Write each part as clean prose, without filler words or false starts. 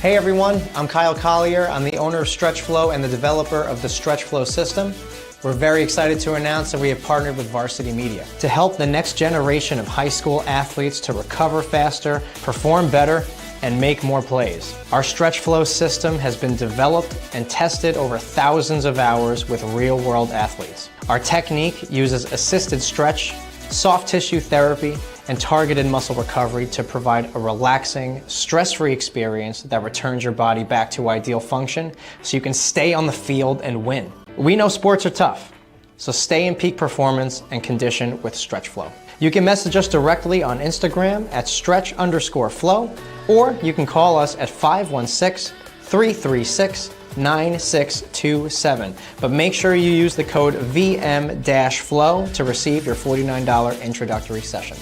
Hey everyone, I'm Kyle Collier. I'm the owner of StretchFlow and the developer of the StretchFlow system. We're very excited to announce that we have partnered with Varsity Media to help the next generation of high school athletes to recover faster, perform better, and make more plays. Our StretchFlow system has been developed and tested over thousands of hours with real-world athletes. Our technique uses assisted stretch, soft tissue therapy, and targeted muscle recovery to provide a relaxing, stress-free experience that returns your body back to ideal function so you can stay on the field and win. We know sports are tough, so stay in peak performance and condition with StretchFlow. You can message us directly on Instagram at stretch_flow, or you can call us at 516-336-9627. But make sure you use the code VM-FLOW to receive your $49 introductory session.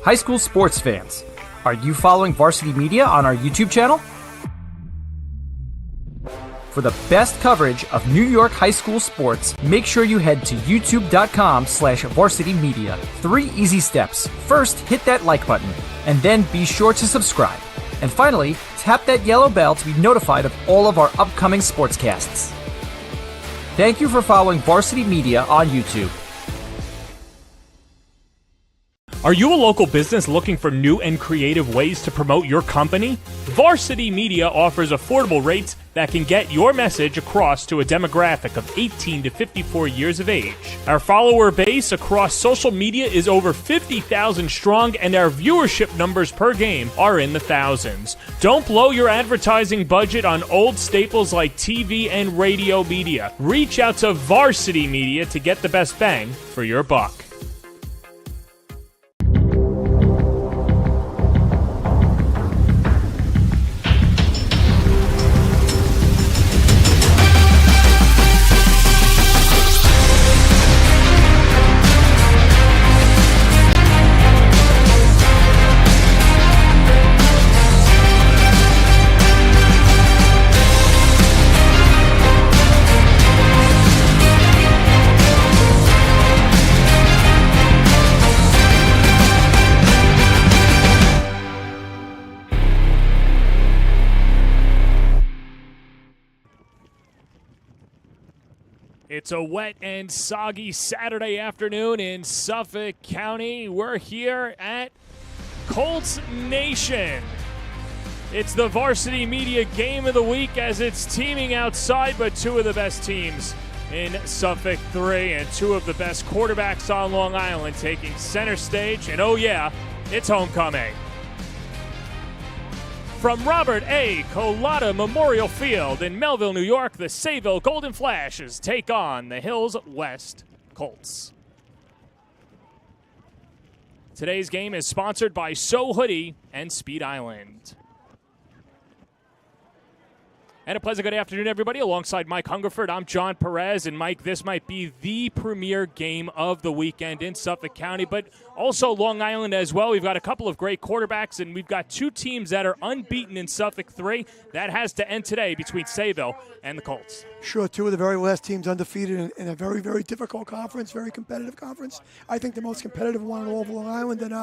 High school sports fans, are you following Varsity Media on our YouTube channel? For the best coverage of New York high school sports, make sure you head to youtube.com/varsitymedia. 3 easy steps. First, hit that like button, and then be sure to subscribe. And finally, tap that yellow bell to be notified of all of our upcoming sportscasts. Thank you for following Varsity Media on YouTube. Are you a local business looking for new and creative ways to promote your company? Varsity Media offers affordable rates that can get your message across to a demographic of 18 to 54 years of age. Our follower base across social media is over 50,000 strong, and our viewership numbers per game are in the thousands. Don't blow your advertising budget on old staples like TV and radio media. Reach out to Varsity Media to get the best bang for your buck. It's a wet and soggy Saturday afternoon in Suffolk County. We're here at Colts Nation. It's the Varsity Media Game of the Week as it's teaming outside, but 2 of the best teams in Suffolk 3 and 2 of the best quarterbacks on Long Island taking center stage. And oh yeah, it's homecoming. From Robert A. Collada Memorial Field in Melville, New York, the Sayville Golden Flashes take on the Hills West Colts. Today's game is sponsored by So Hoodie and Speed Island. And a pleasant good afternoon, everybody. Alongside Mike Hungerford, I'm John Perez. And Mike, this might be the premier game of the weekend in Suffolk County, but also Long Island as well. We've got a couple of great quarterbacks, and we've got 2 teams that are unbeaten in Suffolk 3. That has to end today between Sayville and the Colts. Sure, 2 of the very last teams undefeated in a very, very difficult conference, very competitive conference. I think the most competitive one in all of Long Island, and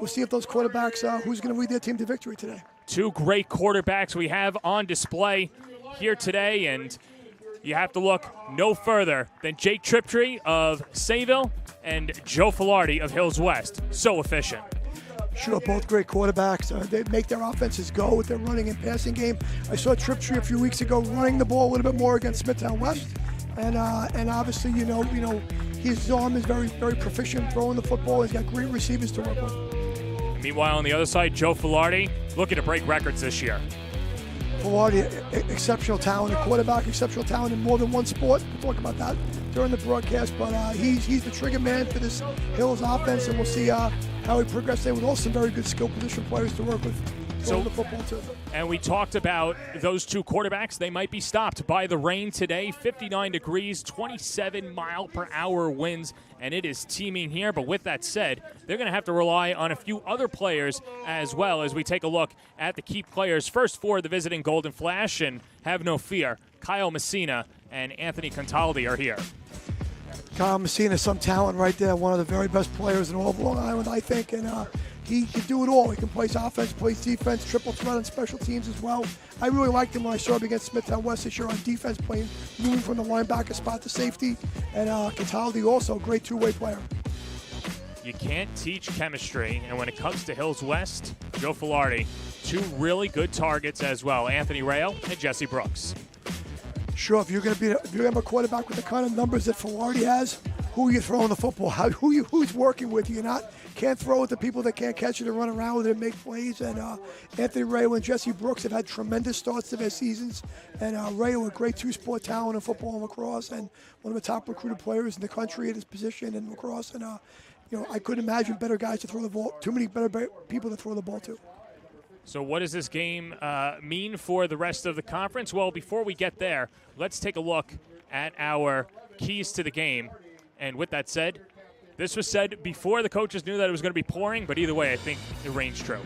we'll see if those quarterbacks, who's going to lead their team to victory today. 2 great quarterbacks we have on display here today, and you have to look no further than Jake Triptree of Sayville and Joe Filardi of Hills West. So efficient. Sure, both great quarterbacks. They make their offenses go with their running and passing game. I saw Triptree a few weeks ago running the ball a little bit more against Smithtown West, and obviously, you know, his arm is very, very proficient throwing the football. He's got great receivers to work with. Meanwhile, on the other side, Joe Filardi looking to break records this year. Filardi, exceptional talent, a quarterback, exceptional talent in more than one sport. We'll talk about that during the broadcast, but he's the trigger man for this Hills offense, and we'll see how he progresses there with also some very good skill position players to work with. So the football too. And we talked about those 2 quarterbacks. They might be stopped by the rain today. 59 degrees, 27-mile-per-hour winds, and it is teeming here. But with that said, they're going to have to rely on a few other players as well as we take a look at the key players. First for the visiting Golden Flash, and have no fear, Kyle Messina and Anthony Contaldi are here. Kyle Messina, some talent right there, one of the very best players in all of Long Island, I think, and he can do it all. He can play offense, plays defense, triple threat on special teams as well. I really liked him when I saw him against Smithtown West this year on defense, playing, moving from the linebacker spot to safety. And Cataldi also a great two-way player. You can't teach chemistry, and when it comes to Hills West, Joe Filardi, two really good targets as well, Anthony Rayo and Jesse Brooks. Sure, if you're going to have a quarterback with the kind of numbers that Filardi has, who are you throwing the football? Who's working with you? Can't throw it to people that can't catch it and run around with it and make plays. And Anthony Rayo and Jesse Brooks have had tremendous starts to their seasons. And Rayo, a great two-sport talent in football and lacrosse, and one of the top recruited players in the country at his position in lacrosse. And I couldn't imagine better guys to throw the ball. Too many better people to throw the ball to. So what does this game mean for the rest of the conference? Well, before we get there, let's take a look at our keys to the game. And with that said, this was said before the coaches knew that it was going to be pouring, but either way, I think it rings true.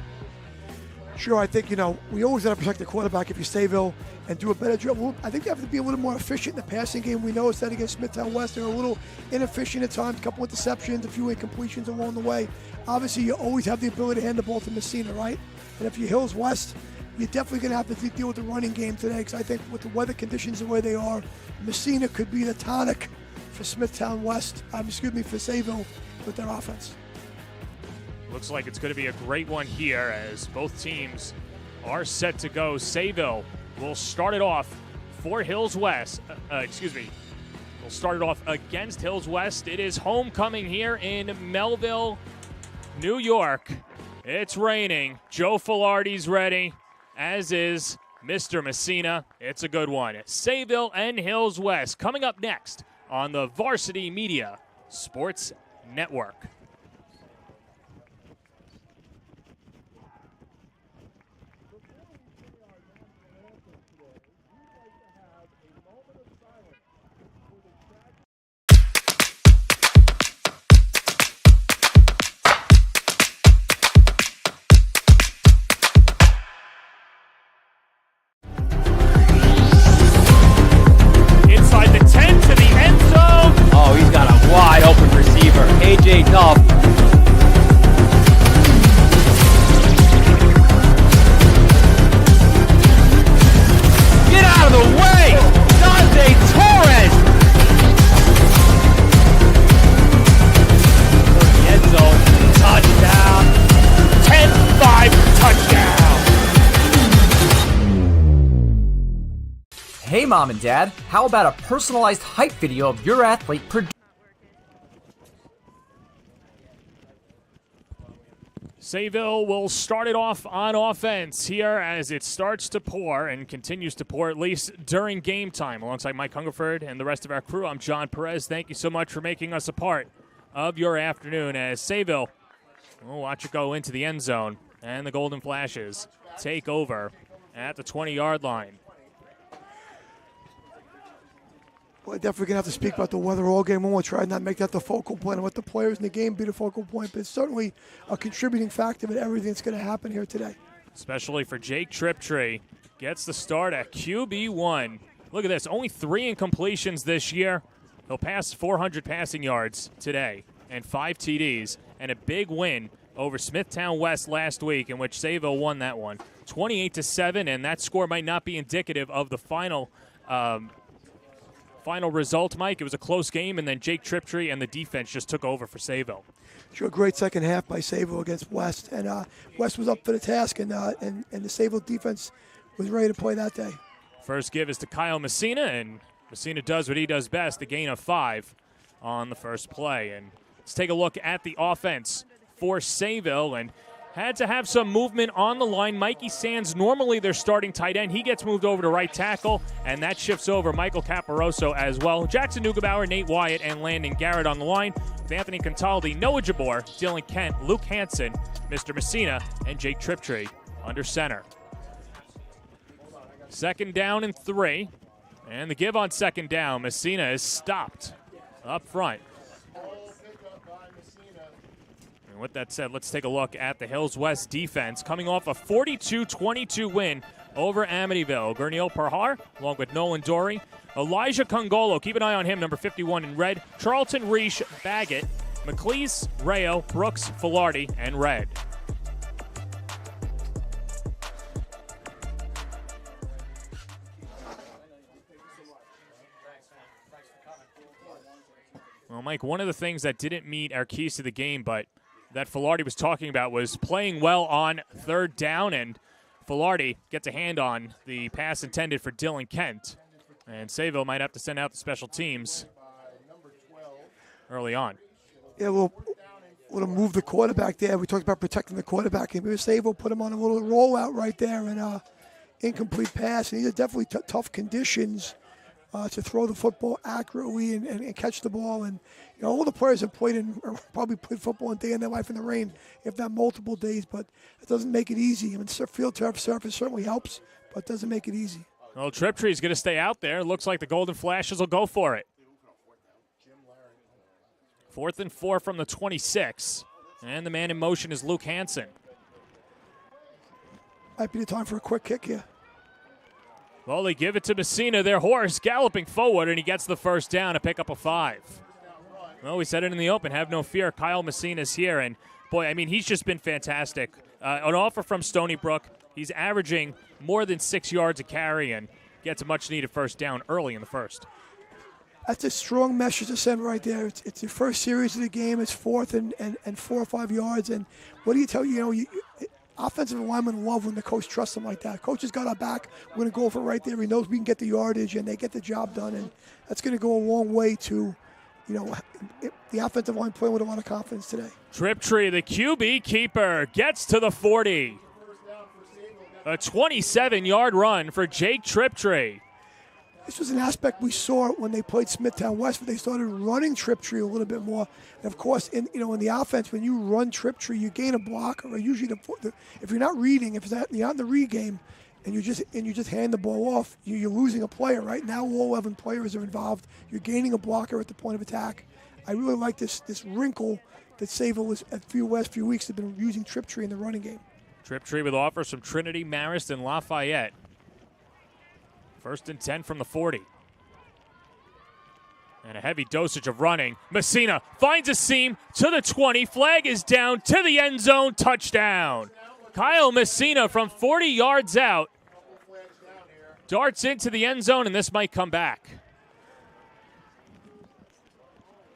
Sure, I think, we always got to protect the quarterback if you're Sayville and do a better job. I think they have to be a little more efficient in the passing game. We noticed that against Smithtown West. They're a little inefficient at times, a couple of interceptions, a few incompletions along the way. Obviously, you always have the ability to hand the ball to Messina, right? And if you're Hills West, you're definitely going to have to deal with the running game today, because I think with the weather conditions the way they are, Messina could be the tonic for Smithtown West, for Sayville with their offense. Looks like it's going to be a great one here as both teams are set to go. Sayville will start it off for Hills West. We'll start it off against Hills West. It is homecoming here in Melville, New York. It's raining. Joe Filardi's ready, as is Mr. Messina. It's a good one. Sayville and Hills West coming up next on the Varsity Media Sports Network. Hey Mom and Dad, how about a personalized hype video of your athlete Sayville will start it off on offense here as it starts to pour and continues to pour, at least during game time. Alongside Mike Hungerford and the rest of our crew, I'm John Perez. Thank you so much for making us a part of your afternoon as Sayville will watch it go into the end zone, and the Golden Flashes take over at the 20-yard line. Well, definitely going to have to speak about the weather all game. We'll try and not make that the focal point and let the players in the game be the focal point, but it's certainly a contributing factor in everything that's going to happen here today. Especially for Jake Triptree. Gets the start at QB1. Look at this, only 3 incompletions this year. He'll pass 400 passing yards today and 5 TDs, and a big win over Smithtown West last week, in which Sayville won that one 28-7, and that score might not be indicative of the final result, Mike. It was a close game, and then Jake Triptree and the defense just took over for Sayville. Sure, great second half by Sayville against West, and West was up for the task, and the Sayville defense was ready to play that day. First give is to Kyle Messina, and Messina does what he does best, the gain of 5 on the first play. And let's take a look at the offense for Sayville, and had to have some movement on the line. Mikey Sands, normally their starting tight end. He gets moved over to right tackle, and that shifts over Michael Caparoso as well. Jackson Neugebauer, Nate Wyatt, and Landon Garrett on the line, with Anthony Contaldi, Noah Jabor, Dylan Kent, Luke Hansen, Mr. Messina, and Jake Triptree under center. Second down and 3, and the give on second down. Messina is stopped up front. And with that said, let's take a look at the Hills West defense coming off a 42-22 win over Amityville. Gurniel Parhar, along with Nolan Dory. Elijah Congolo, keep an eye on him, number 51 in red. Charlton Reish, Baggett, McLeese, Rayo, Brooks, Filardi, and red. Mike, one of the things that didn't meet our keys to the game, but that Filardi was talking about, was playing well on third down, and Filardi gets a hand on the pass intended for Dylan Kent. And Sayville might have to send out the special teams early on. Yeah, we'll move the quarterback there. We talked about protecting the quarterback. And Sayville put him on a little rollout right there, and incomplete pass. And these are definitely tough conditions to throw the football accurately and catch the ball. And all the players have probably played football one day in their life in the rain, if not multiple days. But it doesn't make it easy. I mean, field turf surface certainly helps, but it doesn't make it easy. Well, Triptree's going to stay out there. Looks like the Golden Flashes will go for it. 4th and 4 from the 26. And the man in motion is Luke Hansen. Might be the time for a quick kick here. Well, they give it to Messina, their horse, galloping forward, and he gets the first down to pick up a 5. Well, we said it in the open, have no fear. Kyle Messina's here, and boy, I mean, he's just been fantastic. An offer from Stony Brook. He's averaging more than 6 yards a carry and gets a much-needed first down early in the first. That's a strong message to send right there. It's the first series of the game. It's 4th and 4 or 5 yards. And what do you tell offensive linemen love when the coach trusts them like that. Coach has got our back. We're going to go for it right there. He knows we can get the yardage, and they get the job done. And that's going to go a long way to, the offensive line playing with a lot of confidence today. Triptree, the QB keeper, gets to the 40. A 27-yard run for Jake Triptree. This was an aspect we saw when they played Smithtown West, where they started running Triptree a little bit more. And of course, in the offense, when you run Triptree, you gain a block, or usually if you're not reading, if you're on the read game, and you just hand the ball off, you're losing a player. Right now, all 11 players are involved. You're gaining a blocker at the point of attack. I really like this wrinkle that Sayville was at few weeks have been using Triptree in the running game. Triptree with offers from Trinity, Marist, and Lafayette. 1st and 10 from the 40. And a heavy dosage of running. Messina finds a seam to the 20. Flag is down to the end zone. Touchdown. Kyle Messina from 40 yards out darts into the end zone, and this might come back.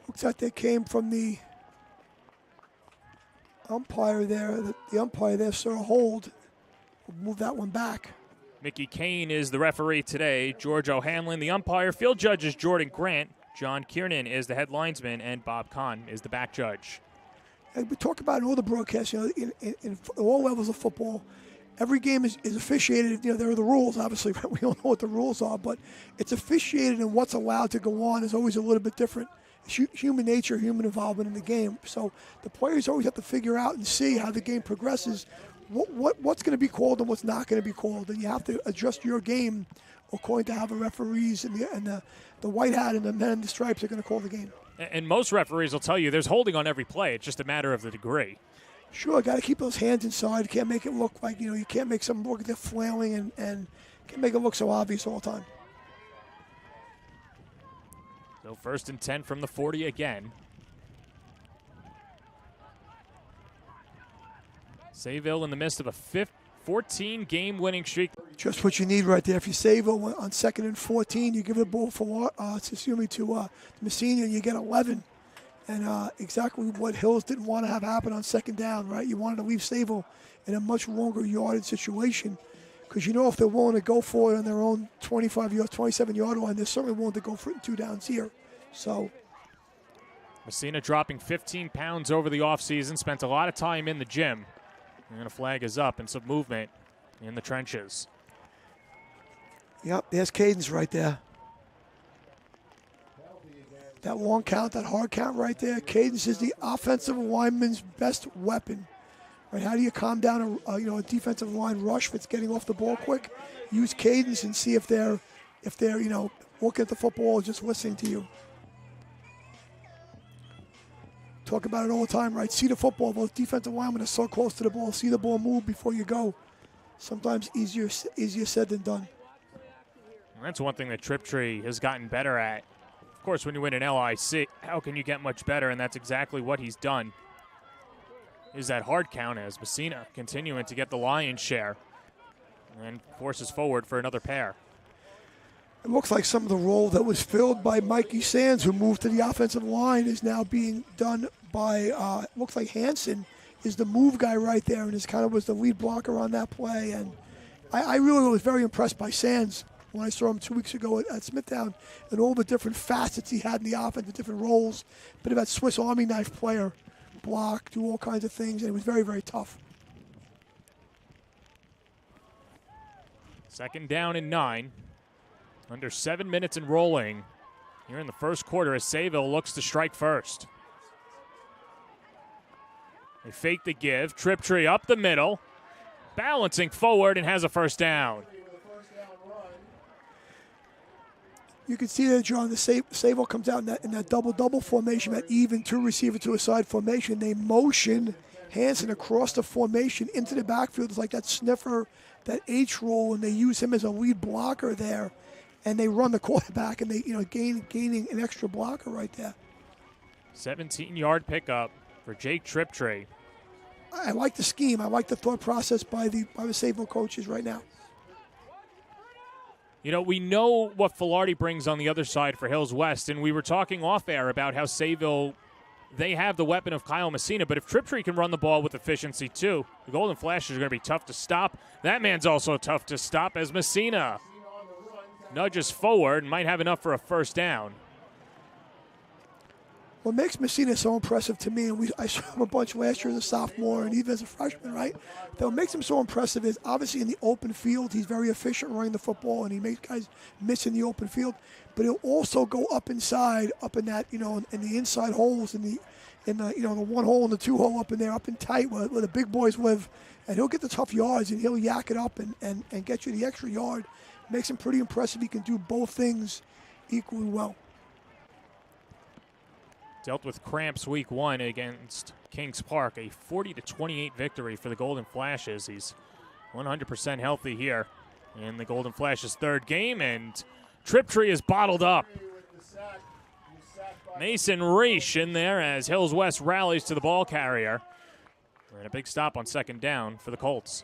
Looks like they came from the umpire there. The umpire there saw a hold. We'll move that one back. Mickey Kane is the referee today. George O'Hanlon, the umpire. Field judge is Jordan Grant. John Kiernan is the head linesman, and Bob Kahn is the back judge. And we talk about in all the broadcasts, in all levels of football, every game is officiated. There are the rules, obviously. We don't know what the rules are, but it's officiated, and what's allowed to go on is always a little bit different. It's human nature, human involvement in the game. So the players always have to figure out and see how the game progresses, what's going to be called and what's not going to be called, and you have to adjust your game according to how the referees and the white hat and the men in the stripes are going to call the game. And most referees will tell you there's holding on every play. It's just a matter of the degree. Sure, got to keep those hands inside. You can't make it look like, you can't make someone look like they're flailing and can't make it look so obvious all the time. So 1st and 10 from the 40 again. Sayville in the midst of a 14-game winning streak. Just what you need right there. If you Sayville on 2nd and 14, you give the ball to Messina, and you get 11. And exactly what Hills didn't want to have happen on 2nd down, right? You wanted to leave Sayville in a much longer yardage situation, because if they're willing to go for it on their own 27-yard line, they're certainly willing to go for it in 2 downs here. So Messina dropping 15 pounds over the offseason, spent a lot of time in the gym. And a flag is up and some movement in the trenches. Yep, there's Cadence right there. That long count, that hard count right there. Cadence is the offensive lineman's best weapon. Right? How do you calm down a defensive line rush if it's getting off the ball quick? Use Cadence and see if they're looking at the football or just listening to you. Talk about it all the time, right? See the football. Those defensive linemen are so close to the ball. See the ball move before you go. Sometimes easier said than done. And that's one thing that Triptree has gotten better at. Of course, when you win an LIC, how can you get much better? And that's exactly what he's done. Is that hard count as Messina continuing to get the lion's share and forces forward for another pair. It looks like some of the role that was filled by Mikey Sands, who moved to the offensive line, is now being done by, looks like Hansen is the move guy right there, and is kind of was the lead blocker on that play. And I really was very impressed by Sands when I saw him 2 weeks ago at Smithtown, and all the different facets he had in the offense, the different roles. Bit of that Swiss Army knife player, block, do all kinds of things, and it was very, very tough. 2nd down and 9. Under 7 minutes and rolling here in the first quarter as Sayville looks to strike first. They fake the give. Triptree up the middle, balancing forward, and has a first down. You can see that, John, the Sayville comes out in that double-double formation, that even two-receiver to a side formation. They motion Hansen across the formation into the backfield. It's like that sniffer, that H roll, and they use him as a lead blocker there. And they run the quarterback, and they gaining an extra blocker right there. 17-yard pickup for Jake Triptree. I like the scheme. I like the thought process by the Sayville coaches right now. You know, we know what Filardi brings on the other side for Hills West, and we were talking off air about how Sayville, they have the weapon of Kyle Messina, but if Triptree can run the ball with efficiency too, the Golden Flashes are going to be tough to stop. That man's also tough to stop as Messina nudges forward and might have enough for a first down. What makes Messina so impressive to me, and I saw him a bunch last year as a sophomore and even as a freshman, right? What makes him so impressive is obviously in the open field, he's very efficient running the football, and he makes guys miss in the open field. But he'll also go up inside, up in that, in the inside holes, in the one hole and the two hole up in there, up in tight where the big boys live, and he'll get the tough yards and he'll yak it up and get you the extra yard. Makes him pretty impressive. He can do both things equally well. Dealt with cramps week 1 against Kings Park, a 40-28 victory for the Golden Flashes. He's 100% healthy here in the Golden Flashes' 3rd game, and Triptree is bottled up. Mason Reich in there as Hills West rallies to the ball carrier. And a big stop on 2nd down for the Colts.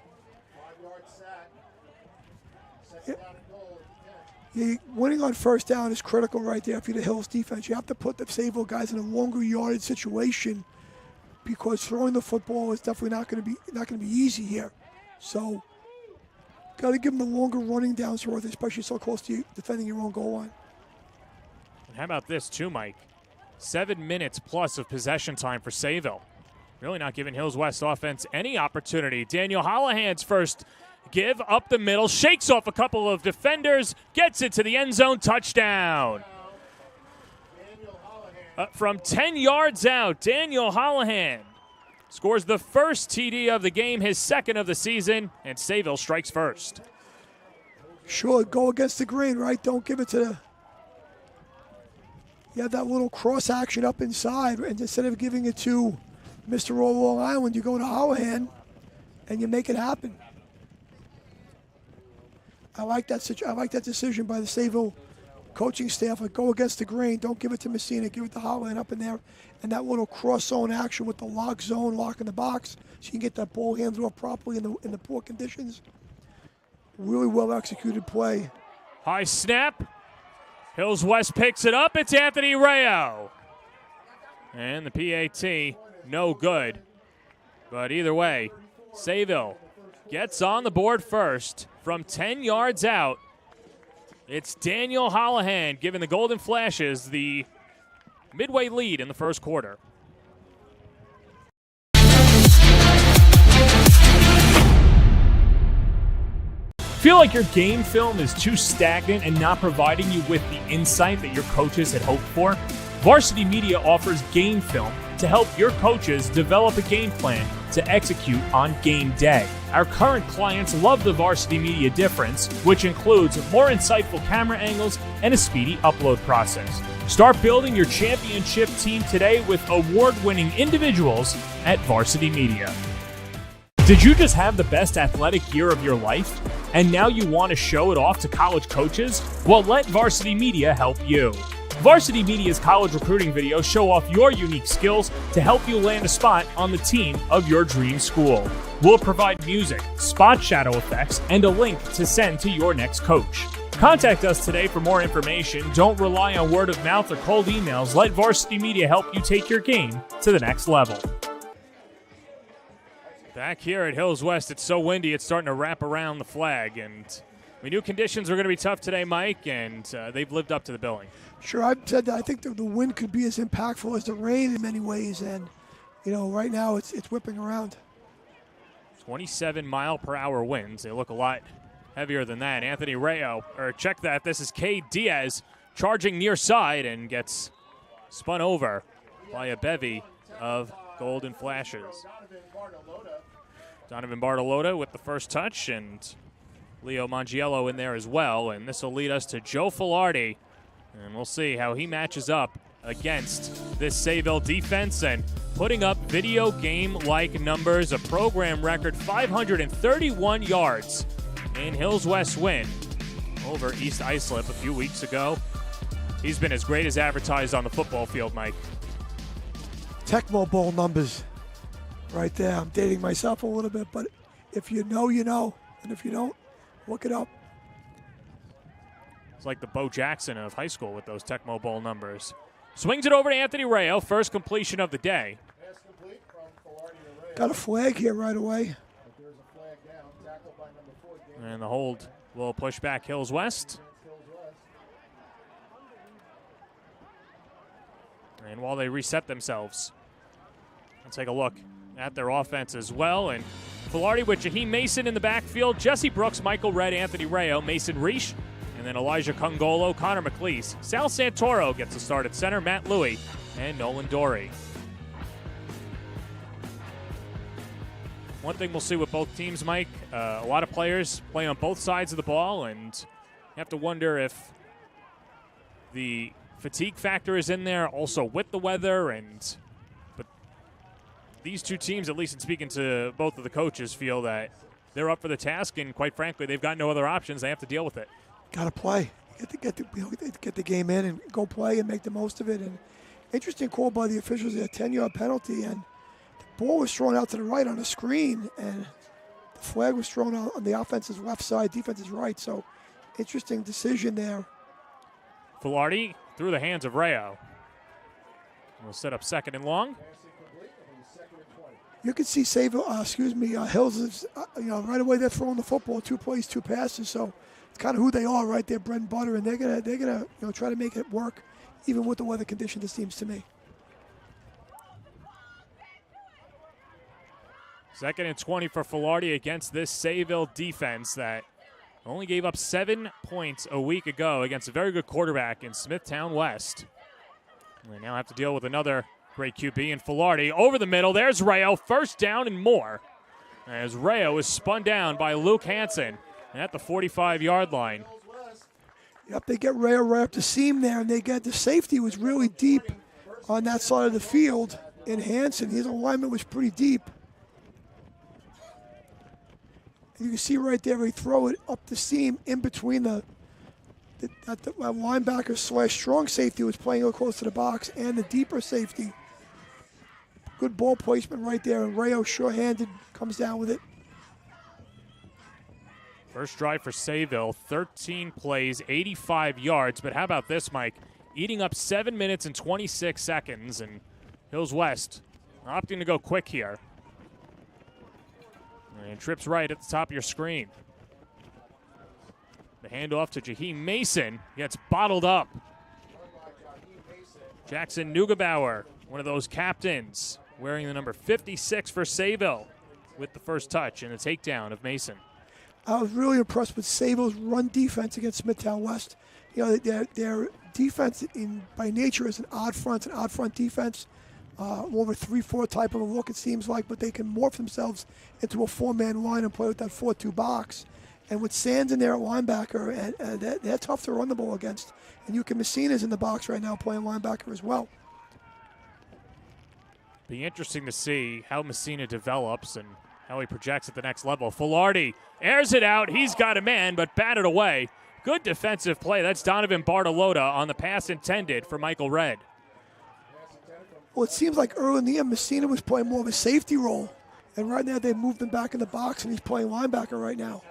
Yeah, winning on first down is critical right there for the Hills defense. You have to put the Sayville guys in a longer yardage situation because throwing the football is definitely not going to be easy here. So, got to give them the longer running downs worth, especially so close to you defending your own goal line. And how about this too, Mike? 7 minutes plus of possession time for Sayville. Really not giving Hills West offense any opportunity. Daniel Hollahan's first give up the middle, shakes off a couple of defenders, gets it to the end zone, touchdown. From 10 yards out, Daniel Hollahan scores the first TD of the game, his 2nd of the season, and Sayville strikes first. Sure, go against the grain, right? Don't give it to the... You have that little cross action up inside, and instead of giving it to Mr. Long Island, you go to Hollahan, and you make it happen. I like that decision by the Sayville coaching staff. Like, go against the grain. Don't give it to Messina. Give it to Hollahan up in there. And that little cross-zone action with the lock zone, lock in the box, so you can get that ball handled off properly in the poor conditions. Really well-executed play. High snap. Hills West picks it up. It's Anthony Rayo. And the PAT, no good. But either way, Sayville gets on the board first. From 10 yards out, it's Daniel Hollahan giving the Golden Flashes the midway lead in the first quarter. Feel like your game film is too stagnant and not providing you with the insight that your coaches had hoped for? Varsity Media offers game film to help your coaches develop a game plan to execute on game day. Our current clients love the Varsity Media difference, which includes more insightful camera angles and a speedy upload process. Start building your championship team today with award-winning individuals at Varsity Media. Did you just have the best athletic year of your life? And now you want to show it off to college coaches? Well, let Varsity Media help you. Varsity Media's college recruiting videos show off your unique skills to help you land a spot on the team of your dream school. We'll provide music, spot shadow effects, and a link to send to your next coach. Contact us today for more information. Don't rely on word of mouth or cold emails. Let Varsity Media help you take your game to the next level. Back here at Hills West, it's so windy, it's starting to wrap around the flag. And we knew conditions were going to be tough today, Mike, and they've lived up to the billing. Sure, I've said that I think the wind could be as impactful as the rain in many ways. And, right now it's whipping around. 27-mile-per-hour winds. They look a lot heavier than that. Anthony Rayo, or check that, this is Cade Diaz charging near side and gets spun over by a bevy of golden flashes. Donovan Bartolota with the first touch, and Leo Mangiello in there as well, and this will lead us to Joe Filardi, and we'll see how he matches up against this Sayville defense and putting up video game-like numbers, a program record 531 yards in Hills West win over East Islip a few weeks ago. He's been as great as advertised on the football field, Mike. Tecmo Bowl numbers right there. I'm dating myself a little bit, but if you know, you know. And if you don't, look it up. It's like the Bo Jackson of high school with those Tecmo Bowl numbers. Swings it over to Anthony Rayo, first completion of the day. Got a flag here right away. And the hold will push back Hills West. And while they reset themselves, let's take a look at their offense as well. And Filardi with Jaheim Mason in the backfield, Jesse Brooks, Michael Redd, Anthony Rayo, Mason Reish, and then Elijah Congolo, Connor McLeese. Sal Santoro gets a start at center, Matt Louie, and Nolan Dorey. One thing we'll see with both teams, Mike, a lot of players play on both sides of the ball, and you have to wonder if the fatigue factor is in there also with the weather. But these two teams, at least in speaking to both of the coaches, feel that they're up for the task, and quite frankly, they've got no other options. They have to deal with it. Got to play. Get the game in and go play and make the most of it. And interesting call by the officials, a 10-yard penalty, and the ball was thrown out to the right on a screen, and the flag was thrown out on the offense's left side, defense's right. So interesting decision there. Filardi through the hands of Rayo. We'll set up second and long. You can see Hills is, right away they're throwing the football, 2 plays, 2 passes. So it's kind of who they are, right? They're bread and butter, and they're gonna try to make it work, even with the weather conditions. It seems to me. Second and 20 for Filardi against this Sayville defense that only gave up 7 points a week ago against a very good quarterback in Smithtown West. They now have to deal with another great QB in Filardi. Over the middle, there's Rayo, first down and more. As Rayo is spun down by Luke Hansen at the 45-yard line. Yep, they get Rayo right up the seam there, and they get the safety was really deep on that side of the field in Hansen. His alignment was pretty deep. And you can see right there, they throw it up the seam in between the linebacker / strong safety was playing a little close to the box, and the deeper safety. Good ball placement right there, and Rayo sure-handed comes down with it. First drive for Sayville, 13 plays, 85 yards. But how about this, Mike? Eating up 7 minutes and 26 seconds, and Hills West opting to go quick here. And trips right at the top of your screen. The handoff to Jaheim Mason gets bottled up. Jackson Neugebauer, one of those captains, wearing the number 56 for Sayville with the first touch and a takedown of Mason. I was really impressed with Sayville's run defense against Smithtown West. Their defense by nature is an odd front defense. More of a 3-4 type of a look, it seems like, but they can morph themselves into a 4-man line and play with that 4-2 box. And with Sands in there at linebacker, and they're tough to run the ball against. And Yuka Messina's in the box right now playing linebacker as well. Be interesting to see how Messina develops and how he projects at the next level. Filardi airs it out. He's got a man, but batted away. Good defensive play. That's Donovan Bartolota on the pass intended for Michael Redd. Well, it seems like early in the end, Messina was playing more of a safety role. And right now they've moved him back in the box, and he's playing linebacker right now.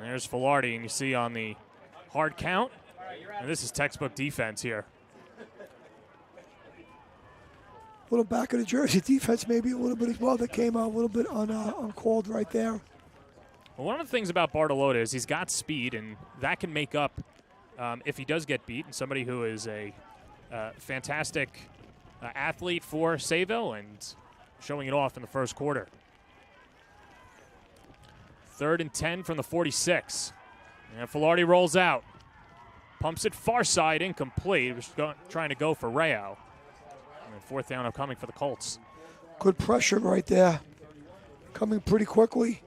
And There's Filardi, and you see on the hard count, and this is textbook defense here. A little back of the jersey defense maybe a little bit as well. That came out a little bit uncalled right there. Well, one of the things about Bartolotta is he's got speed, and that can make up if he does get beat, and somebody who is a fantastic athlete for Sayville and showing it off in the first quarter. 3rd and 10 from the 46. And Filardi rolls out. Pumps it far side, incomplete. Was trying to go for Rayo. And 4th down upcoming for the Colts. Good pressure right there. Coming pretty quickly.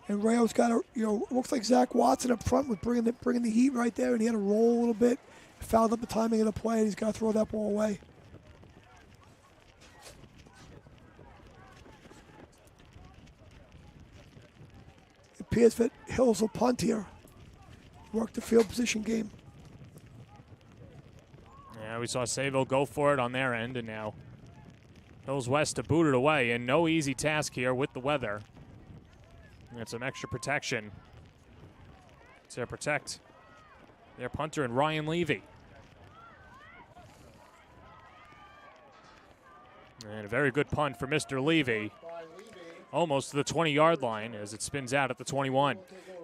And Rayo's got a, looks like Zach Watson up front was bringing the heat right there, and he had to roll a little bit. Fouled up the timing of the play, and he's got to throw that ball away. It appears that Hills will punt here. Work the field position game. Yeah, we saw Sayville go for it on their end, and now Hills West to boot it away. And no easy task here with the weather. And some extra protection to protect their punter and Ryan Levy. And a very good punt for Mr. Levy. Almost to the 20-yard line as it spins out at the 21.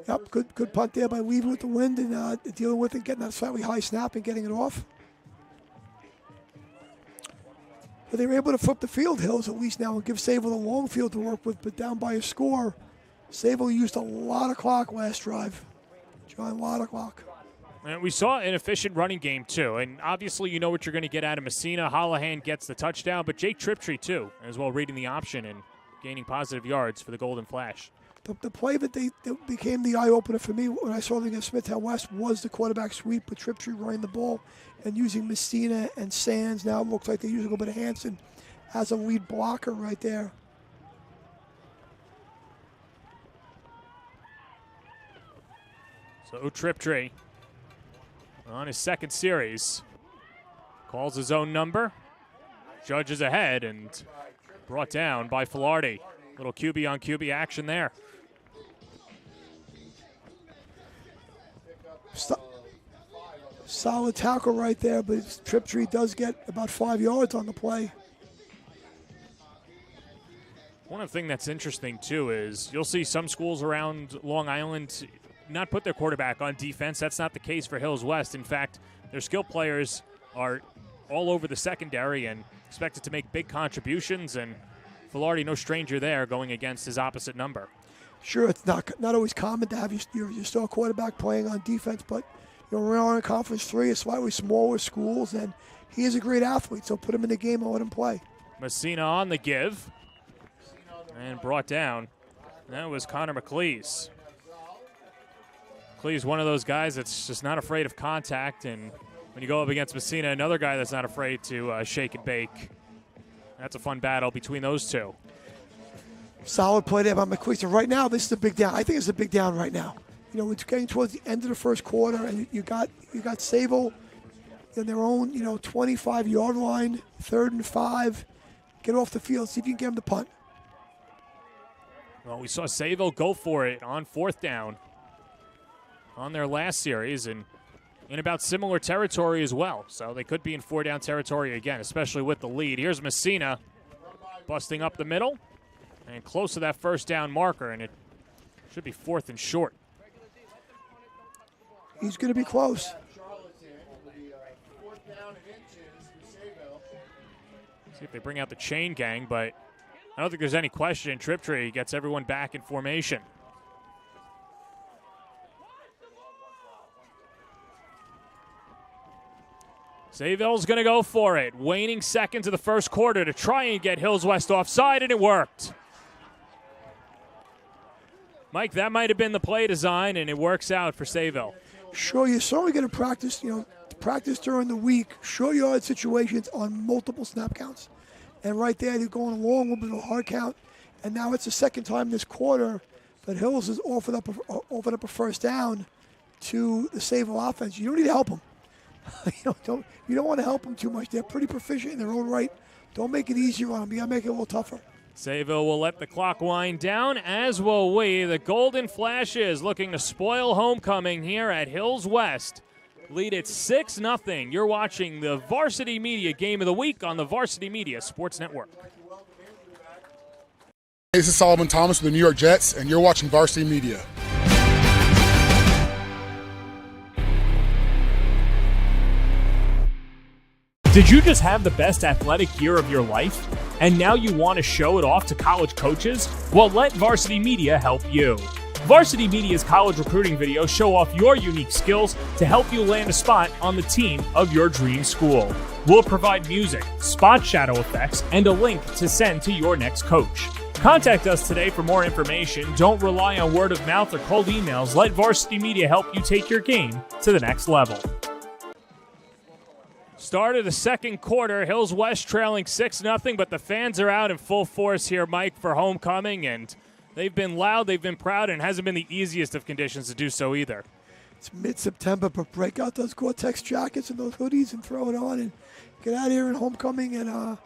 Yep, good punt there by Levy with the wind and dealing with it, getting that slightly high snap and getting it off. But they were able to flip the field, Hills, at least now, and give Sayville a long field to work with, but down by a score. Sayville used a lot of clock last drive. John, a lot of clock. And we saw an efficient running game, too. And obviously, you know what you're going to get out of Messina. Hollahan gets the touchdown, but Jake Triptree, too, as well, reading the option and gaining positive yards for the Golden Flash. The play that became the eye-opener for me when I saw them against Smithtown West was the quarterback sweep with Triptree running the ball and using Messina and Sands. Now it looks like they're using a little bit of Hanson as a lead blocker right there. So Triptree on his second series calls his own number. Judge is ahead and brought down by Filardi. Little QB on QB action there. Solid tackle right there, but Triptree does get about 5 yards on the play. One of the things that's interesting, too, is you'll see some schools around Long Island not put their quarterback on defense. That's not the case for Hills West. In fact, their skill players are all over the secondary and expected to make big contributions, and Filardi, no stranger there, going against his opposite number. Sure, it's not always common to have your star quarterback playing on defense, but we're on Conference 3, a slightly smaller schools, and he is a great athlete, so put him in the game and let him play. Messina on the give and brought down. That was Connor McLeese. McLeese, one of those guys that's just not afraid of contact, and when you go up against Messina, another guy that's not afraid to shake and bake. That's a fun battle between those two. Solid play there by McLeese. So right now, this is a big down. I think it's a big down right now. It's getting towards the end of the first quarter, and you got Sayville in their own 25-yard line, 3rd and 5. Get off the field, see if you can get them to punt. Well, we saw Sayville go for it on 4th down on their last series, and in about similar territory as well. So they could be in 4-down territory again, especially with the lead. Here's Messina busting up the middle and close to that 1st down marker, and it should be 4th and short. He's going to be close. See if they bring out the chain gang, but I don't think there's any question. Triptree gets everyone back in formation. Sayville's going to go for it. Waning seconds of the first quarter to try and get Hills West offside, and it worked. Mike, that might have been the play design, and it works out for Sayville. Sure, you're certainly going to practice, practice during the week, short yard situations on multiple snap counts. And right there, they're going along with a hard count. And now it's the second time this quarter that Hills has offered up a 1st down to the Sayville offense. You don't need to help them. You don't want to help them too much. They're pretty proficient in their own right. Don't make it easier on them. You got to make it a little tougher. Sayville will let the clock wind down, as will we. The Golden Flashes looking to spoil homecoming here at Hills West. Lead it 6-0. You're watching the Varsity Media Game of the Week on the Varsity Media Sports Network. This is Solomon Thomas with the New York Jets, and you're watching Varsity Media. Did you just have the best athletic year of your life, and now you want to show it off to college coaches? Well, let Varsity Media help you. Varsity Media's college recruiting videos show off your unique skills to help you land a spot on the team of your dream school. We'll provide music, spot shadow effects, and a link to send to your next coach. Contact us today for more information. Don't rely on word of mouth or cold emails. Let Varsity Media help you take your game to the next level. Start of the second quarter, Hills West trailing 6-0, but the fans are out in full force here, Mike, for homecoming, and they've been loud, they've been proud, and it hasn't been the easiest of conditions to do so either. It's mid-September, but break out those Gore-Tex jackets and those hoodies and throw it on and get out here in homecoming and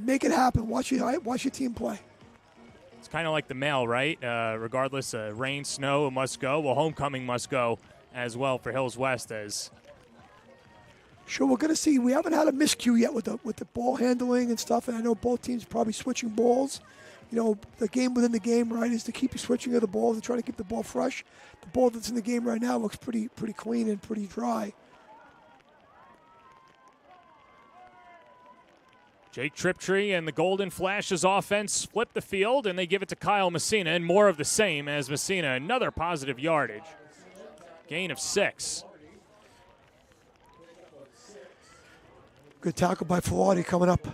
make it happen. Watch your team play. It's kind of like the mail, right? Regardless of rain, snow, it must go. Well, homecoming must go as well for Hills West as... Sure, we're going to see. We haven't had a miscue yet with the ball handling and stuff, and I know both teams probably switching balls. You know, the game within the game, right, is to keep you switching of the balls and try to keep the ball fresh. The ball that's in the game right now looks pretty clean and pretty dry. Jake Triptree and the Golden Flashes offense flip the field, and they give it to Kyle Messina, and more of the same as Messina, another positive yardage. Gain of 6. Good tackle by Filardi coming up.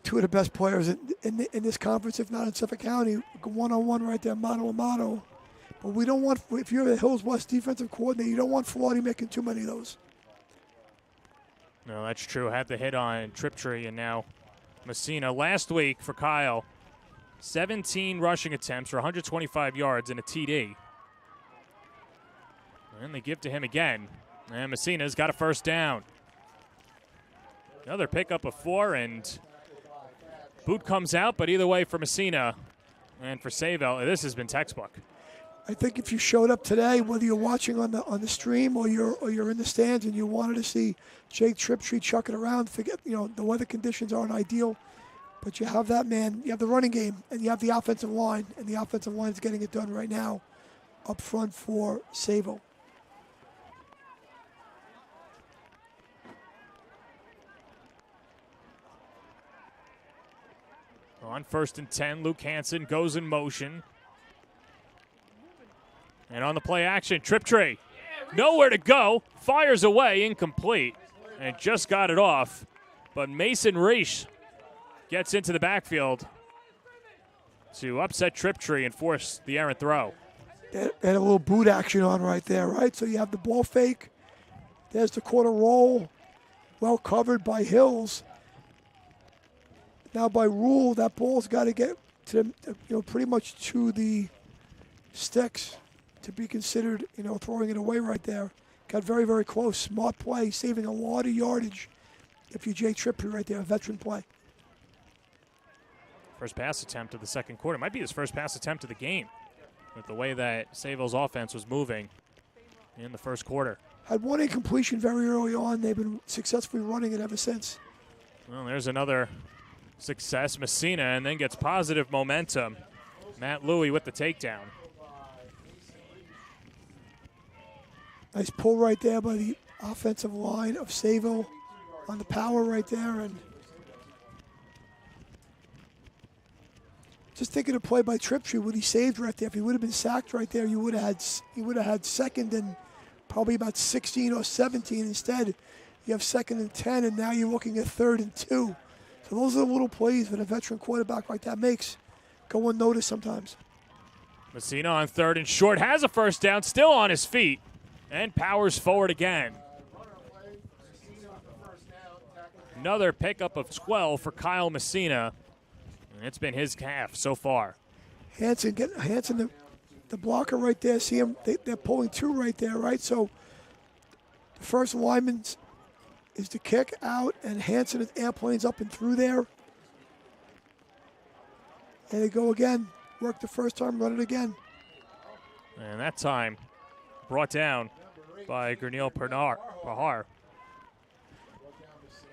Two of the best players in this conference, if not in Suffolk County. One-on-one right there, mano-a-mano. But we don't want, if you're the Hills West defensive coordinator, you don't want Filardi making too many of those. No, that's true. Had the hit on Triptree, and now Messina. Last week for Kyle, 17 rushing attempts for 125 yards and a TD. And they give to him again. And Messina's got a first down. Another pickup of 4, and boot comes out, but either way for Messina and for Sayville, this has been textbook. I think if you showed up today, whether you're watching on the stream or you're in the stands and you wanted to see Jake Triptree chuck it around, forget, the weather conditions aren't ideal, but you have that man, you have the running game, and you have the offensive line, and the offensive line is getting it done right now up front for Sayville. On 1st and 10, Luke Hansen goes in motion. And on the play action, Triptree, nowhere to go, fires away, incomplete, and just got it off. But Mason Reish gets into the backfield to upset Triptree and force the errant throw. They had a little boot action on right there, right? So you have the ball fake. There's the quarter roll, well covered by Hills. Now, by rule, that ball's got to get to pretty much to the sticks to be considered, throwing it away right there. Got very, very close. Smart play, saving a lot of yardage. If you Jay Triptree right there, a veteran play. First pass attempt of the second quarter. Might be his first pass attempt of the game with the way that Sayville's offense was moving in the first quarter. Had one incompletion very early on. They've been successfully running it ever since. Well, there's another success, Messina, and then gets positive momentum. Matt Louie with the takedown. Nice pull right there by the offensive line of Sayville on the power right there. And just thinking of play by Triptree, what he saved right there. If he would have been sacked right there, he would have had second and probably about 16 or 17. Instead, you have 2nd and 10, and now you're looking at 3rd and 2. So those are the little plays that a veteran quarterback like that makes go unnoticed sometimes. Messina on 3rd and short, has a first down, still on his feet, and powers forward again. Another pickup of 12 for Kyle Messina, and it's been his half so far. Hansen, the blocker right there. See him? They're pulling 2 right there, right? So the first lineman is to kick out, and Hansen is airplanes up and through there. There they go again. Work the first time, run it again. And that time brought down by Gurneel Pahar.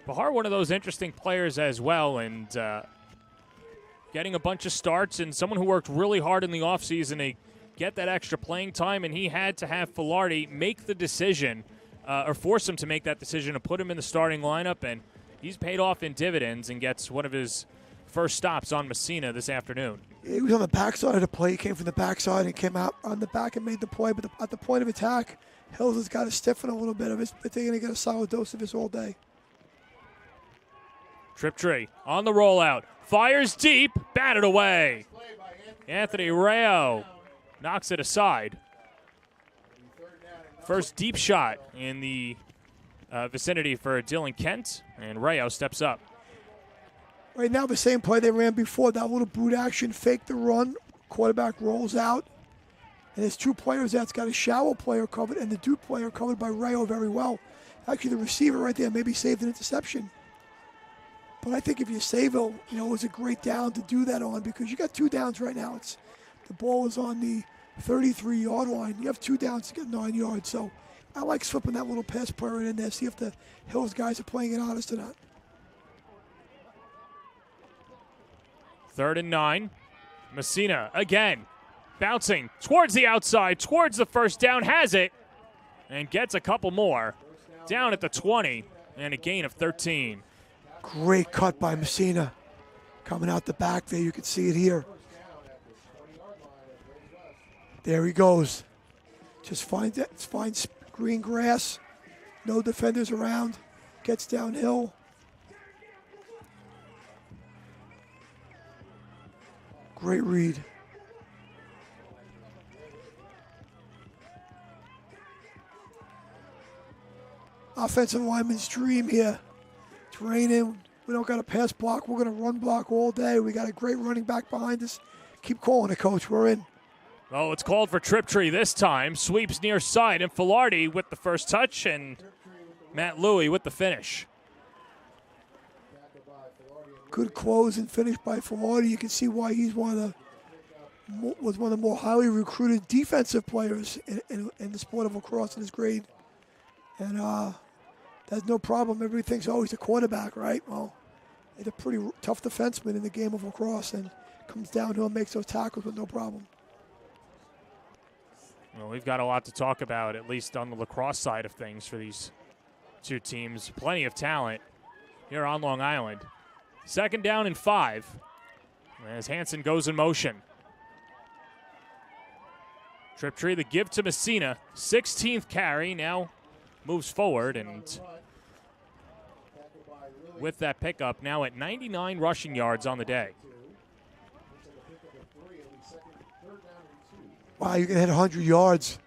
Pahar, one of those interesting players as well, and getting a bunch of starts, and someone who worked really hard in the offseason to get that extra playing time, and he had to have Filardi make the decision, or force him to make that decision to put him in the starting lineup, and he's paid off in dividends and gets one of his first stops on Messina this afternoon. He was on the backside of the play. He came from the backside and came out on the back and made the play. But at the point of attack, Hills has got to stiffen a little bit of his, but they're going to get a solid dose of this all day. Triptree on the rollout. Fires deep. Batted away. Anthony Rayo knocks it aside. First deep shot in the vicinity for Dylan Kent, and Rayo steps up. Right now, the same play they ran before, that little boot action, fake the run, quarterback rolls out, and there's two players that's got a shallow player covered and the Duke player covered by Rayo very well. Actually, the receiver right there maybe saved an interception. But I think if you're Sayville, it was a great down to do that on, because you got two downs right now. The ball is on the 33-yard line. You have two downs to get 9 yards. So I like slipping that little pass player in there, see if the Hills guys are playing it honest or not. 3rd and 9. Messina again, bouncing towards the outside, towards the first down, has it, and gets a couple more. Down at the 20, and a gain of 13. Great cut by Messina. Coming out the back there, you can see it here. There he goes. Just finds green grass, no defenders around, gets downhill. Great read. Offensive lineman's dream here. It's raining. We don't got a pass block. We're going to run block all day. We got a great running back behind us. Keep calling it, Coach. We're in. Oh, it's called for Triptree this time. Sweeps near side, and Filardi with the first touch, and Matt Louie with the finish. Good close and finish by Filardi. You can see why he's was one of the more highly recruited defensive players in the sport of lacrosse in his grade. And that's no problem. Everybody thinks, oh, he's a quarterback, right? Well, he's a pretty tough defenseman in the game of lacrosse, and comes downhill and makes those tackles with no problem. Well, we've got a lot to talk about, at least on the lacrosse side of things for these two teams. Plenty of talent here on Long Island. 2nd down and 5 as Hansen goes in motion. Triptree, the give to Messina. 16th carry, now moves forward, and with that pickup, now at 99 rushing yards on the day. Wow, you can hit 100 yards,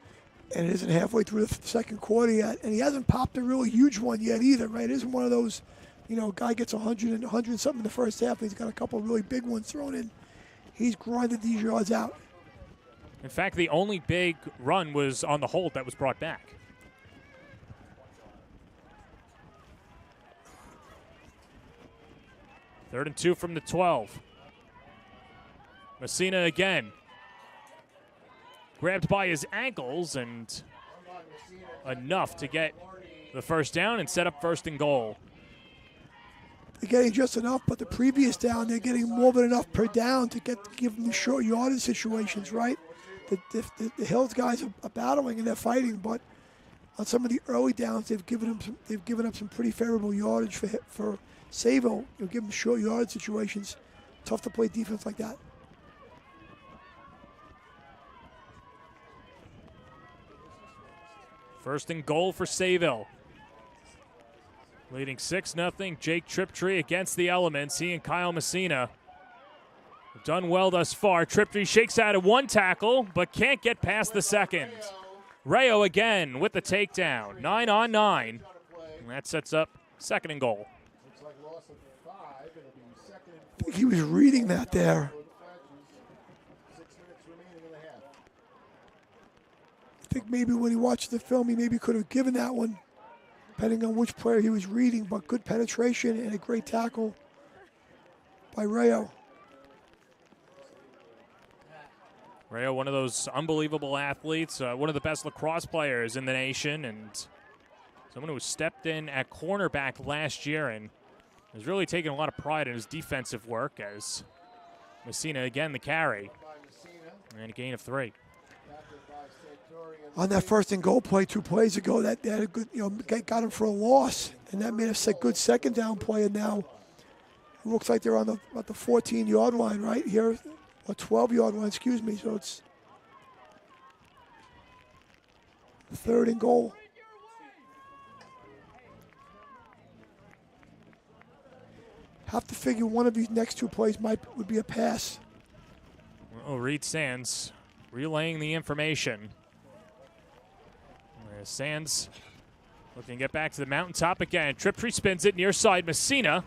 and it isn't halfway through the second quarter yet, and he hasn't popped a really huge one yet either, right? It isn't one of those, guy gets 100 and 100 something in the first half, and he's got a couple of really big ones thrown in. He's grinded these yards out. In fact, the only big run was on the hold that was brought back. Third and 2 from the 12. Messina again. Grabbed by his ankles, and enough to get the first down and set up 1st and goal. They're getting just enough, but the previous down, they're getting more than enough per down to give them the short yardage situations, right? The Hills guys are battling and they're fighting, but on some of the early downs, they've given up some pretty favorable yardage for Sayville. You'll give them short yardage situations. Tough to play defense like that. First and goal for Sayville. Leading 6-0. Jake Triptree against the elements. He and Kyle Messina have done well thus far. Triptree shakes out of one tackle, but can't get past the second. Rayo again with the takedown. 9 on 9. And that sets up 2nd and goal. I think he was reading that there. I think maybe when he watched the film, he maybe could have given that one, depending on which player he was reading, but good penetration and a great tackle by Rayo. Rayo, one of those unbelievable athletes, one of the best lacrosse players in the nation, and someone who stepped in at cornerback last year and has really taken a lot of pride in his defensive work, as Messina again the carry. And a gain of 3. On that first and goal play 2 plays ago, that they had a good, got him for a loss, and that made a good second down play. And now it looks like they're on about the 14-yard line right here, or 12-yard line, excuse me. So it's 3rd and goal. Have to figure one of these next 2 plays would be a pass. Oh, Reed Sands relaying the information. Sands looking to get back to the mountaintop again. Triptree spins it near side. Messina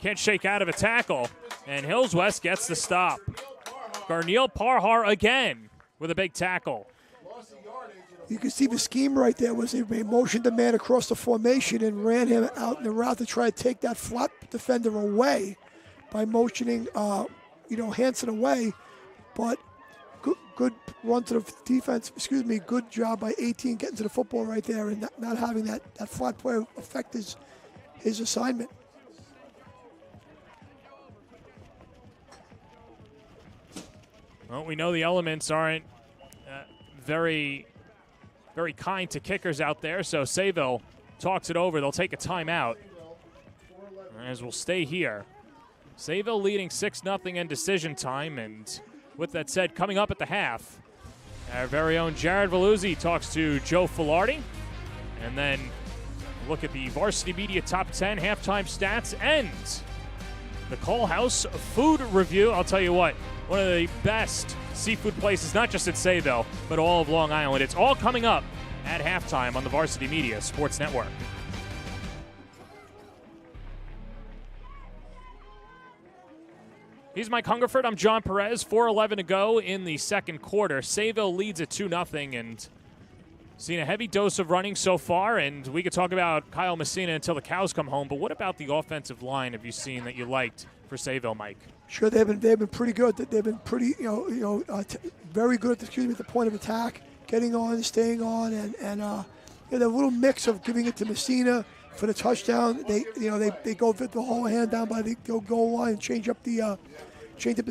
can't shake out of a tackle. And Hills West gets the stop. Garneil Parhar again with a big tackle. You can see the scheme right there was they motioned the man across the formation and ran him out in the route to try to take that flat defender away by motioning, Hansen away. But good run to the defense, good job by 18 getting to the football right there and not having that flat play affect his assignment. Well, we know the elements aren't very, very kind to kickers out there, so Sayville talks it over. They'll take a timeout, as we'll stay here. Sayville leading 6-0 in decision time, and with that said, coming up at the half, our very own Jared Veluzzi talks to Joe Filardi, and then look at the Varsity Media Top 10 halftime stats and the Cole House food review. I'll tell you what, one of the best seafood places, not just at Sayville, but all of Long Island. It's all coming up at halftime on the Varsity Media Sports Network. He's Mike Hungerford. I'm John Perez. 4:11 to go in the second quarter. Sayville leads at 2-0 and seen a heavy dose of running so far, and we could talk about Kyle Messina until the cows come home, but what about the offensive line have you seen that you liked for Sayville, Mike? Sure, they've been pretty good. They've been pretty, very good at the point of attack, getting on, staying on, and the little mix of giving it to Messina for the touchdown. They go fit the whole hand down by the goal line and change up the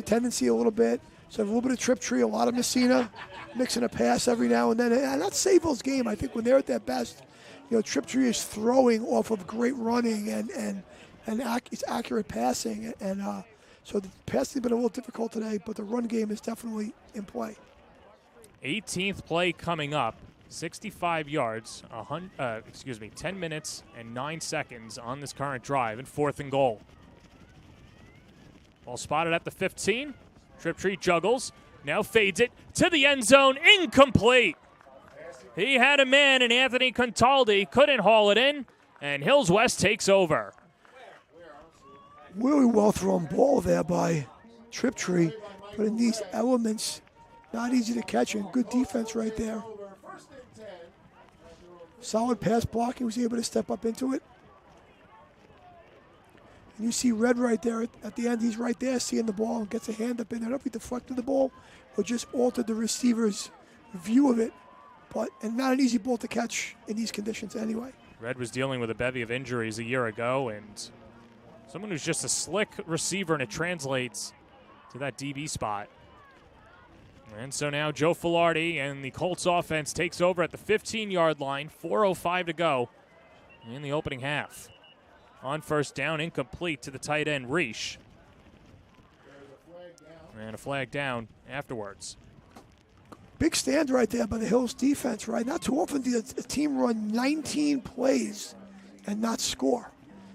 tendency a little bit. So a little bit of Triptree, a lot of Messina, mixing a pass every now and then. And that's Sayville's game. I think when they're at their best, Triptree is throwing off of great running and it's accurate passing. And so the passing has been a little difficult today, but the run game is definitely in play. 18th play coming up. 65 yards, 10 minutes and 9 seconds on this current drive, and 4th and goal. Ball spotted at the 15. Triptree juggles, now fades it to the end zone, incomplete. He had a man in Anthony Contaldi, couldn't haul it in, and Hills West takes over. Really well thrown ball there by Triptree, but in these elements, not easy to catch, and good defense right there. Solid pass blocking, was able to step up into it. And you see Red right there at the end. He's right there seeing the ball and gets a hand up in there. I don't know if he deflected the ball or just altered the receiver's view of it. And not an easy ball to catch in these conditions anyway. Red was dealing with a bevy of injuries a year ago, and someone who's just a slick receiver, and it translates to that DB spot. And so now Joe Filardi and the Colts offense takes over at the 15-yard line. 4:05 to go in the opening half. On first down, incomplete to the tight end, Reish. And a flag down afterwards. Big stand right there by the Hills defense, right? Not too often does a team run 19 plays and not score.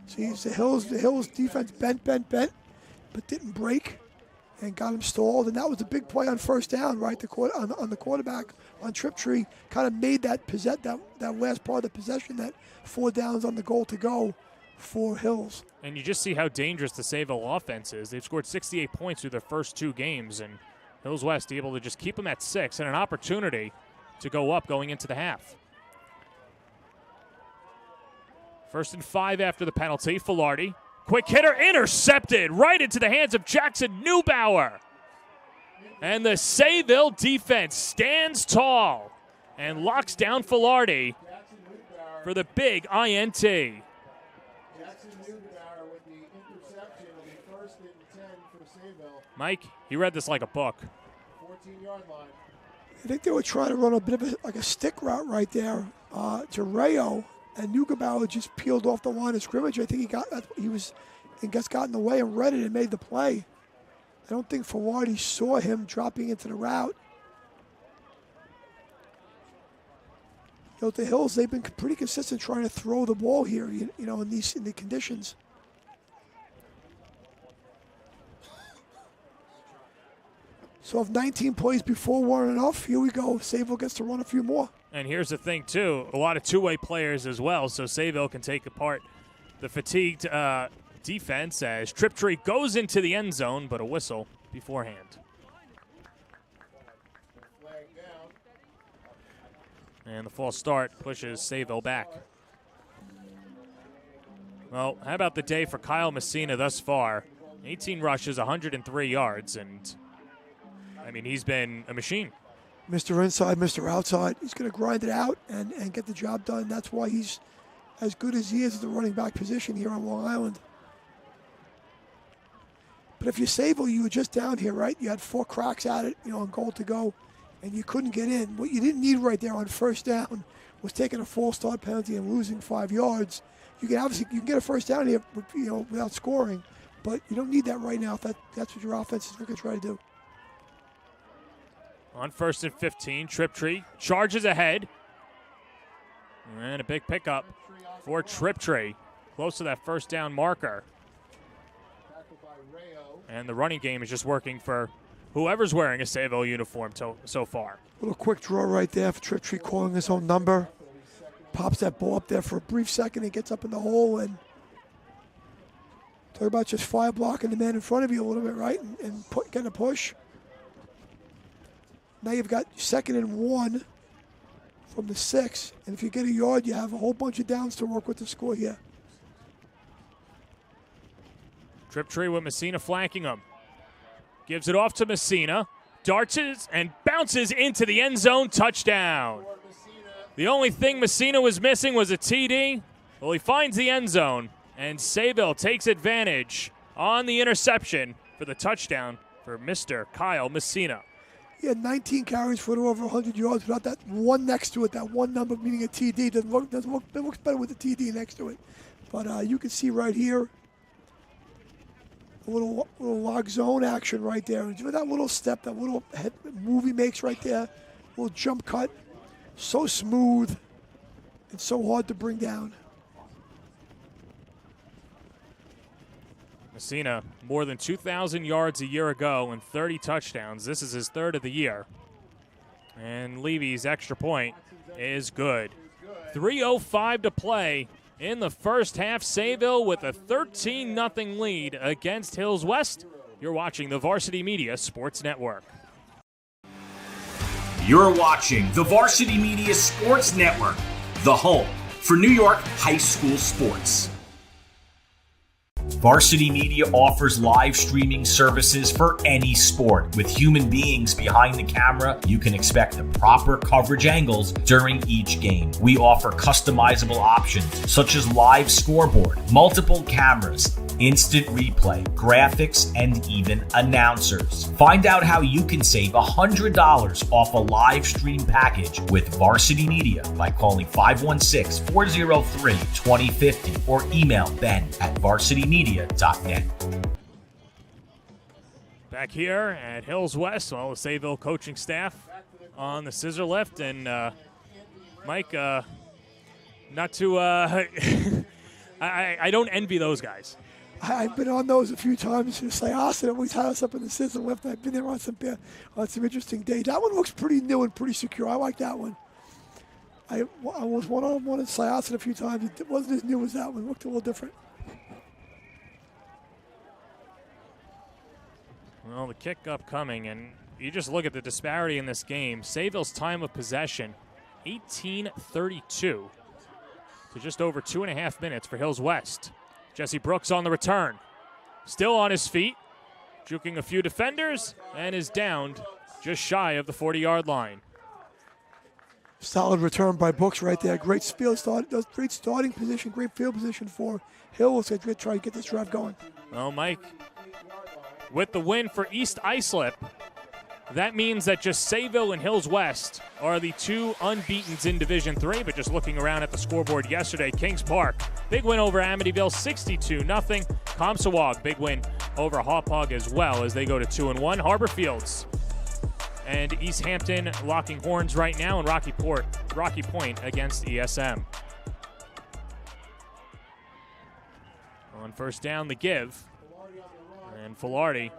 See, the Hills defense bent, but didn't break and got him stalled. And that was a big play on first down, right? On the quarterback on Triptree, kind of made that last part of the possession, that 4 downs on the goal to go for Hills. And you just see how dangerous the Sayville offense is. They've scored 68 points through their first 2 games, and Hills West able to just keep them at 6 and an opportunity to go up going into the half. 1st and 5 after the penalty. Filardi, quick hitter, intercepted right into the hands of Jackson Neubauer. And the Sayville defense stands tall and locks down Filardi for the big INT. Mike, he read this like a book. 14-yard line. I think they were trying to run a bit of a stick route right there to Rayo, and Neugebauer just peeled off the line of scrimmage. I think he got in the way and read it and made the play. I don't think Filardi saw him dropping into the route. The Hills, they've been pretty consistent trying to throw the ball here, in the conditions. So if 19 plays before weren't enough, here we go. Sayville gets to run a few more. And here's the thing, too. A lot of two-way players as well, so Sayville can take apart the fatigued defense as Triptree goes into the end zone, but a whistle beforehand. And the false start pushes Sayville back. Well, how about the day for Kyle Messina thus far? 18 rushes, 103 yards, and he's been a machine. Mr. Inside, Mr. Outside. He's going to grind it out and get the job done. That's why he's as good as he is at the running back position here on Long Island. But if you're Sayville, you were just down here, right? You had 4 cracks at it, on goal to go, and you couldn't get in. What you didn't need right there on first down was taking a false start penalty and losing 5 yards. You can get a first down here, without scoring, but you don't need that right now if that's what your offense is going to try to do. On 1st and 15, Triptree charges ahead. And a big pickup for Triptree. Close to that first down marker. And the running game is just working for whoever's wearing a Sayville uniform so far. Little quick draw right there for Triptree calling his own number. Pops that ball up there for a brief second and gets up in the hole. And talk about just fire blocking the man in front of you a little bit, right? And getting a push. Now you've got 2nd and 1 from the 6. And if you get a yard, you have a whole bunch of downs to work with to score here. Triptree with Messina flanking him. Gives it off to Messina. Darts and bounces into the end zone. Touchdown. The only thing Messina was missing was a TD. Well, he finds the end zone. And Sayville takes advantage on the interception for the touchdown for Mr. Kyle Messina. He had 19 carries for over 100 yards without that one next to it, that one number meaning a TD. It looks better with the TD next to it. But you can see right here, a little lock zone action right there. And that little step, that little head move he makes right there, little jump cut, so smooth and so hard to bring down. Messina, more than 2,000 yards a year ago and 30 touchdowns. This is his 3rd of the year. And Levy's extra point is good. 3:05 to play in the first half. Sayville with a 13-0 lead against Hills West. You're watching the Varsity Media Sports Network. You're watching the Varsity Media Sports Network, the home for New York high school sports. Varsity Media offers live streaming services for any sport. With human beings behind the camera, you can expect the proper coverage angles during each game. We offer customizable options such as live scoreboard, multiple cameras, instant replay, graphics, and even announcers. Find out how you can save $100 off a live stream package with Varsity Media by calling 516-403-2050 or email ben@varsitymedia.net. Back here at Hills West, all the Sayville coaching staff on the scissor lift. And Mike, not to I don't envy those guys. I've been on those a few times. Sayville always had us up in the scissor lift. I've been there on some interesting days. That one looks pretty new and pretty secure. I like that one. I was one-on-one at Sayville a few times. It wasn't as new as that one. It looked a little different. Well, the kick upcoming, and you just look at the disparity in this game. Sayville's time of possession, 18:32 to just over 2.5 minutes for Hills West. Jesse Brooks on the return. Still on his feet. juking a few defenders, and is downed just shy of the 40-yard line. Solid return by Brooks right there. Great great starting position, great field position for Hills. They're going to try to get this drive going. Well, Mike, with the win for East Islip, that means that just Sayville and Hills West are the two unbeatens in Division III. But just looking around at the scoreboard yesterday, Kings Park, big win over Amityville, 62-0. Comsawag, big win over Hauppauge as well as they go to 2-1. Harborfields and East Hampton locking horns right now, and Rocky Point against ESM. On first down, the give, and Filardi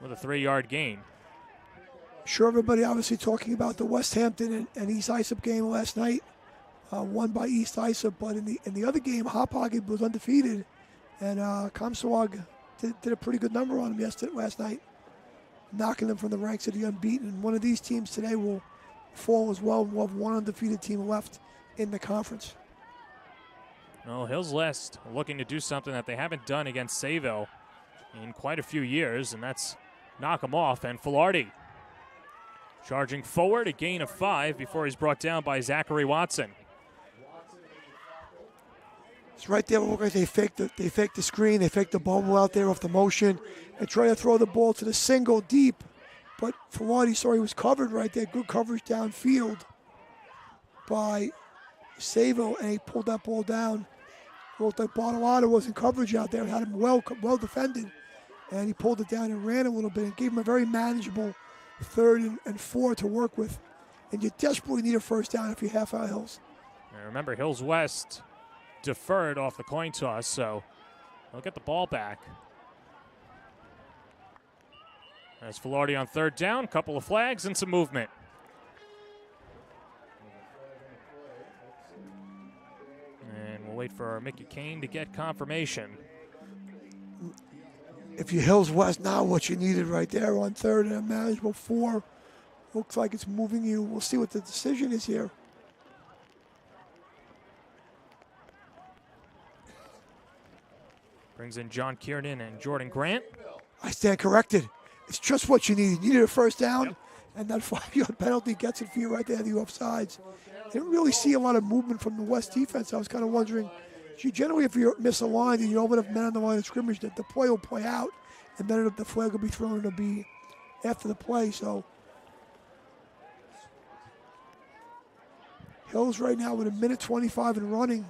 with a 3-yard gain. Sure, everybody obviously talking about the West Hampton and East Islip game last night, won by East Islip, but in the other game, Hauppauge was undefeated, and Comsawag did a pretty good number on them last night, knocking them from the ranks of the unbeaten. And one of these teams today will fall as well. We'll have one undefeated team left in the conference. Well, Hills West looking to do something that they haven't done against Sayville in quite a few years, and that's knock them off. And Filardi charging forward, a gain of 5 before he's brought down by Zachary Watson. It's right there. Look like they faked the screen, they faked the bubble out there off the motion, and try to throw the ball to the single deep. But Filardi saw he was covered right there. Good coverage downfield by Sayville, and he pulled that ball down. It looked like Bartolotto was in coverage out there and had him well defended, and he pulled it down and ran a little bit and gave him a very manageable 3rd and 4 to work with. And you desperately need a first down if you have Hills. And remember, Hills West deferred off the coin toss, so they'll get the ball back. As Filardi on 3rd down, couple of flags and some movement. And we'll wait for Mickey Kane to get confirmation. If you Hills West now, what you needed right there on 3rd and a manageable 4. Looks like it's moving you. We'll see what the decision is here. Brings in John Kiernan and Jordan Grant. I stand corrected. It's just what you needed. You needed a first down, and that 5-yard penalty gets it for you right there, the offsides. I didn't really see a lot of movement from the West defense. I was kind of wondering, generally if you miss a line and you don't have men on the line of scrimmage, that the play will play out, and then the flag will be thrown and it'll be after the play. So Hills right now with 1:25 and running.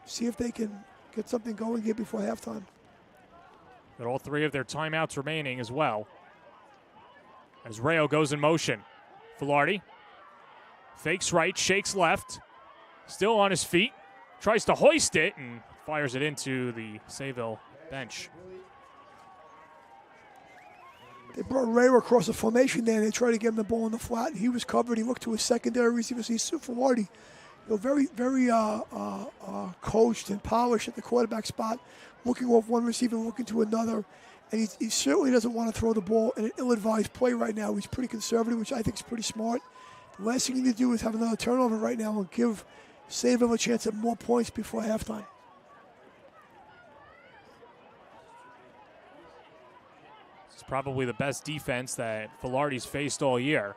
See if they can get something going here before halftime. Got all 3 of their timeouts remaining as well. As Rayo goes in motion. Filardi fakes right, shakes left. Still on his feet. Tries to hoist it and fires it into the Sayville bench. They brought Rayo across the formation there, and they tried to get him the ball in the flat, and he was covered. He looked to his secondary receiver. So he's Filardi, very coached and polished at the quarterback spot, looking off one receiver, looking to another. And he certainly doesn't want to throw the ball in an ill-advised play right now. He's pretty conservative, which I think is pretty smart. The last thing you need to do is have another turnover right now and give Sayville a chance at more points before halftime. This is probably the best defense that Filardi's faced all year.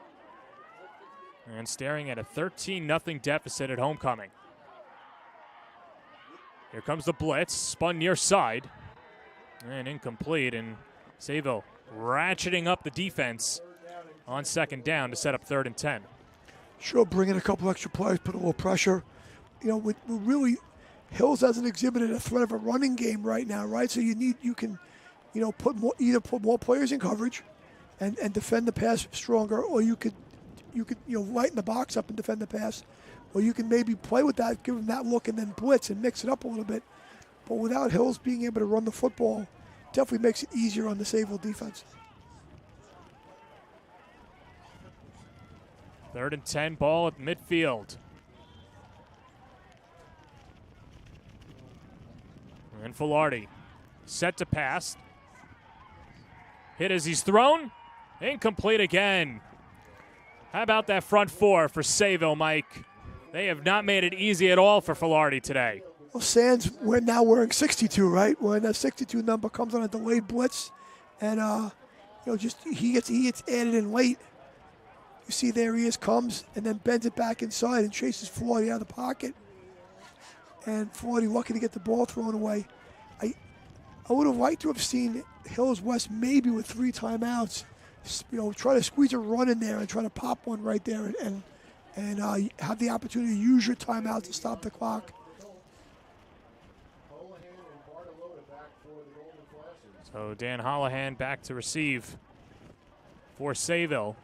And staring at a 13-0 deficit at homecoming. Here comes the blitz, spun near side, and incomplete. And Sayville ratcheting up the defense on 2nd down to set up 3rd and 10. Sure, bring in a couple extra players, put a little pressure. We really, Hills hasn't exhibited a threat of a running game right now, right? So you can put more players in coverage, and defend the pass stronger, or you could lighten the box up and defend the pass, or you can maybe play with that, give them that look, and then blitz and mix it up a little bit. But without Hills being able to run the football, definitely makes it easier on the Sayville defense. 3rd and 10, ball at midfield. And Filardi set to pass. Hit as he's thrown. Incomplete again. How about that front 4 for Sayville, Mike? They have not made it easy at all for Filardi today. Well, Sands, we're now wearing 62, right? When that 62 number comes on a delayed blitz, and just he gets added in late. You see there he is, comes, and then bends it back inside and chases Florida out of the pocket. And Florida lucky to get the ball thrown away. I would have liked to have seen Hills West maybe with 3 timeouts, try to squeeze a run in there and try to pop one right there and have the opportunity to use your timeout to stop the clock. So Dan Holohan back to receive for Sayville,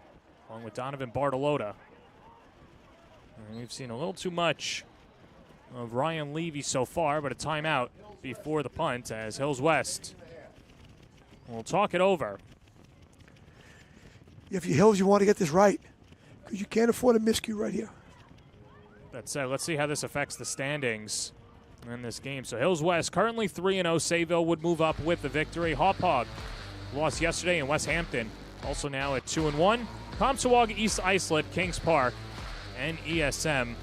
along with Donovan Bartolota. And we've seen a little too much of Ryan Levy so far, but a timeout before the punt as Hills West will talk it over. If you're Hills, you want to get this right because you can't afford a miscue right here. That said, let's see how this affects the standings in this game. So Hills West currently 3-0. Sayville would move up with the victory. Hauppauge lost yesterday in West Hampton, also now at 2-1. Comstock, East Islip, Kings Park, and ESM.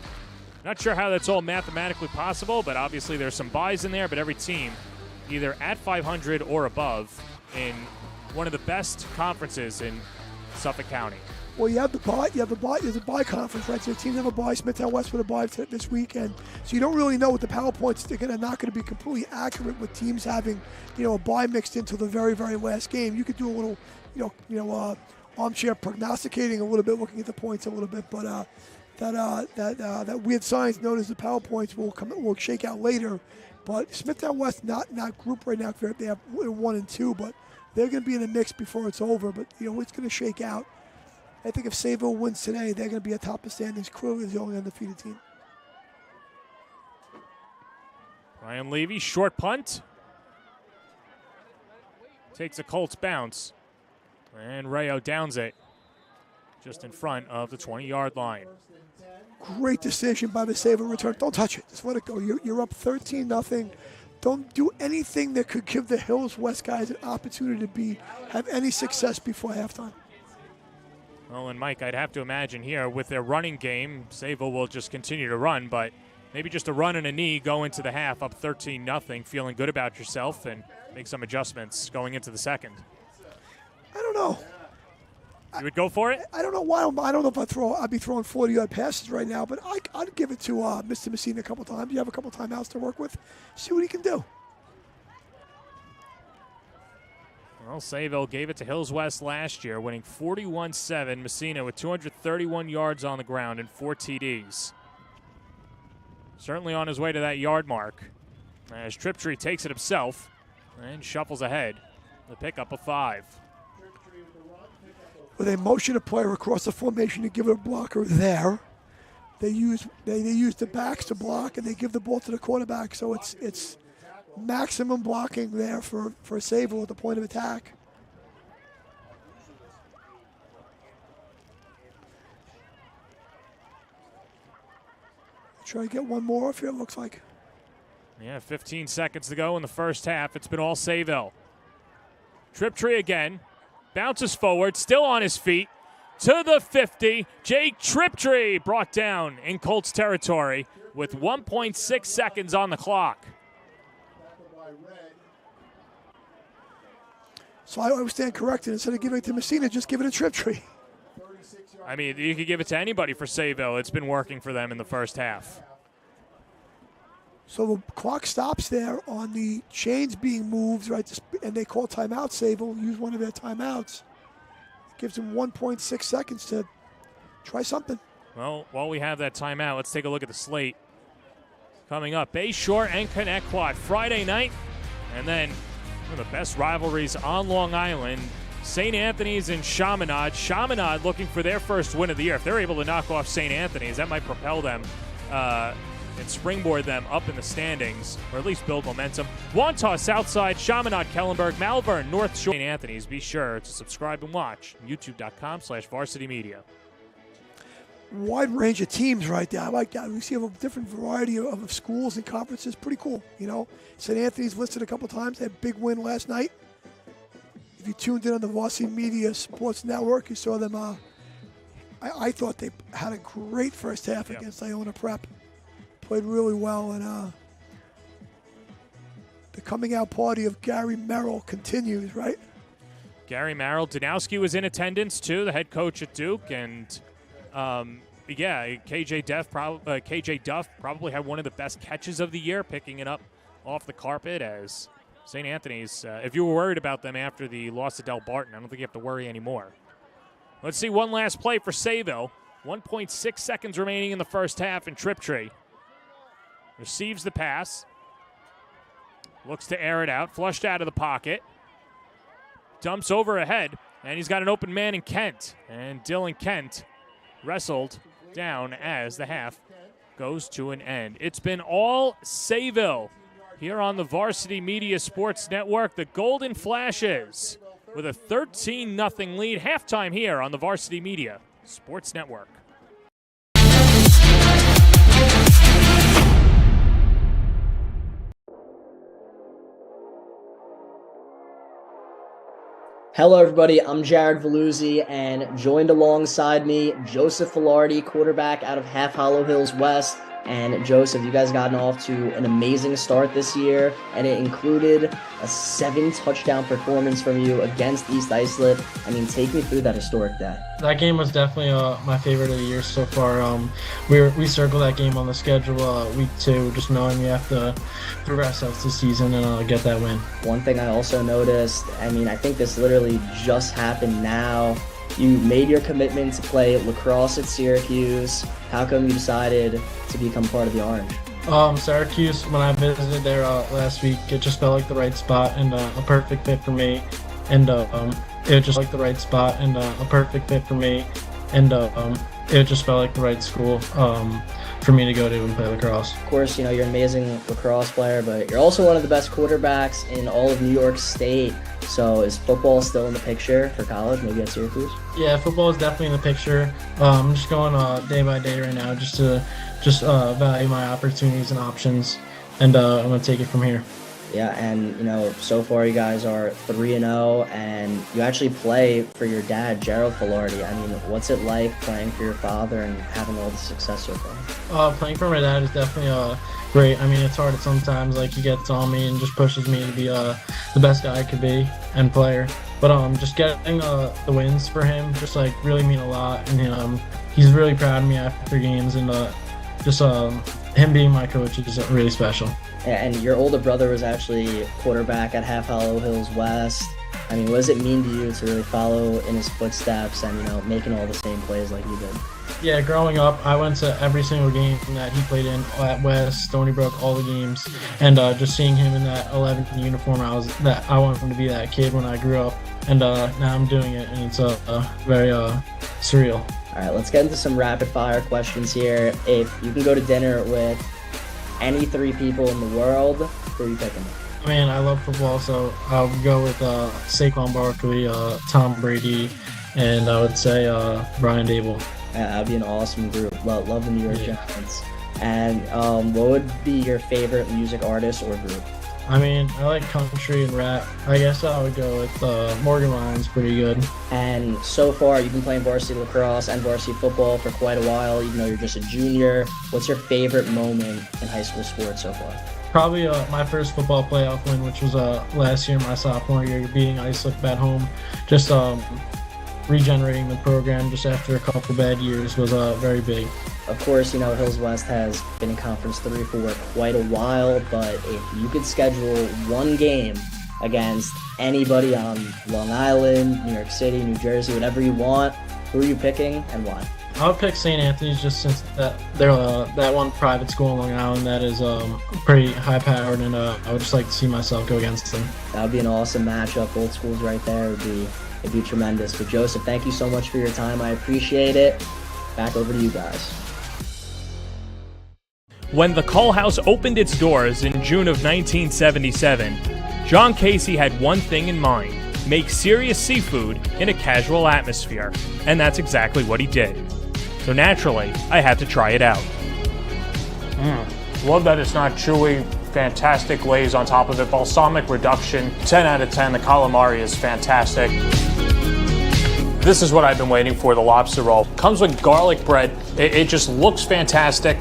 Not sure how that's all mathematically possible, but obviously there's some buys in there, but every team either at 500 or above in one of the best conferences in Suffolk County. Well, you have the bye. There's a bye conference, right? So the teams have a bye. Smithtown West with a bye this weekend. So you don't really know what the PowerPoints. They're not going to be completely accurate with teams having, a bye mixed into the very, very last game. You could do a little, armchair prognosticating a little bit, looking at the points a little bit, but that weird science known as the PowerPoints will shake out later. But Smithtown West not group right now. They have 1 and 2, but they're going to be in the mix before it's over. But it's going to shake out. I think if Sayville wins today, they're going to be atop the standings. Clearly, is the only undefeated team. Ryan Levy, short punt. Takes a Colts bounce. And Rayo downs it just in front of the 20-yard line. Great decision by the Sayville return. Don't touch it. Just let it go. You're up 13-0. Don't do anything that could give the Hills West guys an opportunity to have any success before halftime. Well, and Mike, I'd have to imagine here with their running game, Sayville will just continue to run, but maybe just a run and a knee go into the half up 13-0, feeling good about yourself and make some adjustments going into the second. I don't know. You would go for it? I don't know why. I don't know if I'd be throwing 40-yard passes right now, but I'd give it to Mr. Messina a couple times. You have a couple timeouts to work with. See what he can do. Well, Sayville gave it to Hills West last year, winning 41-7. Messina with 231 yards on the ground and 4 TDs. Certainly on his way to that yard mark as Triptree takes it himself and shuffles ahead. The pickup of 5. Where they motion a player across the formation to give it a blocker there. They use the backs to block, and they give the ball to the quarterback. So it's maximum blocking there for Sayville at the point of attack. Try to get one more off here, it looks like. Yeah, 15 seconds to go in the first half. It's been all Sayville. Triptree again. Bounces forward, still on his feet. To the 50. Jake Triptree brought down in Colts territory with 1.6 seconds on the clock. So I would stand corrected. Instead of giving it to Messina, just give it to Triptree. I mean, you could give it to anybody for Sayville. It's been working for them in the first half. So the clock stops there on the chains being moved, right? And they call timeout. Sayville use one of their timeouts. It gives them 1.6 seconds to try something. Well, while we have that timeout, let's take a look at the slate. Coming up, Bayshore and Connecticut Friday night. And then one of the best rivalries on Long Island, St. Anthony's and Chaminade. Chaminade looking for their first win of the year. If they're able to knock off St. Anthony's, that might propel them and springboard them up in the standings, or at least build momentum. Wantagh, Southside, Chaminade, Kellenberg, Malvern, North Shore, St. Anthony's. Be sure to subscribe and watch youtube.com/Varsity Media. Wide range of teams right there. I like that. We see a different variety of schools and conferences. Pretty cool, St. Anthony's listed a couple times. They had a big win last night. If you tuned in on the Varsity Media Sports Network, you saw them. I thought they had a great first half against Iona Prep. Played really well, and the coming out party of Gary Merrill continues, right? Gary Merrill. Danowski was in attendance, too, the head coach at Duke. And, KJ Duff probably had one of the best catches of the year, picking it up off the carpet as St. Anthony's. If you were worried about them after the loss to Del Barton, I don't think you have to worry anymore. Let's see one last play for Sayville. 1.6 seconds remaining in the first half, and Triptree receives the pass. Looks to air it out, flushed out of the pocket. Dumps over ahead, and he's got an open man in Kent. And Dylan Kent wrestled down as the half goes to an end. It's been all Sayville here on the Varsity Media Sports Network. The Golden Flashes with a 13-0 lead. Halftime here on the Varsity Media Sports Network. Hello, everybody. I'm Jared Veluzzi, and joined alongside me, Joseph Filardi, quarterback out of Half Hollow Hills West. And Joseph, you guys gotten off to an amazing start this year, and it included a 7-touchdown performance from you against East Islip. I mean, take me through that historic day. That game was definitely my favorite of the year so far. We circled that game on the schedule week 2, just knowing we have to prove ourselves this season and get that win. One thing I also noticed, I mean, I think this literally just happened now. You made your commitment to play lacrosse at Syracuse. How come you decided to become part of the Orange? Syracuse, when I visited there last week, it just felt like the right spot and a perfect fit for me. And it just like the right spot and a perfect fit for me. And it just felt like the right school for me to go to and play lacrosse. Of course, you know, you're an amazing lacrosse player, but you're also one of the best quarterbacks in all of New York State. So is football still in the picture for college, maybe at Syracuse? Yeah, football is definitely in the picture. I'm just going day by day right now just to value my opportunities and options, and I'm going to take it from here. Yeah, and, you know, so far you guys are 3-0, and you actually play for your dad, Gerald Filardi. I mean, what's it like playing for your father and having all the success so far? Playing for my dad is definitely great. I mean, it's hard sometimes. Like, he gets on me and just pushes me to be the best guy I could be and player. But just getting the wins for him just like really mean a lot, and he's really proud of me after games, and him being my coach is really special. And your older brother was actually quarterback at Half Hollow Hills West. I mean, what does it mean to you to really follow in his footsteps and, you know, making all the same plays like you did? Yeah, growing up, I went to every single game that he played in at West, Stony Brook, all the games, and just seeing him in that 11th uniform, I wanted to be that kid when I grew up, and now I'm doing it, and it's very surreal. All right, let's get into some rapid fire questions here. If you can go to dinner with any 3 people in the world, who are you picking? I mean, I love football, so I would go with Saquon Barkley, Tom Brady, and I would say Brian Dable. Yeah, that would be an awesome group. Love the New York Giants. And what would be your favorite music artist or group? I mean, I like country and rap. I guess I would go with Morgan Lyons, pretty good. And so far, you've been playing varsity lacrosse and varsity football for quite a while, even though you're just a junior. What's your favorite moment in high school sports so far? Probably my first football playoff win, which was last year, my sophomore year, beating Islip at home. Just regenerating the program just after a couple bad years was very big. Of course, you know, Hills West has been in Conference 3 for quite a while, but if you could schedule one game against anybody on Long Island, New York City, New Jersey, whatever you want, who are you picking and why? I would pick St. Anthony's just since they're that one private school in Long Island that is pretty high-powered, and I would just like to see myself go against them. That would be an awesome matchup. Both schools right there it'd be tremendous. But Joseph, thank you so much for your time. I appreciate it. Back over to you guys. When the Call House opened its doors in June of 1977, John Casey had one thing in mind: make serious seafood in a casual atmosphere. And that's exactly what he did. So naturally, I had to try it out. Love that it's not chewy. Fantastic glaze on top of it. Balsamic reduction. 10 out of 10. The calamari is fantastic. This is what I've been waiting for, the lobster roll. Comes with garlic bread. It just looks fantastic.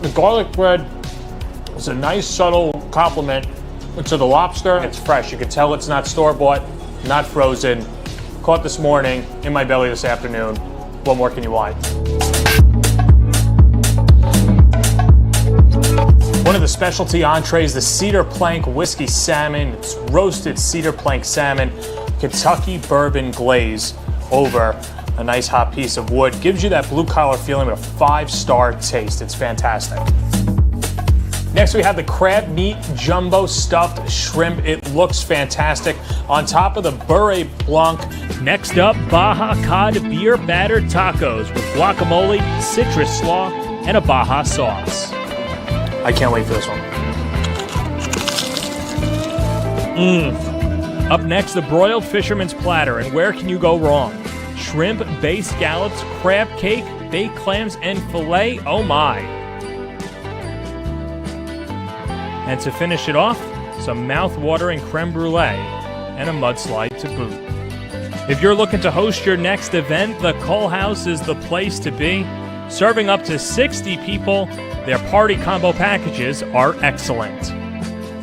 The garlic bread is a nice subtle compliment to the lobster. It's fresh. You can tell it's not store-bought, not frozen. Caught this morning, in my belly this afternoon. What more can you want? One of the specialty entrees, the cedar plank whiskey salmon. It's roasted cedar plank salmon, Kentucky bourbon glaze over a nice hot piece of wood. Gives you that blue collar feeling with a 5-star taste. It's fantastic. Next, we have the crab meat jumbo stuffed shrimp. It looks fantastic on top of the beurre blanc. Next up, Baja Cod beer battered tacos with guacamole, citrus slaw, and a Baja sauce. I can't wait for this one. Up next, the broiled fisherman's platter, and where can you go wrong? Shrimp, base scallops, crab cake, baked clams, and filet. Oh my. And to finish it off, some mouth-watering creme brulee and a mudslide to boot. If you're looking to host your next event, the Cole House is the place to be. Serving up to 60 people, their party combo packages are excellent.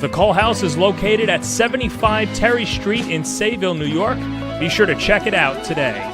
The Cole House is located at 75 Terry Street in Sayville, New York. Be sure to check it out today.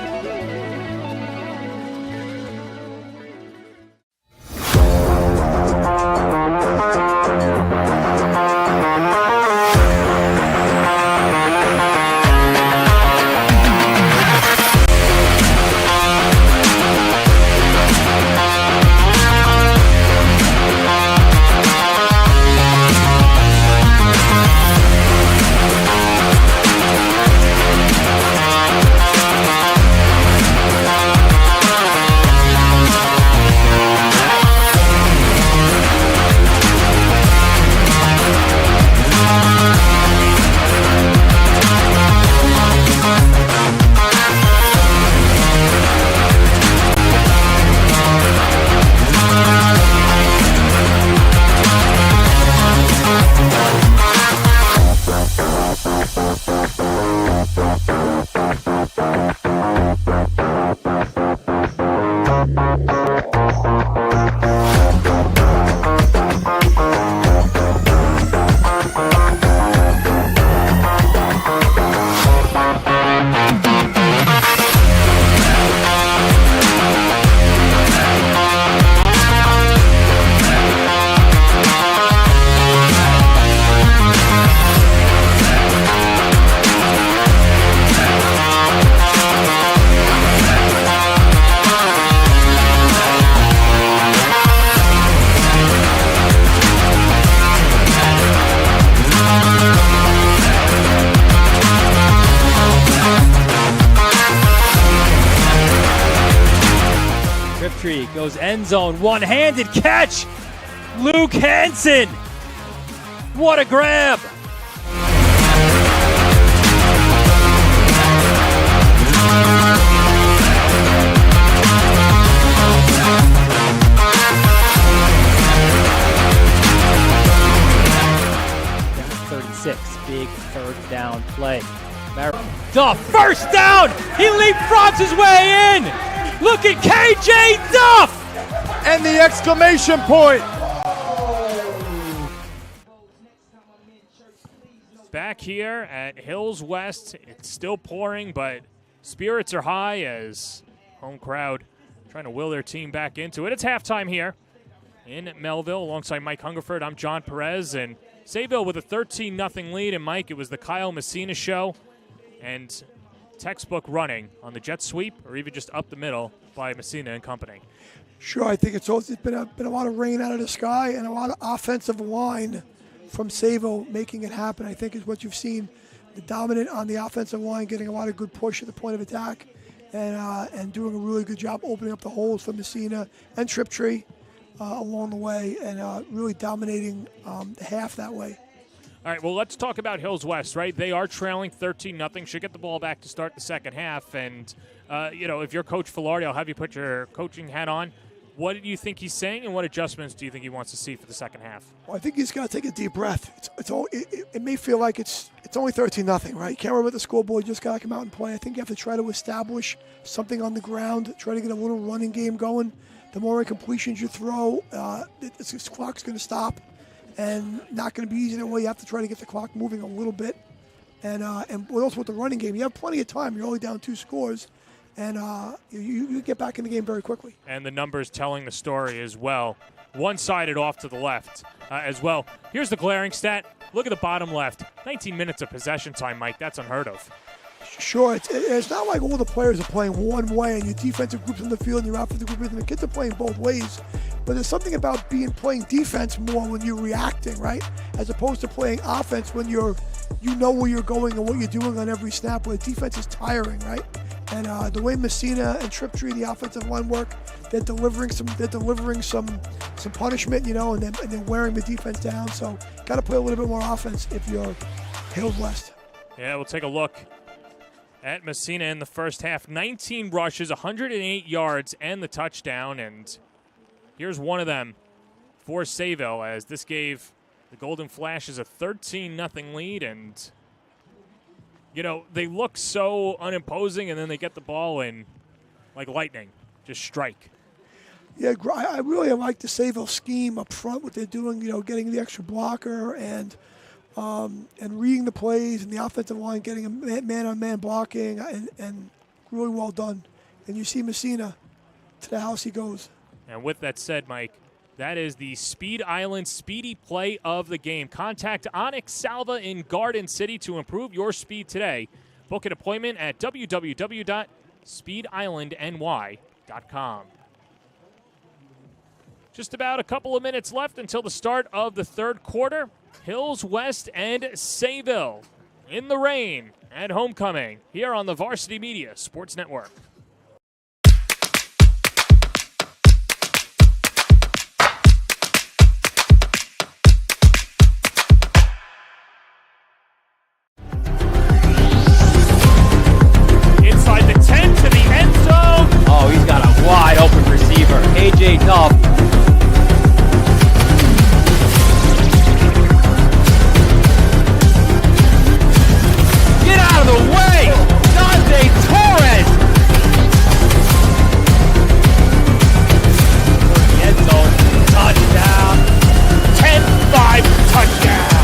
Goes end zone, one-handed catch. Luke Hansen. What a grab. Down 36, big third down play. The first down. He leapfrogs his way in. Look at KJ Duff! And the exclamation point. Back here at Hills West, it's still pouring, but spirits are high as home crowd trying to will their team back into it. It's halftime here in Melville alongside Mike Hungerford. I'm John Perez, and Sayville with a 13-0 lead. And Mike, it was the Kyle Messina show, and textbook running on the jet sweep or even just up the middle by Messina and company. Sure, I think it's been a lot of rain out of the sky and a lot of offensive line from Sayville making it happen. I think is what you've seen. The dominant on the offensive line, getting a lot of good push at the point of attack, and doing a really good job opening up the holes for Messina and Triptree along the way, and really dominating the half that way. All right, well, let's talk about Hills West, right? They are trailing 13-0, should get the ball back to start the second half. And, if you're Coach Filardi, I'll have you put your coaching hat on. What do you think he's saying, and what adjustments do you think he wants to see for the second half? Well, I think he's got to take a deep breath. It may feel like it's only 13-0, right? You can't remember the scoreboard. You just got to come out and play. I think you have to try to establish something on the ground, try to get a little running game going. The more incompletions you throw, this clock's going to stop. and not going to be easy that way. You have to try to get the clock moving a little bit. And also with the running game, you have plenty of time. You're only down 2 scores, and you get back in the game very quickly. And the numbers telling the story as well. One-sided off to the left as well. Here's the glaring stat. Look at the bottom left. 19 minutes of possession time, Mike. That's unheard of. Sure, it's not like all the players are playing one way and your defensive group's in the field and your offensive group isn't. The kids are playing both ways. But there's something about playing defense more when you're reacting, right? As opposed to playing offense when you know where you're going and what you're doing on every snap, where the defense is tiring, right? And the way Messina and Triptree, the offensive line work, they're delivering some punishment, and then wearing the defense down. So got to play a little bit more offense if you're Hills West. Yeah, we'll take a look at Messina in the first half. 19 rushes, 108 yards, and the touchdown. And here's one of them for Sayville, as this gave the Golden Flashes a 13-0 lead. And, they look so unimposing, and then they get the ball and, like lightning, just strike. Yeah, I really like the Sayville scheme up front, what they're doing, getting the extra blocker and reading the plays, and the offensive line getting a man-on-man blocking, and really well done. And you see Messina, to the house he goes. And with that said, Mike, that is the Speed Island Speedy Play of the game. Contact Onyx Salva in Garden City to improve your speed today. Book an appointment at www.speedislandny.com. Just about a couple of minutes left until the start of the third quarter. Hills West and Sayville in the rain at homecoming here on the Varsity Media Sports Network. Inside the 10 to the end zone. Oh, he's got a wide open receiver. AJ Duff. Out of the way! Dante Torres! End zone. Touchdown. 10-5 touchdown.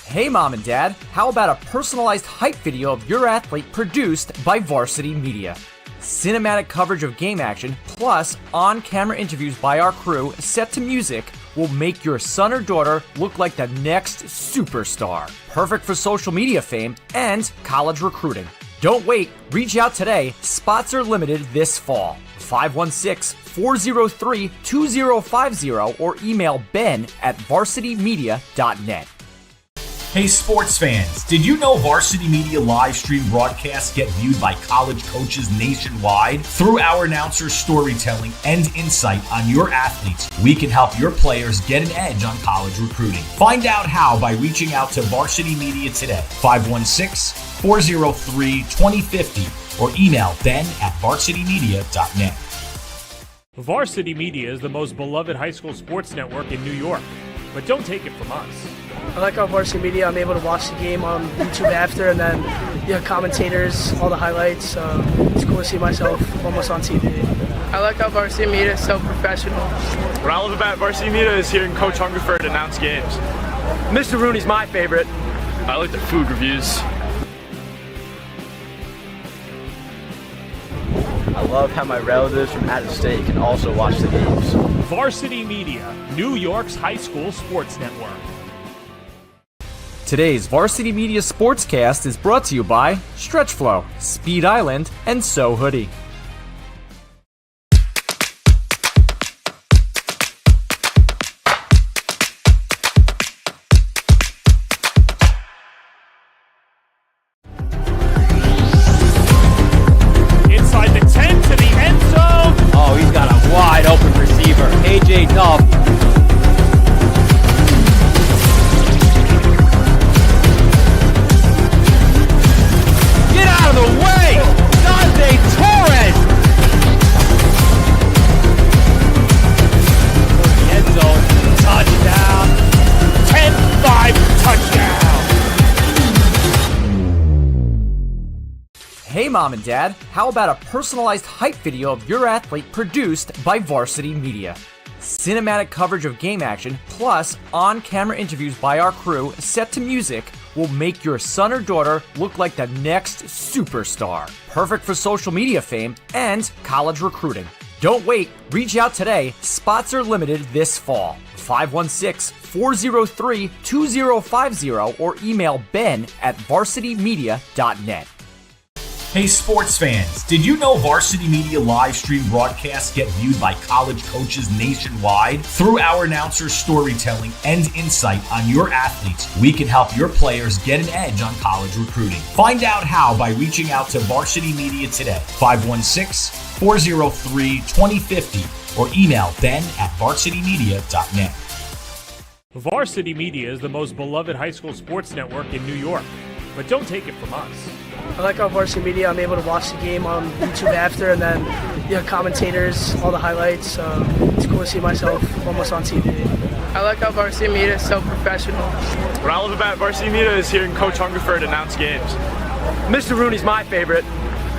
Hey Mom and Dad, how about a personalized hype video of your athlete produced by Varsity Media? Cinematic coverage of game action, plus on-camera interviews by our crew set to music will make your son or daughter look like the next superstar. Perfect for social media fame and college recruiting. Don't wait, reach out today. Spots are limited this fall. 516-403-2050 or email ben@varsitymedia.net. Hey sports fans, did you know Varsity Media live stream broadcasts get viewed by college coaches nationwide? Through our announcers' storytelling and insight on your athletes, we can help your players get an edge on college recruiting. Find out how by reaching out to Varsity Media today, 516-403-2050, or email ben@varsitymedia.net. Varsity Media is the most beloved high school sports network in New York, but don't take it from us. I like how Varsity Media, I'm able to watch the game on YouTube after, and then commentators, all the highlights. It's cool to see myself almost on TV. I like how Varsity Media is so professional. What I love about Varsity Media is hearing Coach Hungerford announce games. Mr. Rooney's my favorite. I like the food reviews. I love how my relatives from out of state can also watch the games. Varsity Media, New York's high school sports network. Today's Varsity Media Sportscast is brought to you by StretchFlow, Speed Island, and So Hoodie. Inside the 10 to the end zone. Oh, he's got a wide open receiver. AJ Duff. Out of the way! Dante Torres! End zone. Touchdown. 10-5 touchdown. Hey Mom and Dad, how about a personalized hype video of your athlete produced by Varsity Media? Cinematic coverage of game action, plus on-camera interviews by our crew set to music will make your son or daughter look like the next superstar. Perfect for social media fame and college recruiting. Don't wait. Reach out today. Spots are limited this fall. 516-403-2050 or email ben@varsitymedia.net. Hey sports fans, did you know Varsity Media live stream broadcasts get viewed by college coaches nationwide? Through our announcers' storytelling and insight on your athletes, we can help your players get an edge on college recruiting. Find out how by reaching out to Varsity Media today, 516-403-2050, or email ben@varsitymedia.net. Varsity Media is the most beloved high school sports network in New York, but don't take it from us. I like how Varsity Media, I'm able to watch the game on YouTube after, and then commentators, all the highlights. It's cool to see myself almost on TV. I like how Varsity Media is so professional. What I love about Varsity Media is hearing Coach Hungerford announce games. Mr. Rooney's my favorite.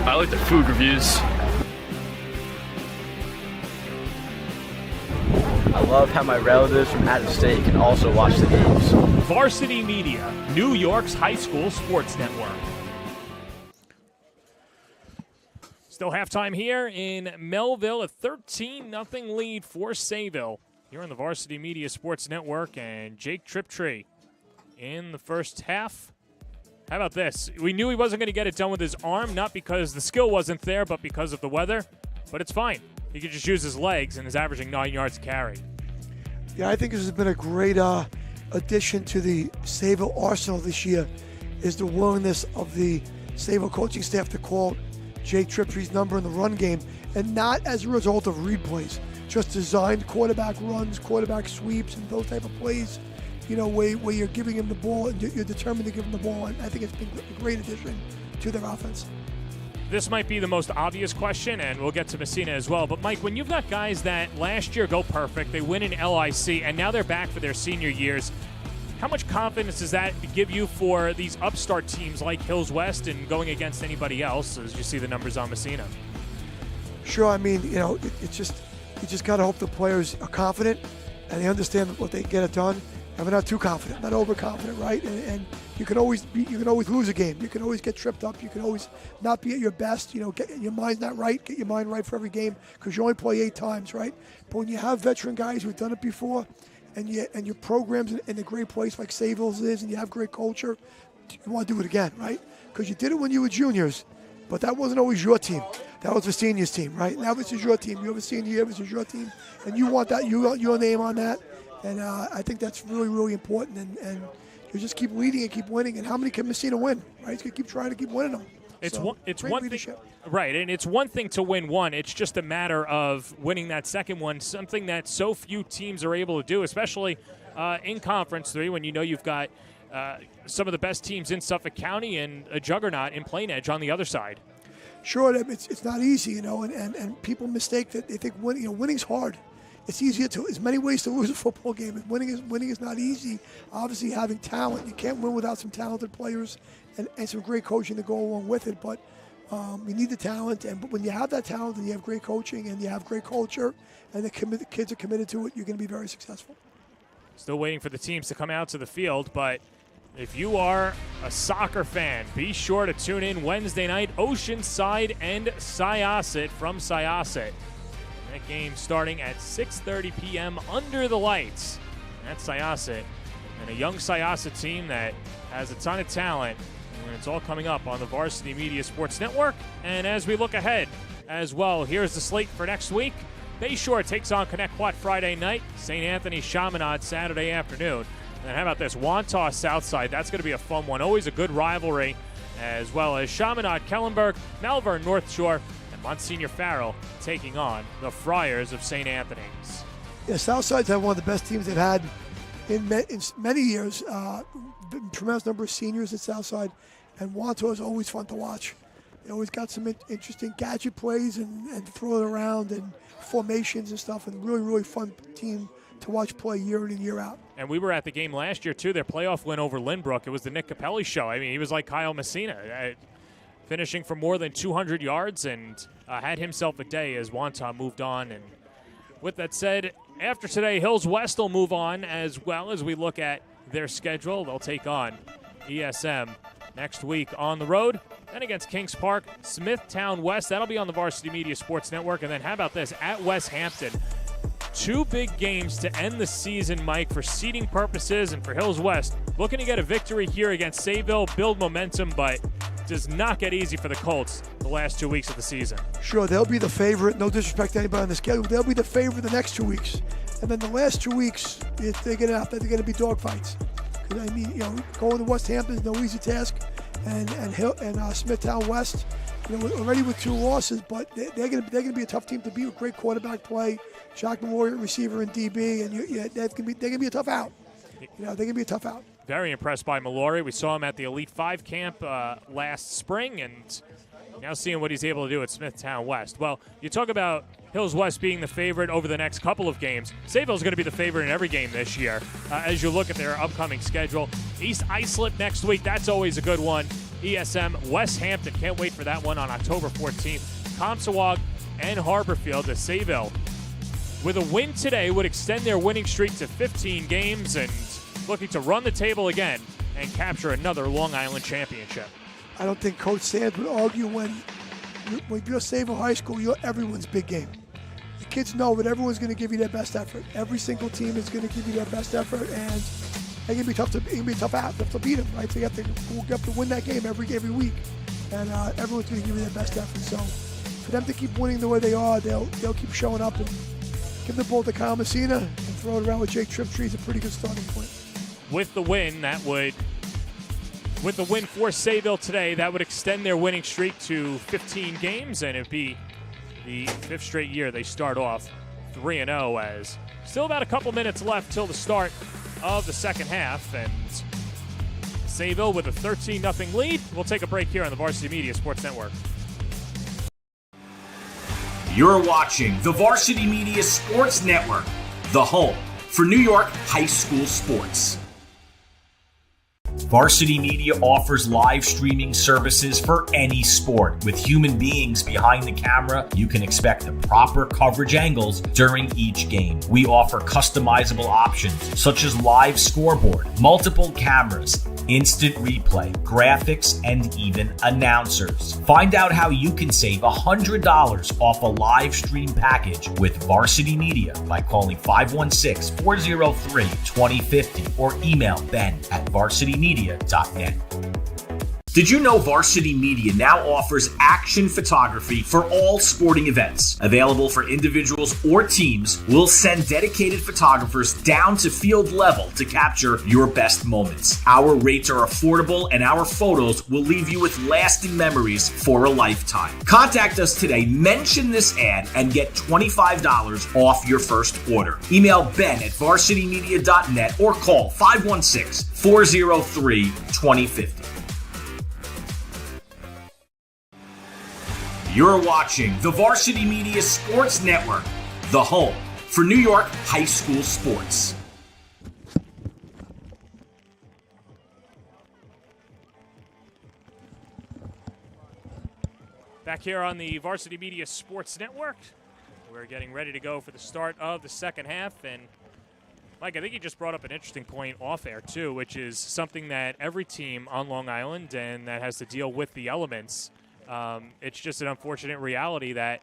I like the food reviews. I love how my relatives from out of state can also watch the games. Varsity Media, New York's high school sports network. Still halftime here in Melville, a 13-0 lead for Sayville. Here on the Varsity Media Sports Network, and Jake Triptree in the first half. How about this? We knew he wasn't going to get it done with his arm, not because the skill wasn't there, but because of the weather. But it's fine. He could just use his legs and is averaging 9 yards a carry. Yeah, I think this has been a great addition to the Sayville arsenal this year, is the willingness of the Sayville coaching staff to call Jake Triptree's number in the run game, and not as a result of read plays, just designed quarterback runs, quarterback sweeps, and those type of plays, where you're giving him the ball and you're determined to give him the ball. And I think it's been a great addition to their offense. This might be the most obvious question, and we'll get to Messina as well. But, Mike, when you've got guys that last year go perfect, they win an LIC, and now they're back for their senior years, how much confidence does that give you for these upstart teams like Hills West and going against anybody else as you see the numbers on Messina? Sure, I mean, you just got to hope the players are confident and they understand what they get it done. And we're not too confident, not overconfident, right? And you can always lose a game. You can always get tripped up. You can always not be at your best. Get your mind's not right. Get your mind right for every game because you only play 8 times, right? But when you have veteran guys who've done it before, and your program's in a great place like Sayville's is, and you have great culture, you want to do it again, right? Because you did it when you were juniors, but that wasn't always your team. That was the seniors team, right? Now this is your team. You have a senior year, this is your team, and you want that. You want your name on that. And I think that's really, really important. And you just keep leading and keep winning. And how many can Messina win? Right? He's going to keep trying to keep winning them. It's one thing, right? And it's one thing to win one. It's just a matter of winning that second one. Something that so few teams are able to do, especially in Conference 3, when you've got some of the best teams in Suffolk County and a juggernaut in Plain Edge on the other side. Sure, it's not easy, and people mistake that. They think winning's hard. It's easier there's many ways to lose a football game. Winning is not easy. Obviously, having talent, you can't win without some talented players and some great coaching to go along with it. But you need the talent, but when you have that talent and you have great coaching and you have great culture, and the kids are committed to it, you're going to be very successful. Still waiting for the teams to come out to the field, but if you are a soccer fan, be sure to tune in Wednesday night, Oceanside and Syosset from Syosset. That game starting at 6:30 p.m. under the lights. That's Syosset, and a young Syosset team that has a ton of talent. And it's all coming up on the Varsity Media Sports Network. And as we look ahead as well, here's the slate for next week. Bayshore takes on Connecticut Friday night. St. Anthony Chaminade Saturday afternoon. And how about this? Wantagh Southside. That's going to be a fun one. Always a good rivalry. As well as Chaminade Kellenberg, Malvern North Shore, Monsignor Farrell taking on the Friars of St. Anthony's. Yeah, Southside's had one of the best teams they've had in many years. Tremendous number of seniors at Southside, and Wantagh is always fun to watch. They always got some interesting gadget plays and throw it around and formations and stuff, and really, really fun team to watch play year in and year out. And we were at the game last year, too, their playoff win over Lynbrook. It was the Nick Capelli show. I mean, he was like Kyle Messina. Finishing for more than 200 yards and had himself a day as Wantagh moved on. And with that said, After today, Hills West will move on as well as we look at their schedule. They'll take on ESM next week on the road. Then against Kings Park, Smithtown West. That'll be on the Varsity Media Sports Network. And then how about this? At West Hampton. 2 big games to end the season, Mike, for seeding purposes and for Hills West. Looking to get a victory here against Sayville, build momentum, but does not get easy for the Colts the last 2 weeks of the season. Sure, they'll be the favorite. No disrespect to anybody on the schedule. They'll be the favorite the next 2 weeks. And then the last 2 weeks, if they get out there, they're going to be dogfights. Because, I mean, you know, going to West Hampton is no easy task. And Smithtown West, you know, already with 2 losses, but they're going to be a tough team to beat with great quarterback play, Shock Memorial receiver and DB, and they're going to be a tough out. You know, they're going to be a tough out. Very impressed by Mallory. We saw him at the Elite 5 camp last spring, and now seeing what he's able to do at Smithtown West. Well, you talk about Hills West being the favorite over the next couple of games. Sayville's going to be the favorite in every game this year as you look at their upcoming schedule. East Islip next week, that's always a good one. ESM, West Hampton, can't wait for that one on October 14th. Comsawag and Harborfield to Sayville. With a win today would extend their winning streak to 15 games and looking to run the table again and capture another Long Island championship. I don't think Coach Sands would argue when you're Sayville High School, you're everyone's big game. The kids know that everyone's going to give you their best effort. Every single team is going to give you their best effort, and they're going to be tough to out. You have to beat them, right? So you have to win that game every week, and everyone's going to give you their best effort. So for them to keep winning the way they are, they'll keep showing up and give the ball to Kyle Messina and throw it around with Jake Triptree is a pretty good starting point. With the win, with the win for Sayville today, that would extend their winning streak to 15 games, and it'd be the 5th straight year they start off 3-0 as still about a couple minutes left till the start of the second half, and Sayville with a 13-0 lead. We'll take a break here on the Varsity Media Sports Network. You're watching the Varsity Media Sports Network, the home for New York high school sports. Varsity Media offers live streaming services for any sport. With human beings behind the camera, you can expect the proper coverage angles during each game. We offer customizable options such as live scoreboard, multiple cameras, instant replay, graphics, and even announcers. Find out how you can save $100 off a live stream package with Varsity Media by calling 516-403-2050 or email ben@varsitymedia.net. Did you know Varsity Media now offers action photography for all sporting events? Available for individuals or teams, we'll send dedicated photographers down to field level to capture your best moments. Our rates are affordable and our photos will leave you with lasting memories for a lifetime. Contact us today, mention this ad, and get $25 off your first order. Email ben@varsitymedia.net or call 516-403-2050. You're watching the Varsity Media Sports Network, the home for New York high school sports. Back here on the Varsity Media Sports Network, we're getting ready to go for the start of the second half. And Mike, I think you just brought up an interesting point off air too, which is something that every team on Long Island and that has to deal with the elements. It's just an unfortunate reality that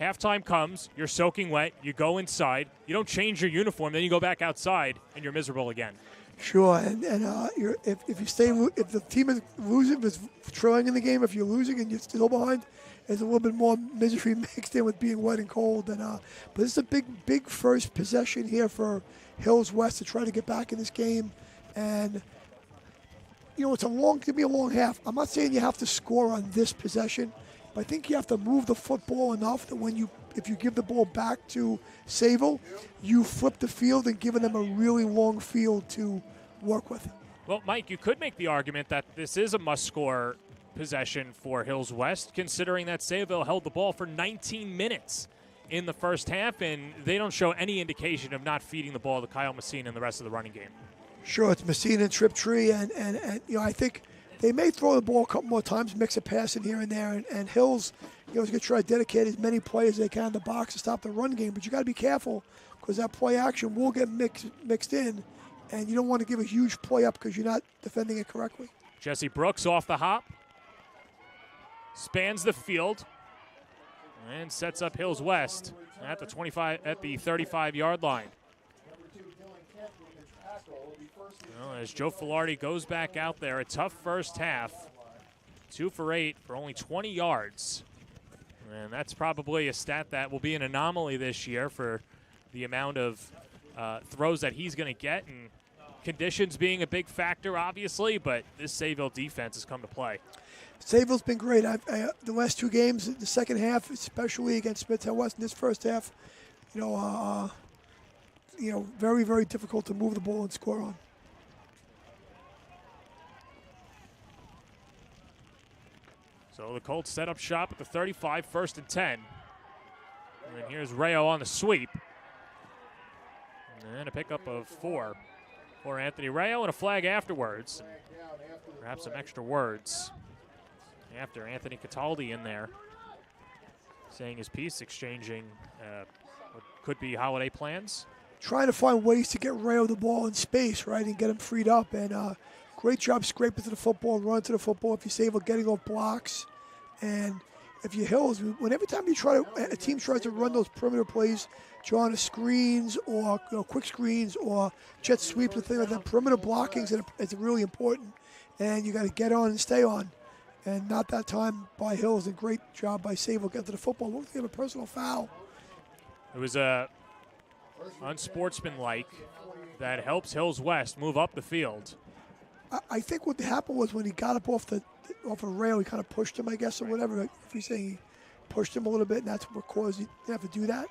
halftime comes, you're soaking wet, you go inside, you don't change your uniform, then you go back outside and you're miserable again. Sure, and if the team is losing, is trailing in the game, if you're losing and you're still behind, there's a little bit more misery mixed in with being wet and cold. And but it's a big first possession here for Hills West to try to get back in this game, and you know it's going to be a long half. I'm not saying you have to score on this possession, but I think you have to move the football enough that if you give the ball back to Sayville, you flip the field and giving them a really long field to work with. Well, Mike, you could make the argument that this is a must-score possession for Hills West, considering that Sayville held the ball for 19 minutes in the first half, and they don't show any indication of not feeding the ball to Kyle Messina and the rest of the running game. Sure, it's Messina and Triptree, and you know I think They may throw the ball a couple more times, mix a pass in here and there, and Hills, is going to try to dedicate as many plays as they can in the box to stop the run game. But you got to be careful because that play action will get mixed in, and you don't want to give a huge play up because you're not defending it correctly. Jesse Brooks off the hop, spans the field, and sets up Hills West at the 35-yard line. Well, as Joe Filardi goes back out there, a tough first half, 2 for 8 for only 20 yards. And that's probably a stat that will be an anomaly this year for the amount of throws that he's going to get, and conditions being a big factor, obviously, but this Sayville defense has come to play. Sayville's been great. The last 2 games, the second half, especially against Smithtown West, in this first half, very, very difficult to move the ball and score on. So the Colts set up shop at the 35, 1st and 10. And then here's Rayo on the sweep. And a pickup of 4 for Anthony Rayo, and a flag afterwards. And perhaps some extra words after Anthony Cataldi in there saying his piece, exchanging what could be holiday plans. Trying to find ways to get Rayo the ball in space, right, and get him freed up. And great job scraping to the football, running to the football. If you save getting off blocks, and if you Hills, every time a team tries to run those perimeter plays, drawing screens or quick screens or jet sweeps and things like that, perimeter blocking is really important, and you got to get on and stay on. And not that time by Hills. And great job by Sayville getting to the football. Look, they have a personal foul. It was unsportsmanlike that helps Hills West move up the field. I think what happened was when he got up off a rail, he kind of pushed him, I guess, or whatever. If you're saying he pushed him a little bit, and that's what caused you to have to do that.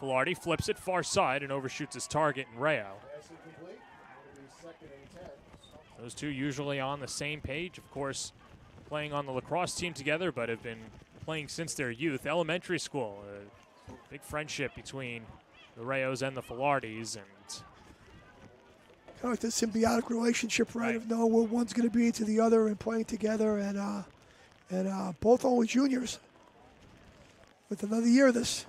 Filardi flips it far side and overshoots his target in Rayo. Those two usually on the same page, of course, playing on the lacrosse team together, but have been playing since their youth. Elementary school, a big friendship between the Rayos and the Filardis, and kind of like the symbiotic relationship, right? Of knowing where one's going to be to the other and playing together, and both only juniors with another year of this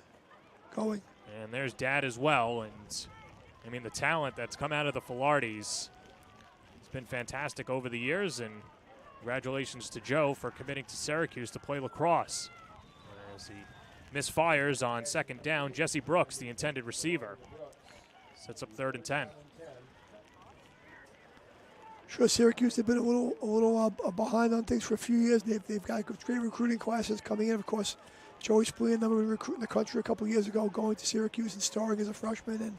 going. And there's Dad as well, and I mean the talent that's come out of the Filardis. It's been fantastic over the years, and congratulations to Joe for committing to Syracuse to play lacrosse. As he misfires on 2nd down, Jesse Brooks, the intended receiver, sets up 3rd and 10. Sure, Syracuse have been a little behind on things for a few years. They've got great recruiting classes coming in. Of course, Joey Spleen, number one recruit in the country a couple of years ago, going to Syracuse and starring as a freshman, and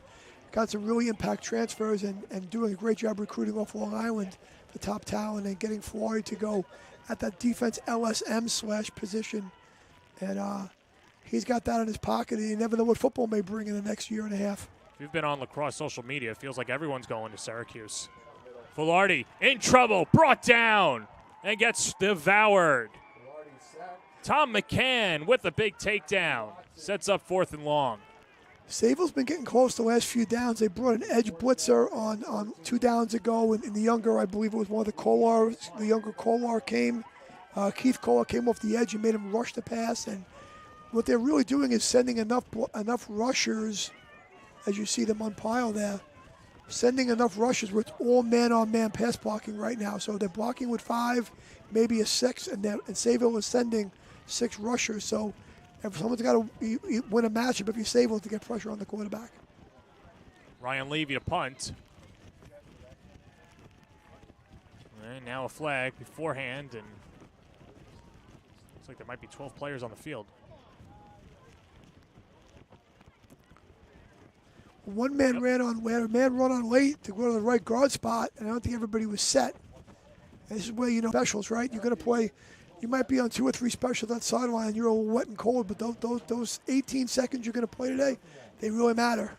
got some really impact transfers and doing a great job recruiting off Long Island the top talent and getting Filardi to go at that defense LSM / position. And he's got that in his pocket, and you never know what football may bring in the next year and a half. If you've been on lacrosse social media, it feels like everyone's going to Syracuse. Filardi in trouble, brought down, and gets devoured. Tom McCann with a big takedown. Sets up 4th and long. Sayville's been getting close the last few downs. They brought an edge blitzer on 2 downs ago, and the younger, I believe it was one of the Kolars, the younger Kolar came. Keith Kolar came off the edge and made him rush the pass. And what they're really doing is sending enough rushers, as you see them on pile there, sending enough rushes where it's all man-on-man pass blocking right now. So they're blocking with 5, maybe a 6, and Sayville is sending 6 rushers. So if someone's got to win a matchup, if you're Sayville, to get pressure on the quarterback. Ryan Levy to punt. And now a flag beforehand, and looks like there might be 12 players on the field. One man ran on late to go to the right guard spot, and I don't think everybody was set. And this is where specials, right? You're going to play. You might be on 2 or 3 specials that sideline. You're all wet and cold, but those 18 seconds you're going to play today, they really matter.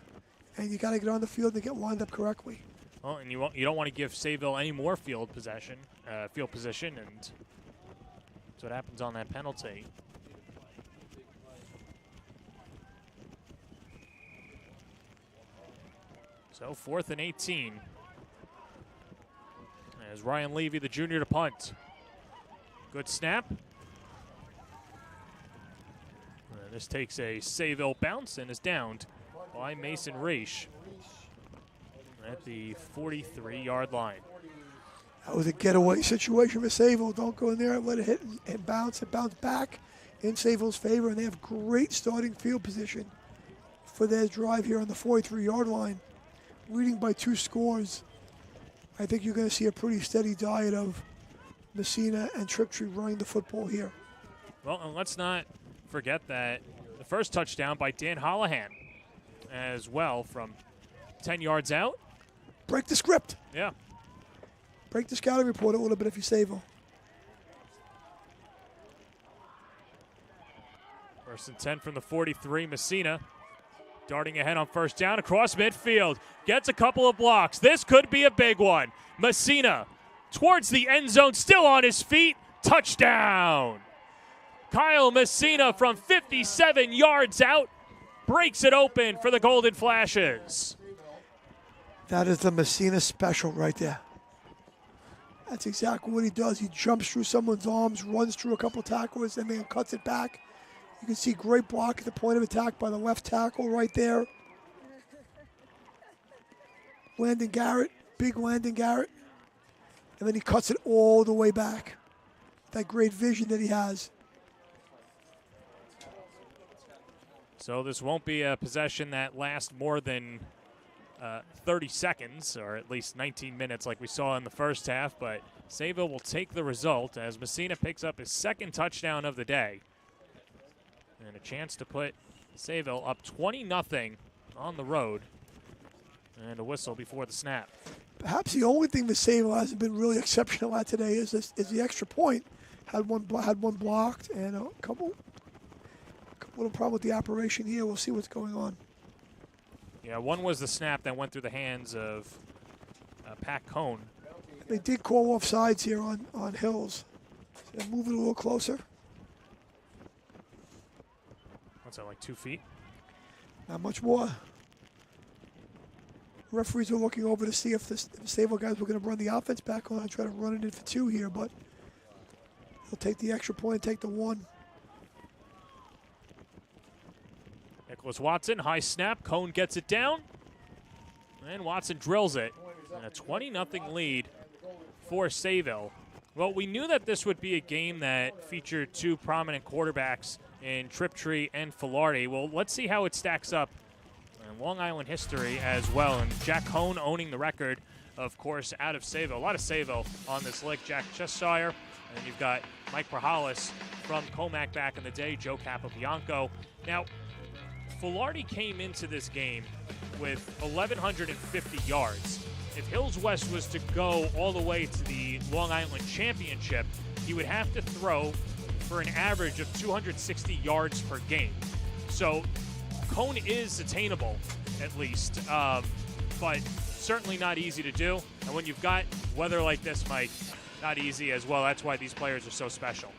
And you got to get on the field and get lined up correctly. Well, and you don't want to give Sayville any more field position, and that's what happens on that penalty. So 4th and 18. As As Ryan Levy, the junior, to punt. Good snap. This takes a Sayville bounce and is downed by Mason Reish at the 43-yard line. That was a getaway situation for Sayville. Don't go in there and let it hit and bounce. It bounced back in Sayville's favor, and they have great starting field position for their drive here on the 43-yard line. Leading by 2 scores. I think you're going to see a pretty steady diet of Messina and Triptree running the football here. Well, and let's not forget that the first touchdown by Dan Holohan as well from 10 yards out. Break the script. Yeah. Break the scouting report a little bit if you Sayville. First and 10 from the 43, Messina. Darting ahead on first down across midfield. Gets a couple of blocks. This could be a big one. Messina towards the end zone, still on his feet. Touchdown. Kyle Messina from 57 yards out breaks it open for the Golden Flashes. That is the Messina special right there. That's exactly what he does. He jumps through someone's arms, runs through a couple tacklers, and then cuts it back. You can see great block at the point of attack by the left tackle right there. Landon Garrett, big Landon Garrett. And then he cuts it all the way back. That great vision that he has. So this won't be a possession that lasts more than 30 seconds, or at least 19 minutes like we saw in the first half, but Sayville will take the result as Messina picks up his second touchdown of the day. And a chance to put Sayville up 20-0 on the road. And a whistle before the snap. Perhaps the only thing that Sayville hasn't been really exceptional at today is the extra point. Had one blocked and a couple little problem with the operation here. We'll see what's going on. Yeah, one was the snap that went through the hands of Pat Cohn. They did call offsides here on Hills. So move it a little closer. What's that, like 2 feet? Not much more. Referees are looking over to see if the Sayville guys were going to run the offense back on and try to run it in for 2 here, but they'll take the extra point, take the 1. Nicholas Watson, high snap. Cohn gets it down. And Watson drills it. And a 20-0 lead for Sayville. Well, we knew that this would be a game that featured 2 prominent quarterbacks in Triptree and Filardi. Well, let's see how it stacks up in Long Island history as well. And Jack Cohn owning the record, of course, out of Sayville. A lot of Sayville on this lick. Jack Cheshire. And you've got Mike Prahalis from Comac back in the day, Joe Capobianco. Now, Filardi came into this game with 1,150 yards. If Hills West was to go all the way to the Long Island Championship, he would have to throw for an average of 260 yards per game. So Cohn is attainable, at least, but certainly not easy to do. And when you've got weather like this, Mike, not easy as well. That's why these players are so special.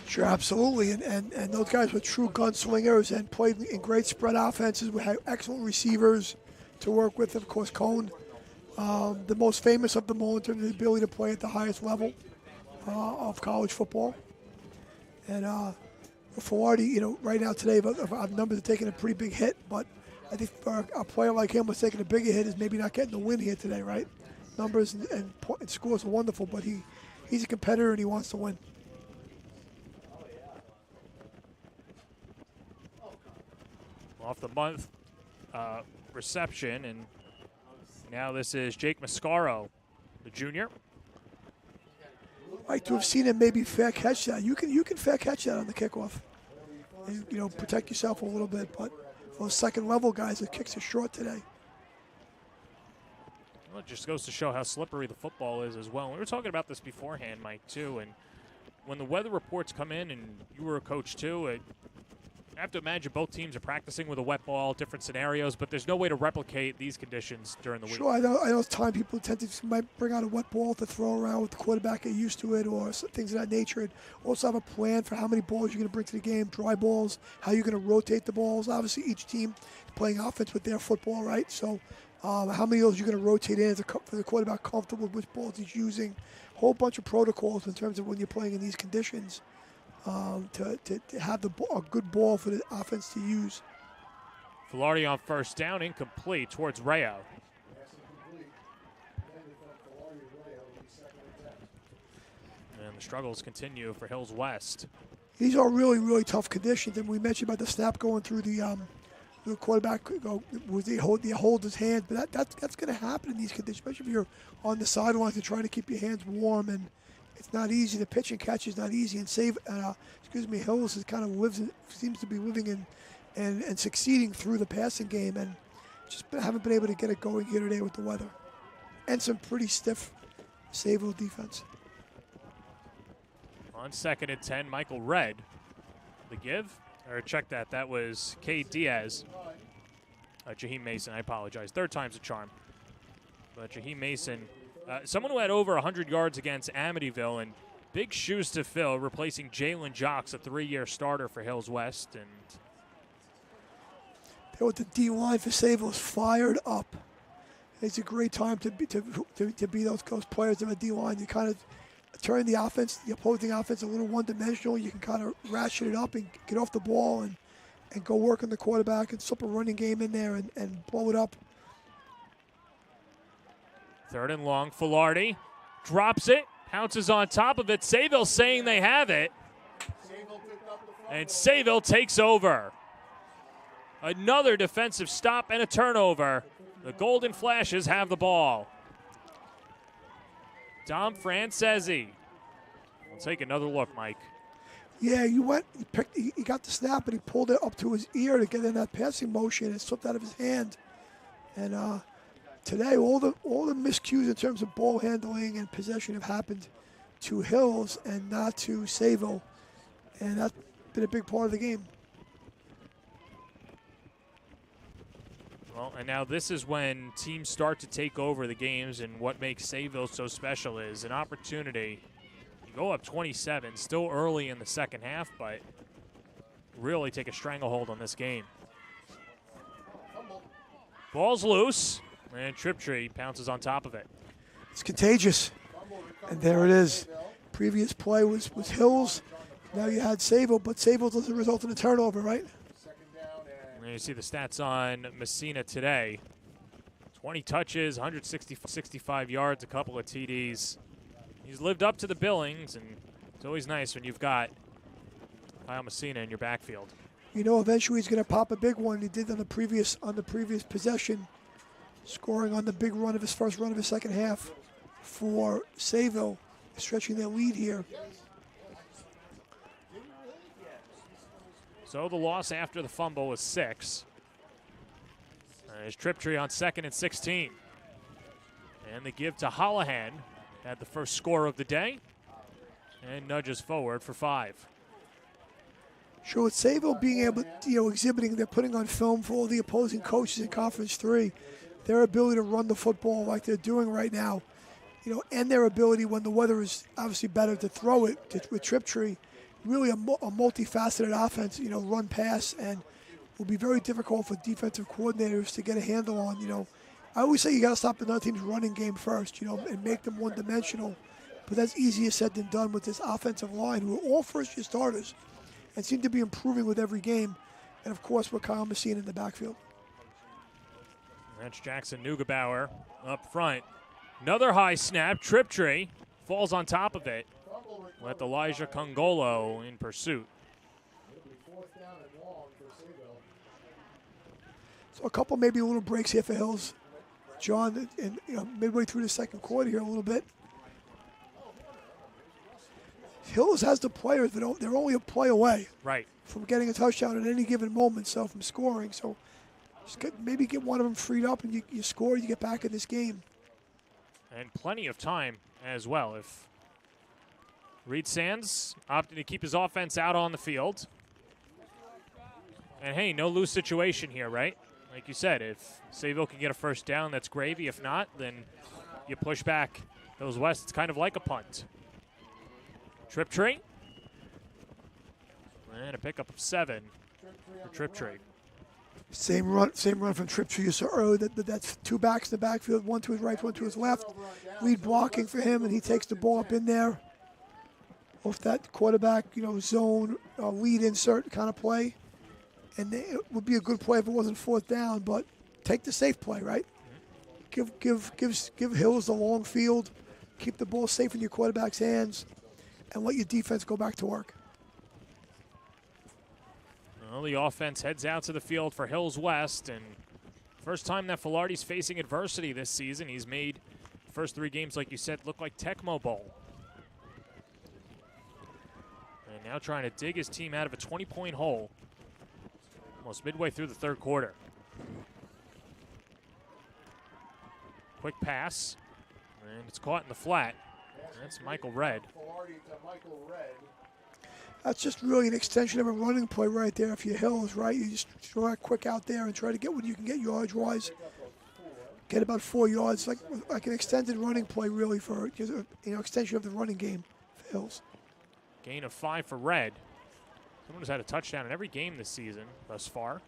Sure, absolutely. And those guys were true gunslingers and played in great spread offenses. We had excellent receivers to work with. Of course, Cohn, the most famous of them all in terms of the ability to play at the highest level of college football. And Filardi, right now today, our numbers are taking a pretty big hit, but I think for a player like him was taking a bigger hit is maybe not getting the win here today, right? Numbers and scores are wonderful, but he's a competitor and he wants to win. Off the month reception, and now this is Jake Mascaro, the junior. Like to have seen him maybe fair catch that. You can fair catch that on the kickoff, and protect yourself a little bit. But those second level guys, the kicks are short today. Well, it just goes to show how slippery the football is as well. We were talking about this beforehand, Mike, too. And when the weather reports come in, and you were a coach too, I have to imagine both teams are practicing with a wet ball, different scenarios, but there's no way to replicate these conditions during the week. Sure, I know it's time people might bring out a wet ball to throw around with the quarterback, get used to it, or things of that nature. And also have a plan for how many balls you're going to bring to the game, dry balls, how you're going to rotate the balls. Obviously, each team is playing offense with their football, right? So How many of those you're going to rotate in for the quarterback comfortable with which balls he's using. A whole bunch of protocols in terms of when you're playing in these conditions to have a good ball for the offense to use. Filardi on first down, incomplete towards Rayo. And the struggles continue for Hills West. These are really, really tough conditions. And we mentioned about the snap going through the quarterback, they hold his hands. But that's going to happen in these conditions, especially if you're on the sidelines and trying to keep your hands warm. And it's not easy. The pitch and catch is not easy. And Hills is kind of seems to be living in and succeeding through the passing game. And just haven't been able to get it going here today with the weather. And some pretty stiff Sayville defense. On 2nd and 10, Michael Red. The give? Or check that. That was Cade Diaz. Jaheim Mason, I apologize. 3rd time's a charm. But Jaheim Mason, someone who had over 100 yards against Amityville, and big shoes to fill, replacing Jalen Jocks, a 3-year starter for Hills West. And with the D-line for Sayville is fired up. It's a great time to be those players in the D-line. You kind of turn the opposing offense a little one-dimensional. You can kind of ratchet it up and get off the ball and go work on the quarterback and slip a running game in there and blow it up. 3rd and long, Filardi drops it, pounces on top of it. Sayville saying they have it. And Sayville takes over. Another defensive stop and a turnover. The Golden Flashes have the ball. Dom Francesi. We'll take another look, Mike. Yeah, he got the snap and he pulled it up to his ear to get in that passing motion and slipped out of his hand. And today, all the miscues in terms of ball handling and possession have happened to Hills and not to Sayville. And that's been a big part of the game. Well, and now this is when teams start to take over the games, and what makes Sayville so special is an opportunity. You go up 27, still early in the second half, but really take a stranglehold on this game. Ball's loose, and Triptree pounces on top of it. It's contagious, and there it is. Previous play was Hills. Now you had Sayville, but Sayville doesn't result in a turnover, right? And you see the stats on Messina today. 20 touches, 165 yards, a couple of TDs. He's lived up to the billings, and it's always nice when you've got Kyle Messina in your backfield. Eventually he's going to pop a big one. He did on the previous possession, scoring on the big run of his first run of his second half for Sayville, stretching their lead here. So the loss after the fumble was 6. There's Triptree on 2nd and 16. And the give to Holohan. Had the first score of the day. And nudges forward for 5. Sure, with Sayville being able, exhibiting, they're putting on film for all the opposing coaches in Conference 3, their ability to run the football like they're doing right now, and their ability when the weather is obviously better to throw it with Triptree. Really a multifaceted offense, run, pass, and will be very difficult for defensive coordinators to get a handle on. I always say you got to stop another team's running game first, and make them one-dimensional. But that's easier said than done with this offensive line, who are all first-year starters and seem to be improving with every game. And, of course, with Kyle Messina in the backfield. That's Jackson Neugebauer up front. Another high snap. Triptree falls on top of it. With Elijah Congolo in pursuit. So a couple maybe little breaks here for Hills. John, and midway through the second quarter here a little bit. Hills has the players, but they're only a play away from getting a touchdown at any given moment, so from scoring. So maybe get one of them freed up and you score, you get back in this game. And plenty of time as well. If Reed Sands opting to keep his offense out on the field. And, hey, no lose situation here, right? Like you said, if Sayville can get a first down, that's gravy. If not, then you push back Hills West. It's kind of like a punt. Triptree. And a pickup of 7 for Triptree. Same run from Triptree you saw earlier. That's two backs in the backfield, one to his right, one to his left. Lead blocking for him, and he takes the ball up in there. Off that quarterback, zone, lead insert kind of play. And it would be a good play if it wasn't fourth down, but take the safe play, right? Give Hills the long field, keep the ball safe in your quarterback's hands, and let your defense go back to work. Well, the offense heads out to the field for Hills West, and first time that Filardi's facing adversity this season. He's made the first 3 games, like you said, look like Tecmo Bowl. And now trying to dig his team out of a 20-point hole, almost midway through the third quarter. Quick pass, and it's caught in the flat. That's Michael Red. That's just really an extension of a running play right there. If you're Hills, right, you just throw it quick out there and try to get what you can get yardage-wise. Get about 4 yards, like an extended running play, really, for extension of the running game for Hills. Gain of 5 for Red. Someone who's had a touchdown in every game this season thus far.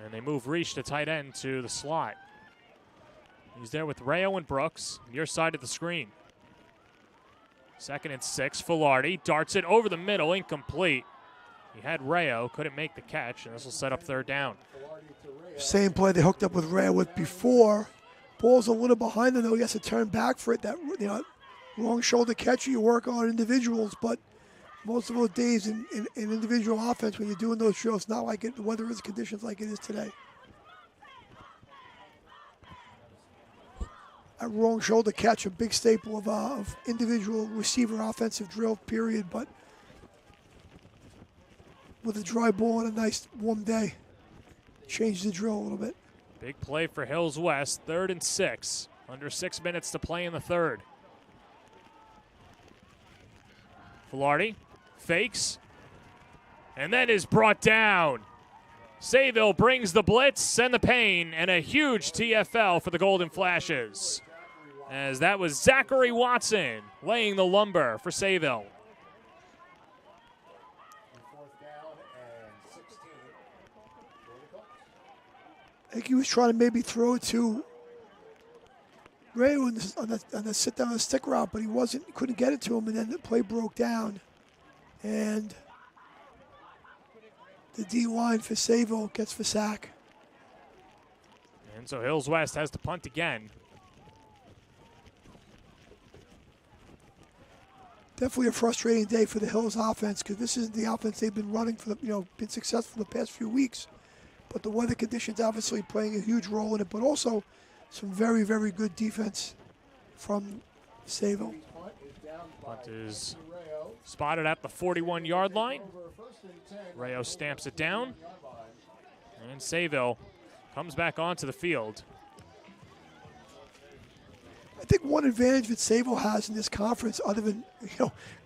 And they move Reach, the tight end, to the slot. He's there with Rayo and Brooks, near side of the screen. 2nd and 6, Filardi darts it over the middle, incomplete. He had Rayo, couldn't make the catch, and this will set up 3rd down. Same play they hooked up with Rayo with before. Ball's a little behind him, though. He has to turn back for it. That wrong shoulder catch you work on individuals, but most of those days in individual offense, when you're doing those drills, not like the weather is conditions like it is today. That wrong shoulder catch, a big staple of individual receiver offensive drill, period. But with a dry ball and a nice warm day, change the drill a little bit. Big play for Hills West, 3rd and 6. Under 6 minutes to play in the 3rd. Filardi fakes, and then is brought down. Sayville brings the blitz and the pain, and a huge TFL for the Golden Flashes, as that was Zachary Watson laying the lumber for Sayville. I think he was trying to maybe throw it to Ray on the sit down the stick route, but he couldn't get it to him, and then the play broke down. And the D line for Sayville gets the sack. And so Hills West has to punt again. Definitely a frustrating day for the Hills offense, because this isn't the offense they've been running for been successful the past few weeks. But the weather conditions obviously playing a huge role in it, but also some very, very good defense from Sayville. Punt is spotted at the 41-yard line. Rayo stamps it down. And Sayville comes back onto the field. I think one advantage that Sayville has in this conference, other than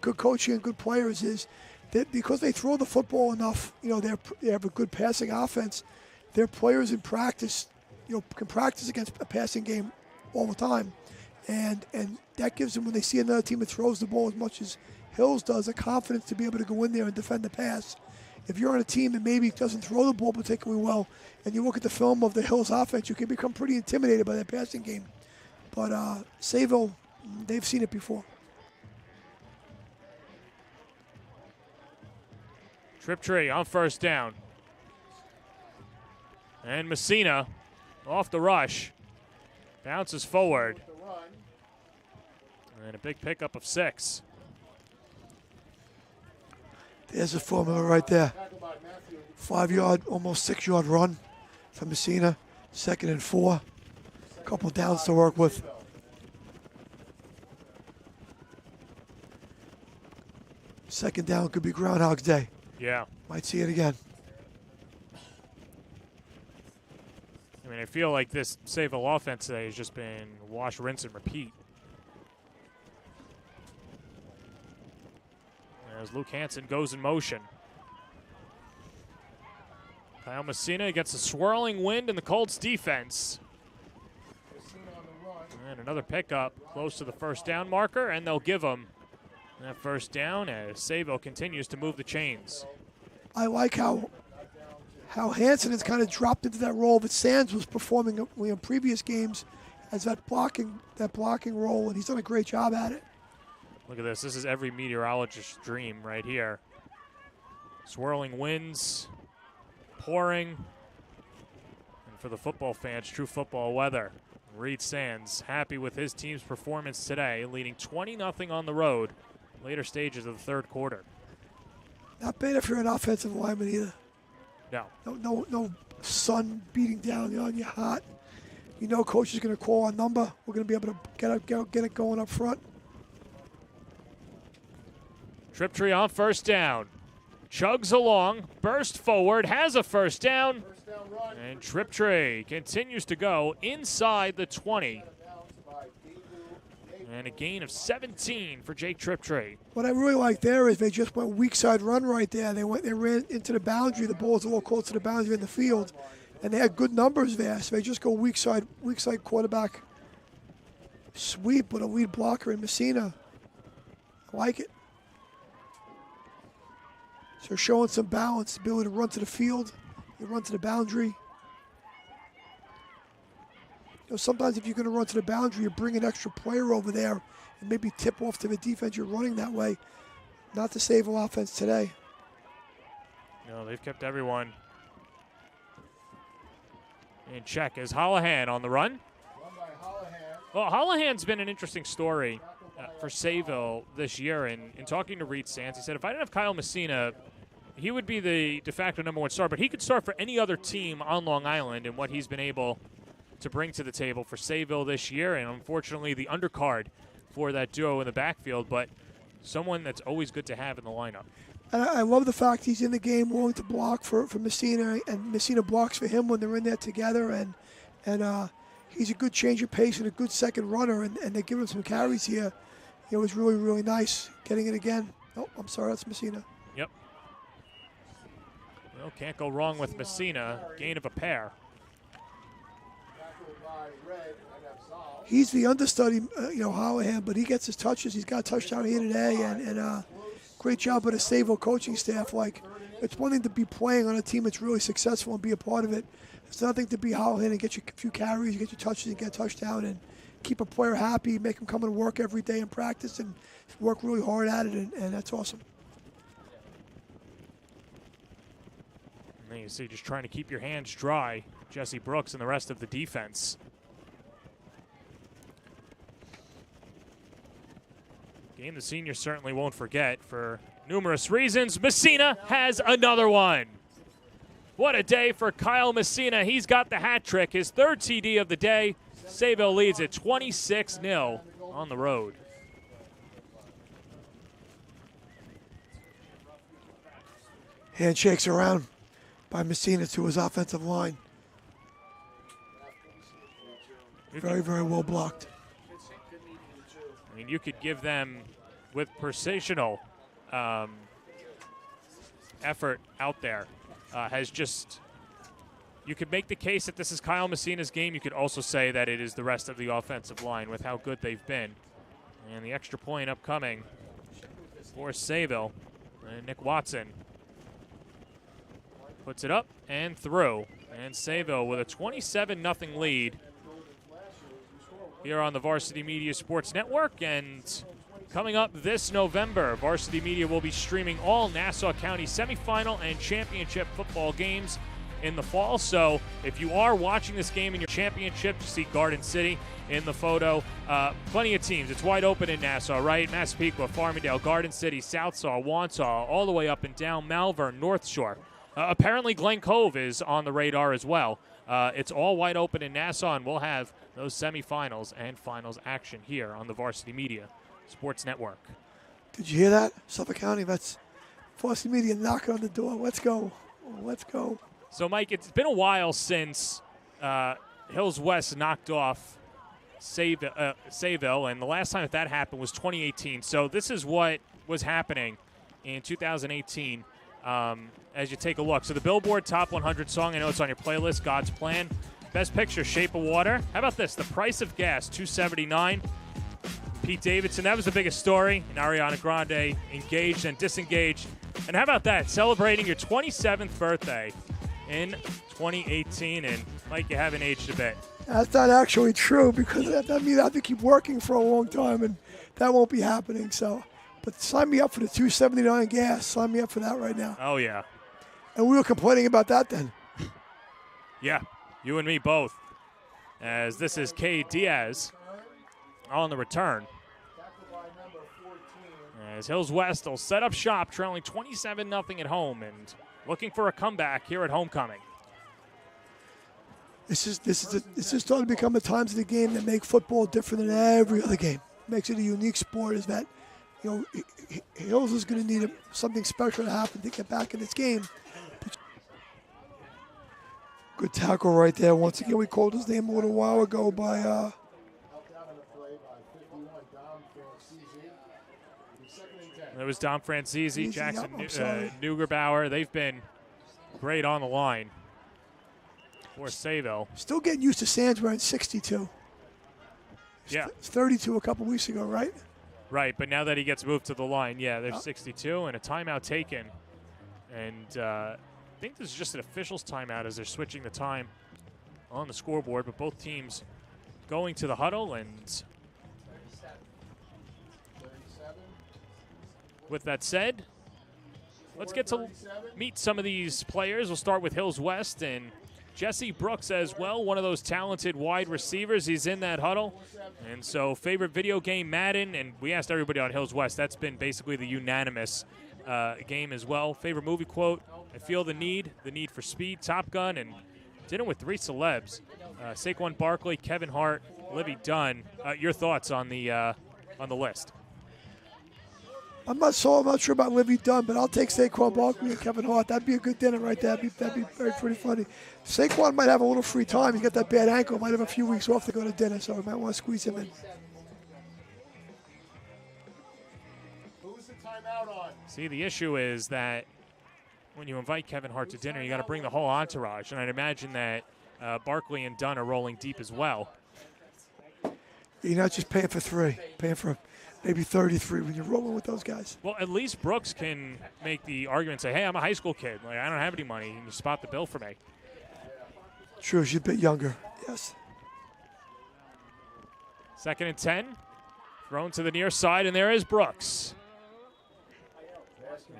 good coaching and good players, is that because they throw the football enough, they have a good passing offense. Their players in practice, can practice against a passing game all the time, and that gives them, when they see another team that throws the ball as much as Hills does, a confidence to be able to go in there and defend the pass. If you're on a team that maybe doesn't throw the ball particularly well, and you look at the film of the Hills offense, you can become pretty intimidated by that passing game. But Sayville, they've seen it before. Triptree on 1st down. And Messina off the rush. Bounces forward. And a big pickup of 6. There's the formula right there. 5-yard, almost 6-yard run for Messina. 2nd and 4. Couple downs to work with. Second down could be Groundhog's Day. Yeah. Might see it again. I mean, I feel like this Sayville offense today has just been wash, rinse, and repeat. As Luke Hansen goes in motion. Kyle Messina gets a swirling wind in the Colts defense. And another pickup close to the 1st down marker, and they'll give him That first down as Sayville continues to move the chains. I like how Hansen has kind of dropped into that role that Sands was performing in previous games as that blocking role, and he's done a great job at it. Look at this. This is every meteorologist's dream right here. Swirling winds, pouring, and for the football fans, true football weather. Reed Sands happy with his team's performance today, leading 20-0 on the road, later stages of the third quarter. Not bad if you're an offensive lineman either. No sun beating down on you hot. You know coach is going to call our number. We're going to be able to get it going up front. Triptree on first down. Chugs along, burst forward, has a first down. And Triptree continues to go inside the 20. And a gain of 17 for Jake Triptree. What I really like there is they just went weak side run right there. They ran into the boundary. The ball was a little close to the boundary in the field, and they had good numbers there. So they just go weak side quarterback sweep with a lead blocker in Messina. I like it. So showing some balance, ability to run to the field, you run to the boundary. You know, sometimes if you're going to run to the boundary, you bring an extra player over there and maybe tip off to the defense you're running that way. Not the Sayville offense today. No, they've kept everyone in check as Holohan on the run. Well, Holohan's been an interesting story for Sayville this year. And in talking to Reed Sands, he said, if I didn't have Kyle Messina, he would be the de facto #1 star, but he could start for any other team on Long Island, and what he's been able to bring to the table for Sayville this year, and unfortunately the undercard for that duo in the backfield, but someone that's always good to have in the lineup. And I love the fact he's in the game willing to block for Messina, and Messina blocks for him when they're in there together, and he's a good change of pace and a good second runner, and they give him some carries here. It was really, really nice getting it again. Oh, I'm sorry, that's Messina. Yep. Well, can't go wrong with Messina. Gain of a pair. He's the understudy, Holohan, but he gets his touches. He's got a touchdown here today, and great job by the Sayville coaching staff. Like, it's one thing to be playing on a team that's really successful and be a part of it. It's nothing to be Holohan and get you a few carries, get your touches, and get a touchdown, and keep a player happy, make him come to work every day and practice and work really hard at it, and that's awesome. And then you see just trying to keep your hands dry, Jesse Brooks and the rest of the defense. Game the senior certainly won't forget for numerous reasons. Messina has another one. What a day for Kyle Messina. He's got the hat trick, his third TD of the day. Sayville leads at 26-0 on the road. Handshakes around by Messina to his offensive line. Very, very well blocked. I mean, you could give them, with precisional effort out there, you could make the case that this is Kyle Messina's game. You could also say that it is the rest of the offensive line with how good they've been. And the extra point upcoming for Sayville. And Nick Watson puts it up and through. And Sayville with a 27-0 lead here on the Varsity Media Sports Network. And coming up this November, Varsity Media will be streaming all Nassau County semifinal and championship football games in the fall. So if you are watching this game in your championship, you see Garden City in the photo. Plenty of teams. It's wide open in Nassau, right? Massapequa, Farmingdale, Garden City, Southsaw, Wansaw, all the way up and down Malvern, North Shore. Apparently Glen Cove is on the radar as well. It's all wide open in Nassau, and we'll have those semifinals and finals action here on the Varsity Media Sports Network. Did you hear that? Suffolk County, that's Varsity Media knocking on the door. Let's go. Let's go. So, Mike, it's been a while since Hills West knocked off Sayville, and the last time that happened was 2018. So this is what was happening in 2018 as you take a look. So the Billboard Top 100 song, I know it's on your playlist, God's Plan. Best Picture, Shape of Water. How about this? The Price of Gas, $2.79. Pete Davidson. That was the biggest story. And Ariana Grande engaged and disengaged. And how about that? Celebrating your 27th birthday in 2018. And Mike, you haven't aged a bit. That's not actually true because that means I have to keep working for a long time, and that won't be happening. So, but sign me up for the $2.79 gas. Sign me up for that right now. Oh, yeah. And we were complaining about that then. Yeah, you and me both. As this is Cade Diaz on the return. As Hills West will set up shop, trailing 27-0 at home and looking for a comeback here at homecoming. This is starting to become the times of the game that make football different than every other game. Makes it a unique sport. Is that Hills is going to need something special to happen to get back in this game. Good tackle right there. Once again, we called his name a little while ago by. There was Dom Francisi, Jackson Neugerbauer. They've been great on the line for Sayville. Still getting used to Sands wearing 62. Yeah. It's 32 a couple weeks ago, right? Right, but now that he gets moved to the line, yeah, there's 62 and a timeout taken. And I think this is just an official's timeout as they're switching the time on the scoreboard, but both teams going to the huddle. And with that said, let's get to meet some of these players. We'll start with Hills West and Jesse Brooks as well, one of those talented wide receivers. He's in that huddle. And so favorite video game, Madden, and we asked everybody on Hills West. That's been basically the unanimous game as well. Favorite movie quote, I feel the need for speed, Top Gun, and dinner with three celebs. Saquon Barkley, Kevin Hart, Livy Dunn. Your thoughts on the list? I'm not sure about Livy Dunn, but I'll take Saquon Barkley and Kevin Hart. That'd be a good dinner right there. That'd be pretty funny. Saquon might have a little free time. He's got that bad ankle. Might have a few weeks off to go to dinner, so we might want to squeeze him in. Who's the timeout on? See, the issue is that when you invite Kevin Hart to dinner, you got to bring the whole entourage, and I'd imagine that Barkley and Dunn are rolling deep as well. You're not just paying for three, paying for maybe 33 when you're rolling with those guys. Well, at least Brooks can make the argument, say, hey, I'm a high school kid. Like, I don't have any money. Can you spot the bill for me? True, she's a bit younger, yes. 2nd and 10. Thrown to the near side, and there is Brooks.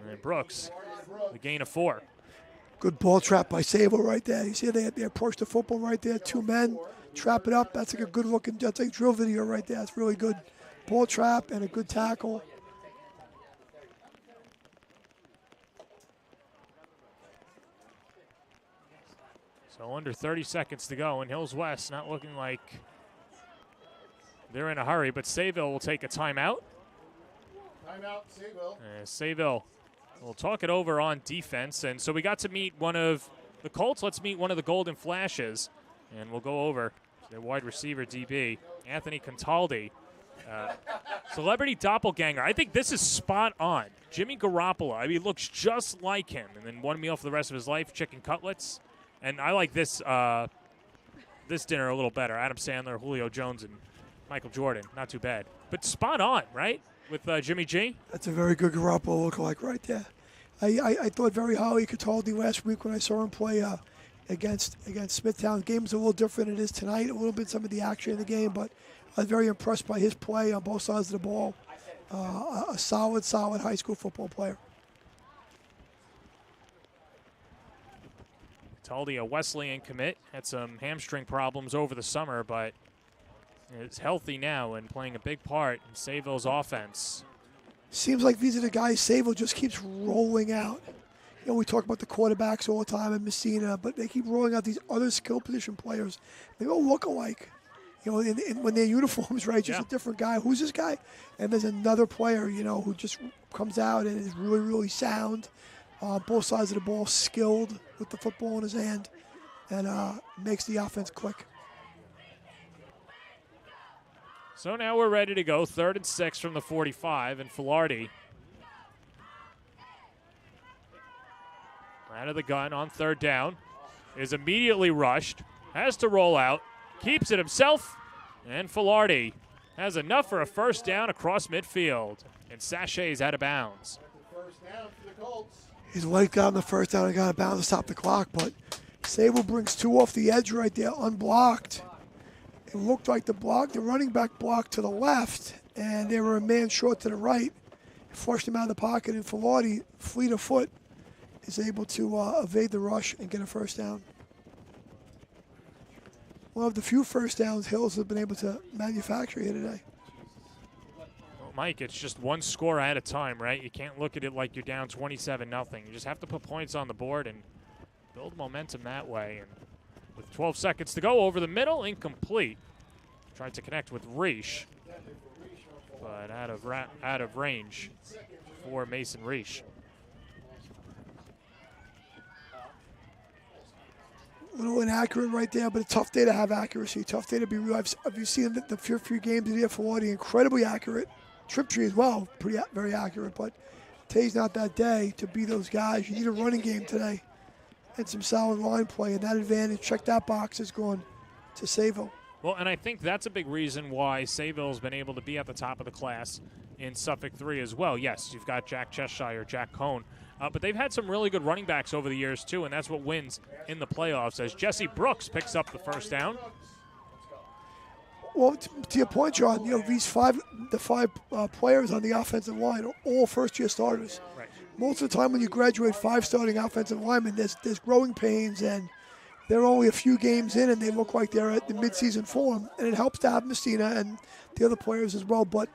And Brooks, the gain of 4. Good ball trap by Sayville right there. You see they approach the football right there. 2 men, trap it up. That's like a good looking, that's like drill video right there. That's really good. Ball trap and a good tackle. So under 30 seconds to go, and Hills West not looking like they're in a hurry, but Sayville will take a timeout. Timeout, Sayville. Sayville will talk it over on defense. And so we got to meet one of the Colts. Let's meet one of the Golden Flashes, and we'll go over their wide receiver DB, Anthony Contaldi. Celebrity doppelganger. I think this is spot on. Jimmy Garoppolo. I mean, he looks just like him. And then one meal for the rest of his life, chicken cutlets. And I like this this dinner a little better. Adam Sandler, Julio Jones, and Michael Jordan. Not too bad. But spot on, right? With Jimmy G? That's a very good Garoppolo lookalike right there. I thought very highly of Cataldi last week when I saw him play against Smithtown. The game was a little different than it is tonight. A little bit some of the action in the game, but I was very impressed by his play on both sides of the ball. A solid high school football player. Taldi, a Wesleyan commit, had some hamstring problems over the summer, but is healthy now and playing a big part in Sayville's offense. Seems like these are the guys Sayville just keeps rolling out. You know, we talk about the quarterbacks all the time and Messina, but they keep rolling out these other skill position players. They all look alike. You know, when their uniforms, right, just a different guy. Who's this guy? And there's another player, you know, who just comes out and is really, really sound. Both sides of the ball, skilled with the football in his hand, and makes the offense click. So now we're ready to go. 3rd and 6 from the 45, and Filardi out of the gun on 3rd down, is immediately rushed, has to roll out, keeps it himself, and Filardi has enough for a first down across midfield, and sachets out of bounds. He's late got on the first down and got a bounce to stop the clock, but Sayville brings 2 off the edge right there, unblocked. It looked like the running back blocked to the left, and they were a man short to the right. Forced him out of the pocket, and Filardi, fleet of foot, is able to evade the rush and get a first down. One of the few first downs Hills has been able to manufacture here today. Well, Mike, it's just one score at a time, right? You can't look at it like you're down 27-0. You just have to put points on the board and build momentum that way. And with 12 seconds to go, over the middle, incomplete. Tried to connect with Reish, but out of range for Mason Reish. A little inaccurate right there, but a tough day to have accuracy. Tough day to be real. Have you seen the few games of the Filardi? Incredibly accurate. Triptree as well, very accurate. But today's not that day to be those guys. You need a running game today and some solid line play, and that advantage, check that box, is going to Sayville. Well, and I think that's a big reason why Sayville's been able to be at the top of the class in Suffolk 3 as well. Yes, you've got Jack Cheshire, Jack Cohn, but they've had some really good running backs over the years too, and that's what wins in the playoffs as Jesse Brooks picks up the first down. Well, to your point, John, the five players on the offensive line are all first-year starters. Right. Most of the time when you graduate 5 starting offensive linemen, there's growing pains, and they're only a few games in, and they look like they're at the midseason form. And it helps to have Messina and the other players as well, but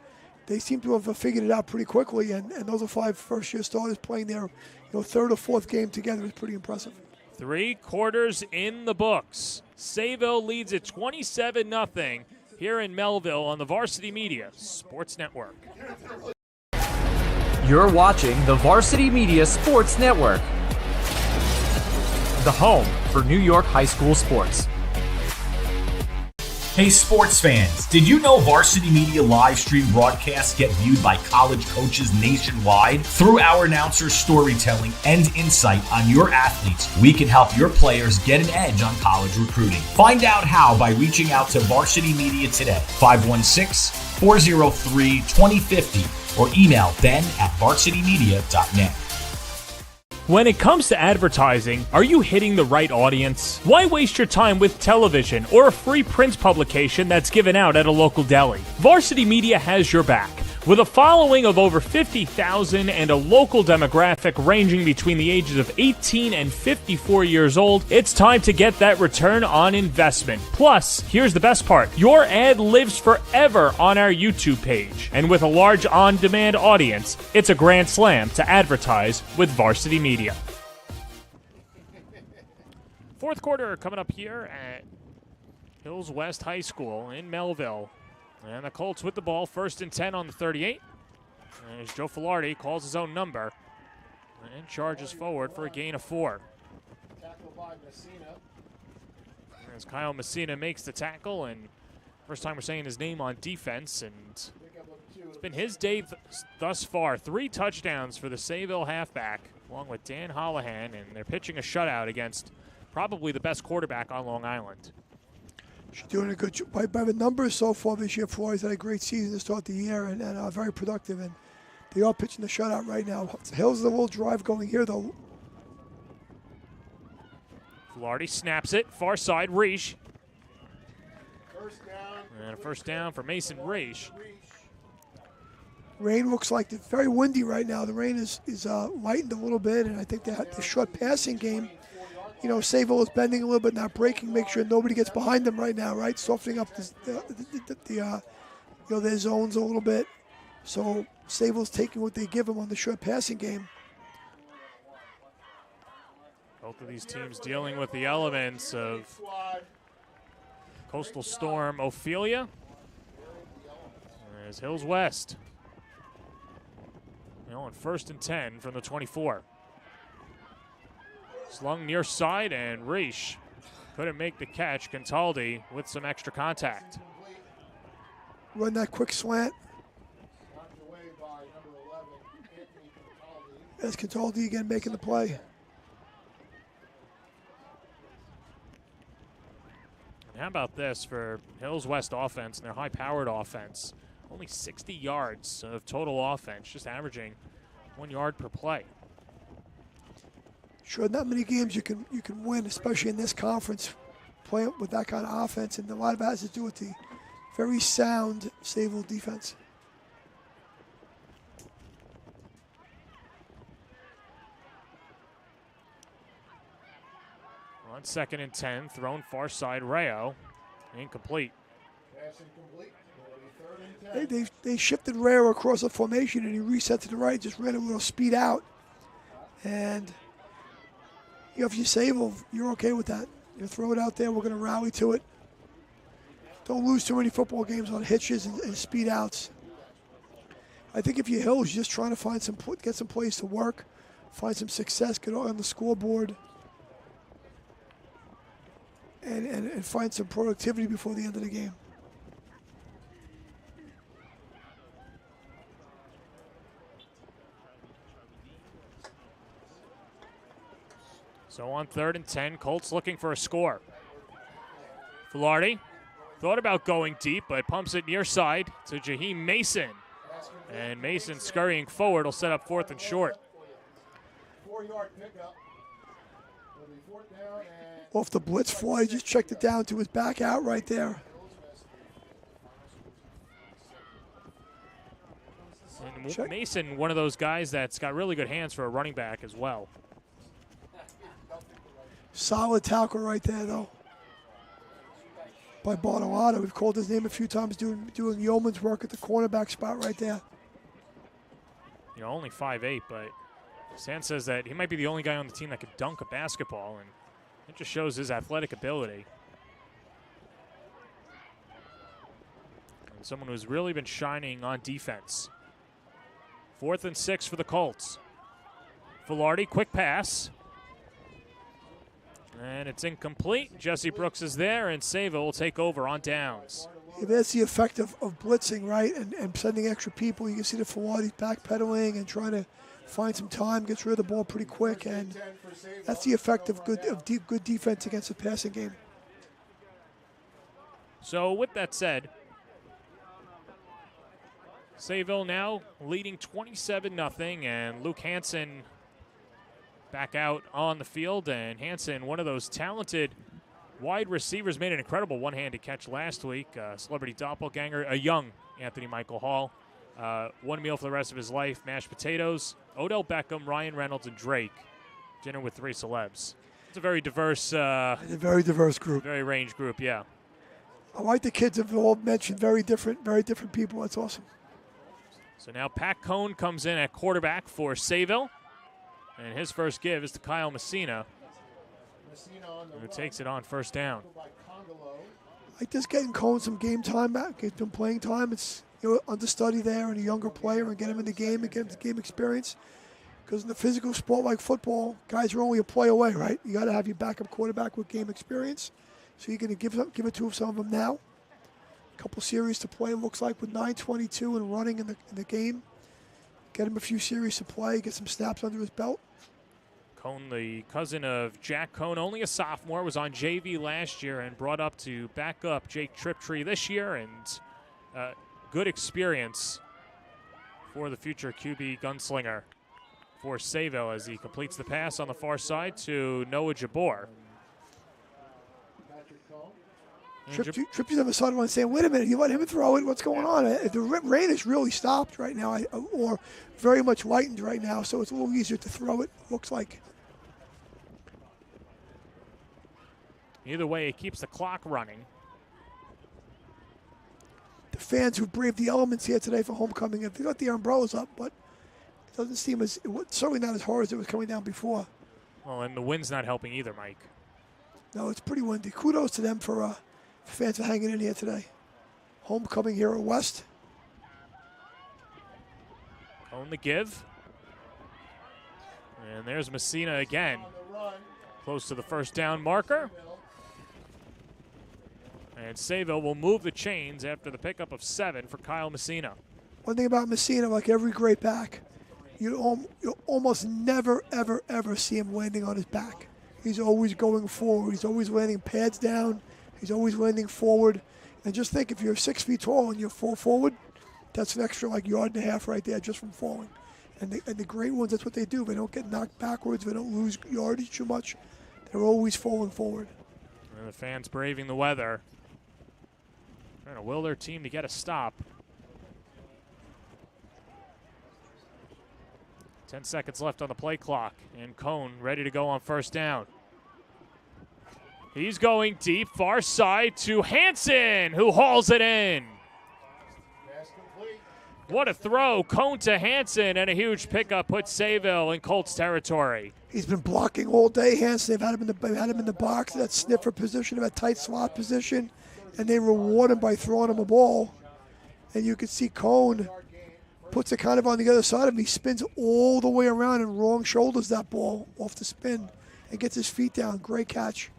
they seem to have figured it out pretty quickly, and those are 5 first-year starters playing their third or fourth game together is pretty impressive. 3 quarters in the books. Sayville leads at 27-0 here in Melville on the Varsity Media Sports Network. You're watching the Varsity Media Sports Network, the home for New York high school sports. Hey sports fans, did you know Varsity Media live stream broadcasts get viewed by college coaches nationwide? Through our announcers' storytelling and insight on your athletes, we can help your players get an edge on college recruiting. Find out how by reaching out to Varsity Media today, 516-403-2050, or email ben@varsitymedia.net. When it comes to advertising, are you hitting the right audience? Why waste your time with television or a free print publication that's given out at a local deli? Varsity Media has your back. With a following of over 50,000 and a local demographic ranging between the ages of 18 and 54 years old, it's time to get that return on investment. Plus, here's the best part. Your ad lives forever on our YouTube page. And with a large on-demand audience, it's a grand slam to advertise with Varsity Media. Fourth quarter coming up here at Hills West High School in Melville. And the Colts with the ball, 1st and 10 on the 38. As Joe Filardi calls his own number and charges forward for a gain of 4. As Kyle Messina makes the tackle, and first time we're saying his name on defense, and it's been his day thus far. 3 touchdowns for the Sayville halfback, along with Dan Holohan, and they're pitching a shutout against probably the best quarterback on Long Island. She's doing a good job. By the numbers so far this year, Florida's had a great season to start the year and very productive. And they are pitching the shutout right now. Hills, the little drive going here, though. Filardi snaps it, far side, Reish. And a first down for Mason Reish. Rain looks like it's very windy right now. The rain is lightened a little bit, and I think that the short passing game, Sayville is bending a little bit, not breaking, make sure nobody gets behind them right now, right? Softening up their zones a little bit. So Sayville's taking what they give them on the short passing game. Both of these teams dealing with the elements of Coastal Storm Ophelia. There's Hills West. On 1st and 10 from the 24. Slung near side, and Reish couldn't make the catch. Contaldi with some extra contact. Run that quick slant. As Contaldi again making the play. How about this for Hills West offense and their high-powered offense? Only 60 yards of total offense, just averaging 1 yard per play. Sure, not many games you can win, especially in this conference, playing with that kind of offense, and a lot of it has to do with the very sound Sayville defense. On 2nd and 10, thrown far side, Rayo, incomplete. They shifted Rayo across the formation, and he reset to the right, just ran a little speed out. And if you Sayville, you're okay with that. You throw it out there, we're going to rally to it. Don't lose too many football games on hitches and speed outs. I think if you're Hills, you're just trying to get some plays to work, find some success, get on the scoreboard, and find some productivity before the end of the game. So on 3rd and 10, Colts looking for a score. Filardi thought about going deep, but pumps it near side to Jaheim Mason. And Mason scurrying forward will set up 4th and short. 4-yard pickup. It'll be 4th down and Off the blitz fly, he just checked it down to his back out right there. And Mason, one of those guys that's got really good hands for a running back as well. Solid tackle right there, though, by Bartolata. We've called his name a few times doing yeoman's work at the cornerback spot right there. You know, only 5'8", but Stan says that he might be the only guy on the team that could dunk a basketball, and it just shows his athletic ability. And someone who's really been shining on defense. 4th and 6 for the Colts. Filardi, quick pass. And it's incomplete. Jesse Brooks is there, and Sayville will take over on downs. Yeah, that's the effect of blitzing, right, and sending extra people. You can see the Filardi backpedaling and trying to find some time, gets rid of the ball pretty quick, and that's the effect of good defense against the passing game. So with that said, Sayville now leading 27-0, and Luke Hansen back out on the field, and Hansen, one of those talented wide receivers, made an incredible one-handed catch last week. Celebrity doppelganger, a young Anthony Michael Hall. One meal for the rest of his life, mashed potatoes, Odell Beckham, Ryan Reynolds, and Drake. Dinner with 3 celebs. It's a very diverse group. Very range group, yeah. I like the kids have all mentioned very different people. That's awesome. So now Pat Cohn comes in at quarterback for Sayville. And his first give is to Kyle Messina, who takes it on 1st down. Like just getting Cohen some game time back, get him playing time. It's understudy there and a younger player, and get him in the game and get him the game experience. Because in the physical sport like football, guys are only a play away, right? You got to have your backup quarterback with game experience. So you're going to give it to some of them now. A couple series to play, it looks like, with 9:22 and running in the game. Get him a few series to play, get some snaps under his belt. Cohn, the cousin of Jack Cohn, only a sophomore, was on JV last year and brought up to back up Jake Triptree this year, and good experience for the future QB gunslinger for Sayville as he completes the pass on the far side to Noah Jabor. Trippy's on the sideline saying, wait a minute, you let him throw it? What's going on? The rain is really stopped right now, or very much lightened right now, so it's a little easier to throw it, looks like. Either way, it keeps the clock running. The fans who braved the elements here today for homecoming, they got the umbrellas up, but it doesn't seem certainly not as hard as it was coming down before. Well, and the wind's not helping either, Mike. No, it's pretty windy. Kudos to them for fans for hanging in here today. Homecoming here at West. On the give. And there's Messina again. Close to the 1st down marker. And Sayville will move the chains after the pickup of 7 for Kyle Messina. One thing about Messina, like every great back, you almost never, ever, ever see him landing on his back. He's always going forward. He's always landing pads down He's always landing forward. And just think, if you're 6 feet tall and you fall forward, that's an extra like yard and a half right there just from falling. And the great ones, that's what they do. They don't get knocked backwards. They don't lose yardage too much. They're always falling forward. And the fans braving the weather, trying to will their team to get a stop. 10 seconds left on the play clock, and Cone ready to go on first down. He's going deep, far side to Hansen, who hauls it in. What a throw. Cone to Hansen, and a huge pickup puts Sayville in Colts territory. He's been blocking all day, Hansen. They've had him in the box, that sniffer position, that tight slot position, and they reward him by throwing him a ball. And you can see Cone puts it kind of on the other side of him. He spins all the way around and wrong shoulders that ball off the spin and gets his feet down. Great catch.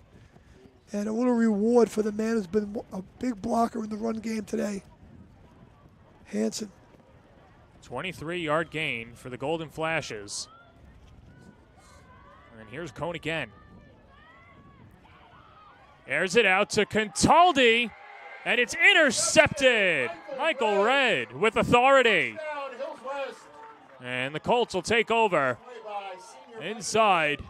And a little reward for the man who's been a big blocker in the run game today, Hansen. 23-yard gain for the Golden Flashes. And here's Cone again. Airs it out to Contaldi, and it's intercepted. Michael Red with authority. And the Colts will take over inside,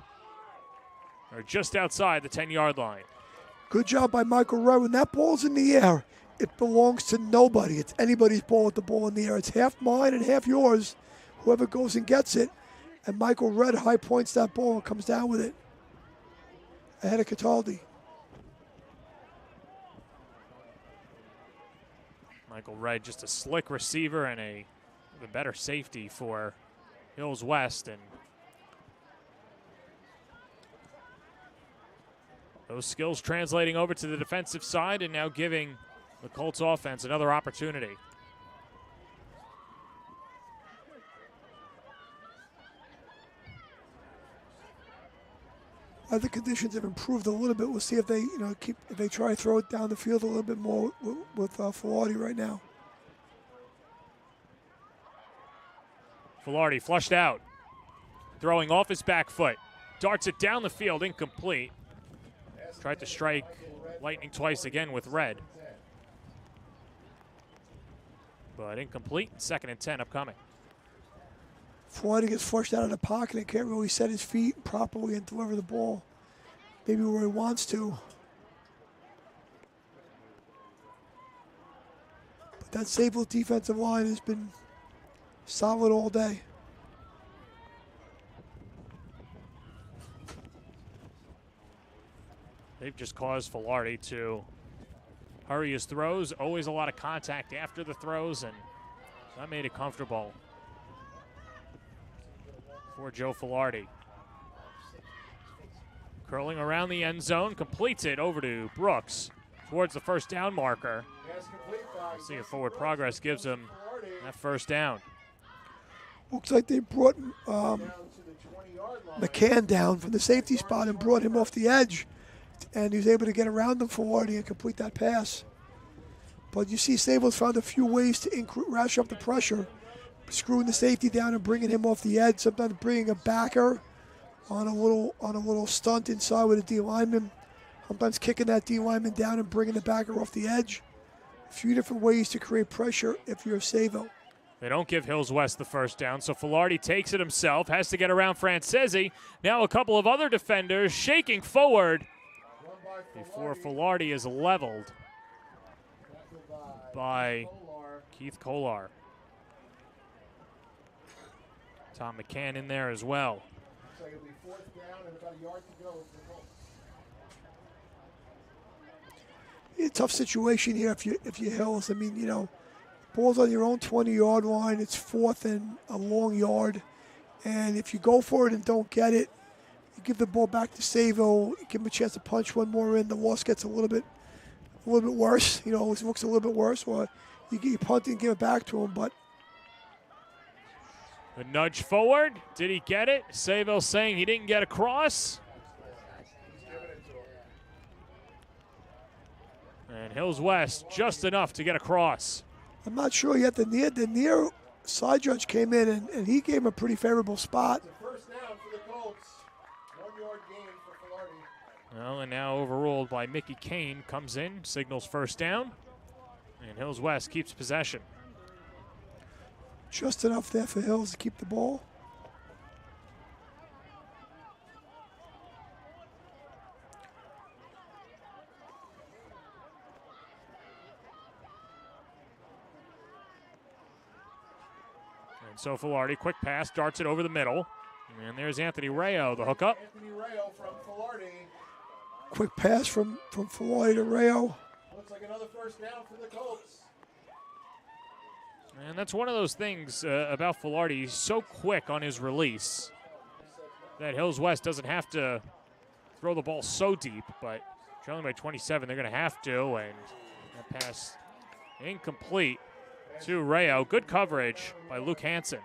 or just outside the 10-yard line. Good job by Michael Red. When that ball's in the air, it belongs to nobody. It's anybody's ball with the ball in the air. It's half mine and half yours. Whoever goes and gets it. And Michael Red high points that ball and comes down with it ahead of Cataldi. Michael Red, just a slick receiver and the better safety for Hills West. And those skills translating over to the defensive side and now giving the Colts offense another opportunity. The conditions have improved a little bit. We'll see if they, if they try to throw it down the field a little bit more with Filardi right now. Filardi flushed out, throwing off his back foot, darts it down the field, incomplete. Tried to strike lightning twice again with Red, but incomplete. 2nd and 10 upcoming. Filardi gets flushed out of the pocket and can't really set his feet properly and deliver the ball maybe where he wants to. But that Sayville defensive line has been solid all day. They've just caused Filardi to hurry his throws. Always a lot of contact after the throws, and that made it comfortable for Joe Filardi. Curling around the end zone, completes it over to Brooks towards the first down marker. See if forward progress gives him that first down. Looks like they brought McCann down from the safety spot and brought him off the edge, and he was able to get around the Filardi and complete that pass. But you see Sayville's found a few ways to ratchet up the pressure, screwing the safety down and bringing him off the edge, sometimes bringing a backer on a little stunt inside with a D lineman, sometimes kicking that D lineman down and bringing the backer off the edge. A few different ways to create pressure if you're Sayville. They don't give Hills West the first down, so Filardi takes it himself, has to get around Francesi. Now a couple of other defenders shaking forward before Filardi is leveled by Keith Kolar. Tom McCann in there as well. A tough situation here if you Hills. I mean, ball's on your own 20-yard line. It's 4th and a long yard, and if you go for it and don't get it, you give the ball back to Sayville. You give him a chance to punch one more in. The loss gets a little bit worse. It looks a little bit worse. Or you punt and give it back to him, but. The nudge forward. Did he get it? Sayville saying he didn't get across. And Hills West just enough to get across. I'm not sure yet. The near side judge came in and he gave him a pretty favorable spot. First down for the Colts. 1 yard gain for Filardi. Well, and now overruled by Mickey Kane, comes in, signals first down, and Hills West keeps possession. Just enough there for Hills to keep the ball. And so Filardi, quick pass, darts it over the middle. And there's Anthony Rayo, the hookup. Anthony Rayo from Filardi. Quick pass from Filardi to Rayo. Looks like another first down for the Colts. And that's one of those things about Filardi. He's so quick on his release that Hills West doesn't have to throw the ball so deep, but trailing by 27, they're going to have to, and that pass incomplete to Rayo. Good coverage by Luke Hansen.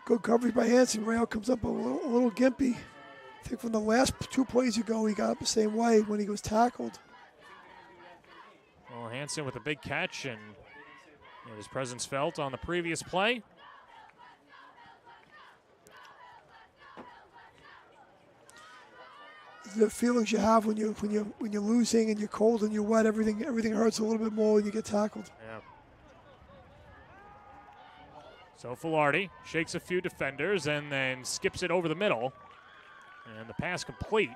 Good coverage by Hansen. Rayo comes up a little gimpy. I think from the last 2 plays ago, he got up the same way when he was tackled. Well, Hansen with a big catch, and his presence felt on the previous play. The feelings you have when you're losing and you're cold and you're wet, everything hurts a little bit more when you get tackled. Yeah. So Filardi shakes a few defenders and then skips it over the middle. And the pass complete.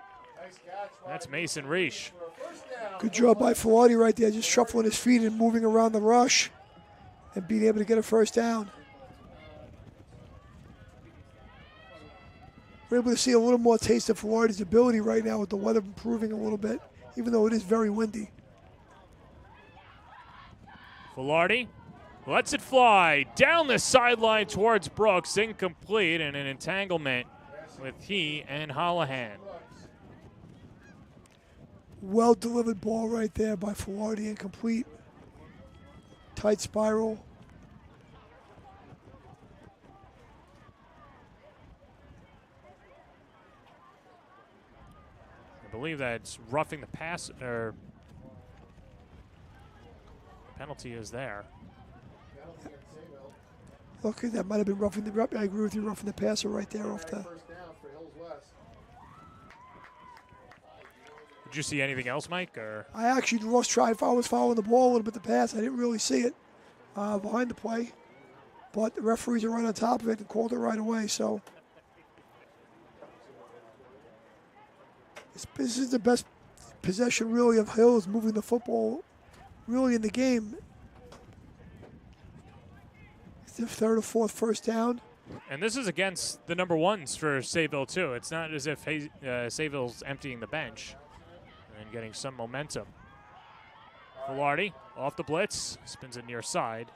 That's Mason Reich. Good job by Filardi right there, just shuffling his feet and moving around the rush and being able to get a first down. We're able to see a little more taste of Filardi's ability right now with the weather improving a little bit, even though it is very windy. Filardi lets it fly down the sideline towards Brooks, incomplete, and an entanglement with he and Holohan. Well delivered ball right there by Filardi, incomplete. Tight spiral. I believe that's roughing the pass, or the penalty is there. Okay, that might have been roughing the. I agree with you, roughing the passer right there off the. Did you see anything else, Mike? Or I actually lost track. If I was following the ball a little bit, the pass, I didn't really see it behind the play. But the referees are right on top of it and called it right away. So this is the best possession really of Hills moving the football really in the game. It's the third or fourth first down. And this is against the number ones for Sayville too. It's not as if Sayville's emptying the bench and getting some momentum. Filardi off the blitz, spins it near side,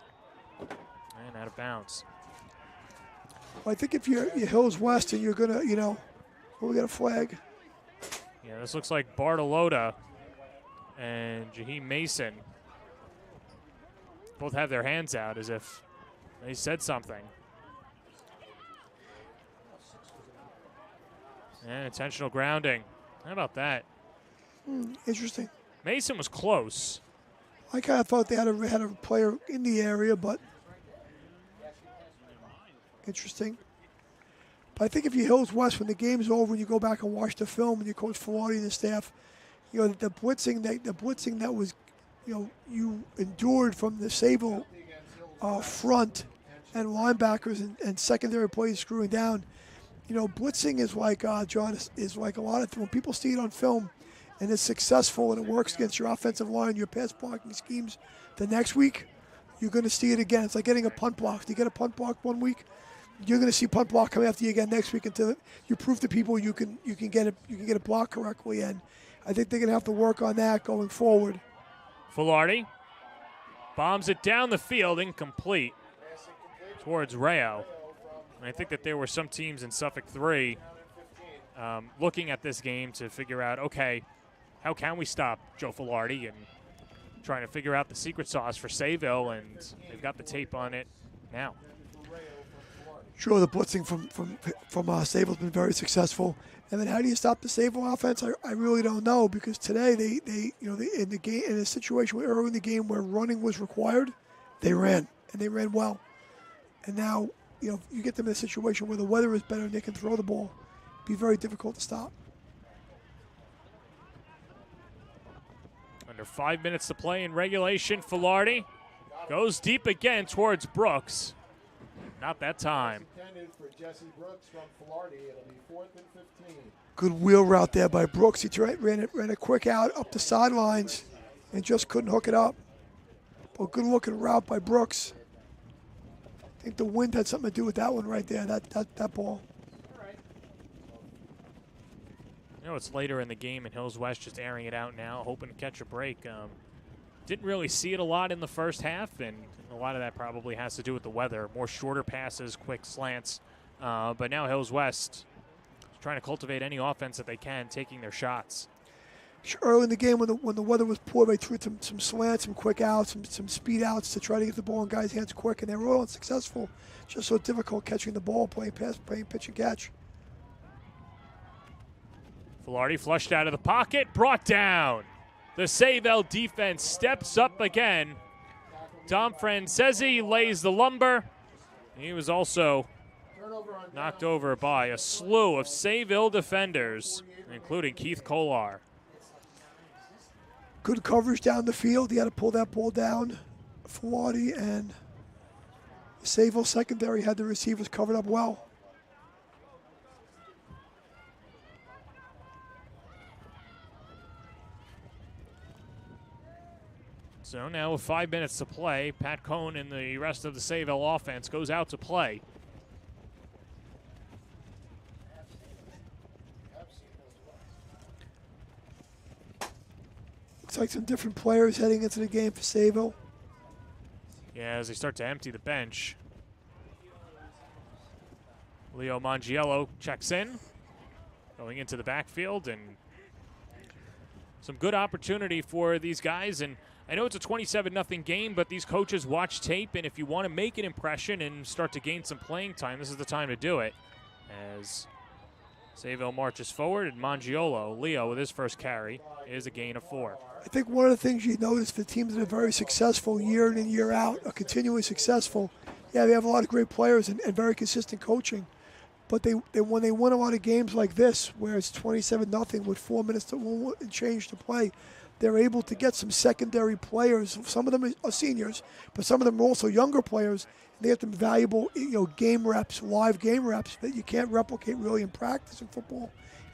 and out of bounds. Well, I think if you're Hills West and you're gonna, we got a flag. Yeah, this looks like Bartolotta and Jaheim Mason both have their hands out as if they said something. And intentional grounding. How about that? Interesting. Mason was close. I kind of thought they had a player in the area, but interesting. But I think if you Hills West, when the game's over and you go back and watch the film and you coach Filardi and the staff, the blitzing that was, you endured from the Sayville front and linebackers and secondary plays screwing down. Blitzing is like, John, is like a lot of, when people see it on film and it's successful and it works against your offensive line, your pass blocking schemes, the next week, you're going to see it again. It's like getting a punt block. You get a punt block one week, you're going to see punt block come after you again next week until you prove to people you can get it blocked correctly. And I think they're going to have to work on that going forward. Filardi bombs it down the field, incomplete towards Rayo. And I think that there were some teams in Suffolk 3 looking at this game to figure out, okay, how can we stop Joe Filardi, and trying to figure out the secret sauce for Sayville, and they've got the tape on it now. Sure, the blitzing from Sayville's been very successful. And then how do you stop the Sayville offense? I really don't know, because today they in the game, in a situation where early in the game where running was required, they ran, and they ran well. And now you get them in a situation where the weather is better and they can throw the ball, it'd be very difficult to stop. Under 5 minutes to play in regulation, Filardi goes deep again towards Brooks. Not that time. Intended for Jesse Brooks from Filardi. It'll be 4th and 15. Good wheel route there by Brooks. He ran a quick out up the sidelines and just couldn't hook it up. But good looking route by Brooks. I think the wind had something to do with that one right there, that ball. You know, it's later in the game, and Hills West just airing it out now, hoping to catch a break. Didn't really see it a lot in the first half, and a lot of that probably has to do with the weather. More shorter passes, quick slants. But now Hills West is trying to cultivate any offense that they can, taking their shots. Early in the game, when the weather was poor, they threw some slants, some quick outs, some speed outs to try to get the ball in guys' hands quick, and they were all unsuccessful. Just so difficult catching the ball, playing pitch and catch. Filardi flushed out of the pocket, brought down. The Sayville defense steps up again. Dom Francesi lays the lumber. He was also knocked over by a slew of Sayville defenders, including Keith Kolar. Good coverage down the field. He had to pull that ball down. Filardi and the Sayville secondary had the receivers covered up well. So now with 5 minutes to play, Pat Cohn and the rest of the Sayville offense goes out to play. Looks like some different players heading into the game for Sayville. Yeah, as they start to empty the bench. Leo Mangiello checks in, going into the backfield, and some good opportunity for these guys. And I know it's a 27-0 game, but these coaches watch tape, and if you want to make an impression and start to gain some playing time, this is the time to do it. As Sayville marches forward, and Mangiolo, Leo, with his first carry, is a gain of 4. I think one of the things you notice for teams that are very successful year in and year out, are continually successful, yeah, they have a lot of great players and very consistent coaching. But when they win a lot of games like this, where it's 27-0 with 4 minutes to change to play, they're able to get some secondary players. Some of them are seniors, but some of them are also younger players. They get them valuable, game reps, live game reps that you can't replicate really in practice in football.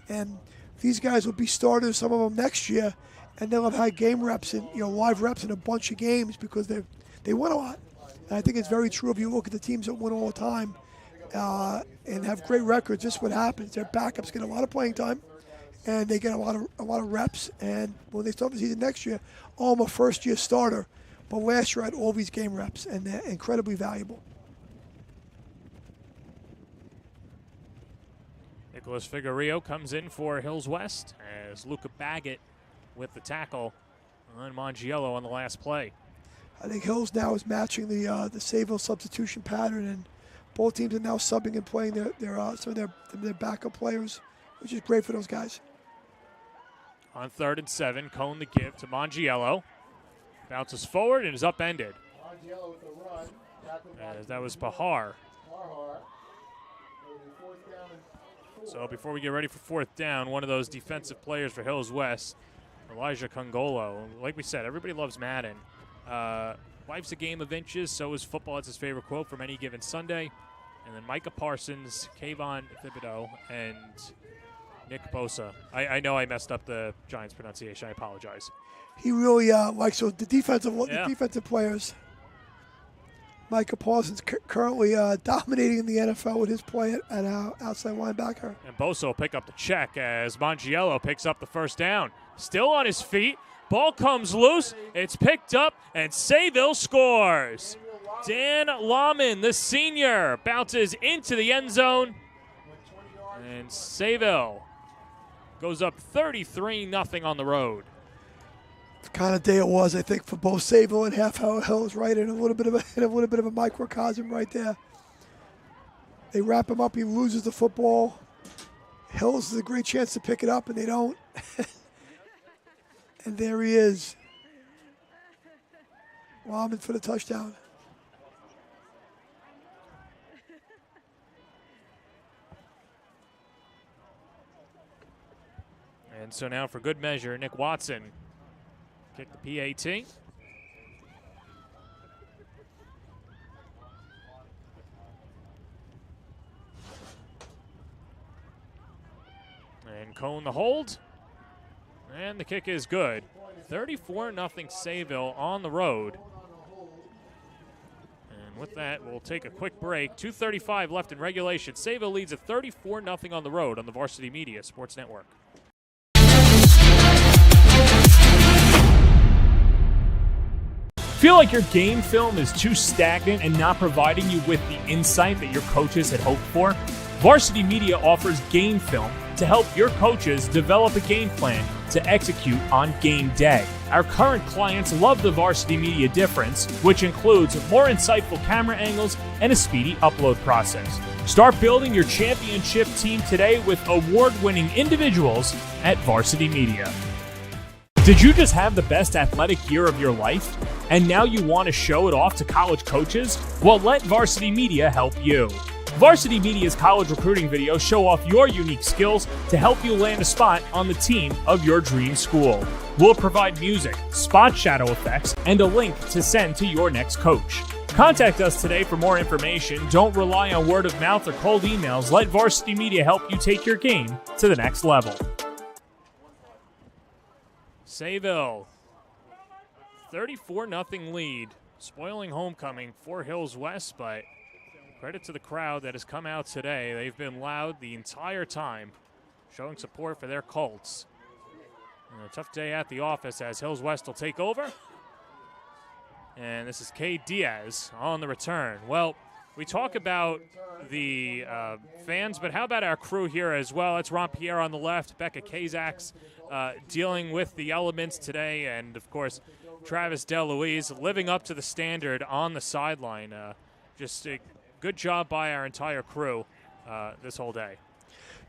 And these guys will be starters, some of them next year, and they'll have high game reps and live reps in a bunch of games because they win a lot. And I think it's very true if you look at the teams that win all the time and have great records. This is what happens. Their backups get a lot of playing time, and they get a lot of reps. And when they start the season next year, I'm a first-year starter. But last year I had all these game reps, and they're incredibly valuable. Nicholas Figueroa comes in for Hills West as Luca Baggett with the tackle on Mangiello on the last play. I think Hills now is matching the Sayville substitution pattern, and both teams are now subbing and playing some of their backup players, which is great for those guys. On 3rd and 7, Cone the give to Mangiello. Bounces forward and is upended. Mangiello with the run. As that was Pahar. Pahar. It'll be 4th down and 4. So before we get ready for 4th down, one of those defensive players for Hills West, Elijah Congolo. Like we said, everybody loves Madden. Life's a game of inches, so is football. That's his favorite quote from any given Sunday. And then Micah Parsons, Kayvon Thibodeau, and Nick Bosa. I know I messed up the Giants' pronunciation. I apologize. He really likes the defensive players. Micah Parsons currently dominating in the NFL with his play at outside linebacker. And Bosa will pick up the check as Mangiello picks up the first down. Still on his feet. Ball comes loose. It's picked up, and Sayville scores. Dan Lahman, the senior, bounces into the end zone. And Sayville goes up 33-0 on the road. The kind of day it was, I think, for both Sayville and Half Hills, right? And a little bit of a microcosm right there. They wrap him up. He loses the football. Hills has a great chance to pick it up, and they don't. And there he is. Rahman for the touchdown. And so now for good measure, Nick Watson kick the PAT. And Cone the hold. And the kick is good. 34-0 Sayville on the road. And with that, we'll take a quick break. 2:35 left in regulation. Sayville leads at 34-0 on the road on the Varsity Media Sports Network. Feel like your game film is too stagnant and not providing you with the insight that your coaches had hoped for? Varsity Media offers game film to help your coaches develop a game plan to execute on game day. Our current clients love the Varsity Media difference, which includes more insightful camera angles and a speedy upload process. Start building your championship team today with award-winning individuals at Varsity Media. Did you just have the best athletic year of your life? And now you want to show it off to college coaches? Well, let Varsity Media help you. Varsity Media's college recruiting videos show off your unique skills to help you land a spot on the team of your dream school. We'll provide music, spot shadow effects, and a link to send to your next coach. Contact us today for more information. Don't rely on word of mouth or cold emails. Let Varsity Media help you take your game to the next level. Sayville, 34-0 lead. Spoiling homecoming for Hills West, but credit to the crowd that has come out today. They've been loud the entire time, showing support for their Colts. And a tough day at the office as Hills West will take over. And this is Cade Diaz on the return. Well, we talk about the fans, but how about our crew here as well? It's Ron Pierre on the left, Becca Kazaks dealing with the elements today, and, of course, Travis DeLuise living up to the standard on the sideline. Just a good job by our entire crew this whole day.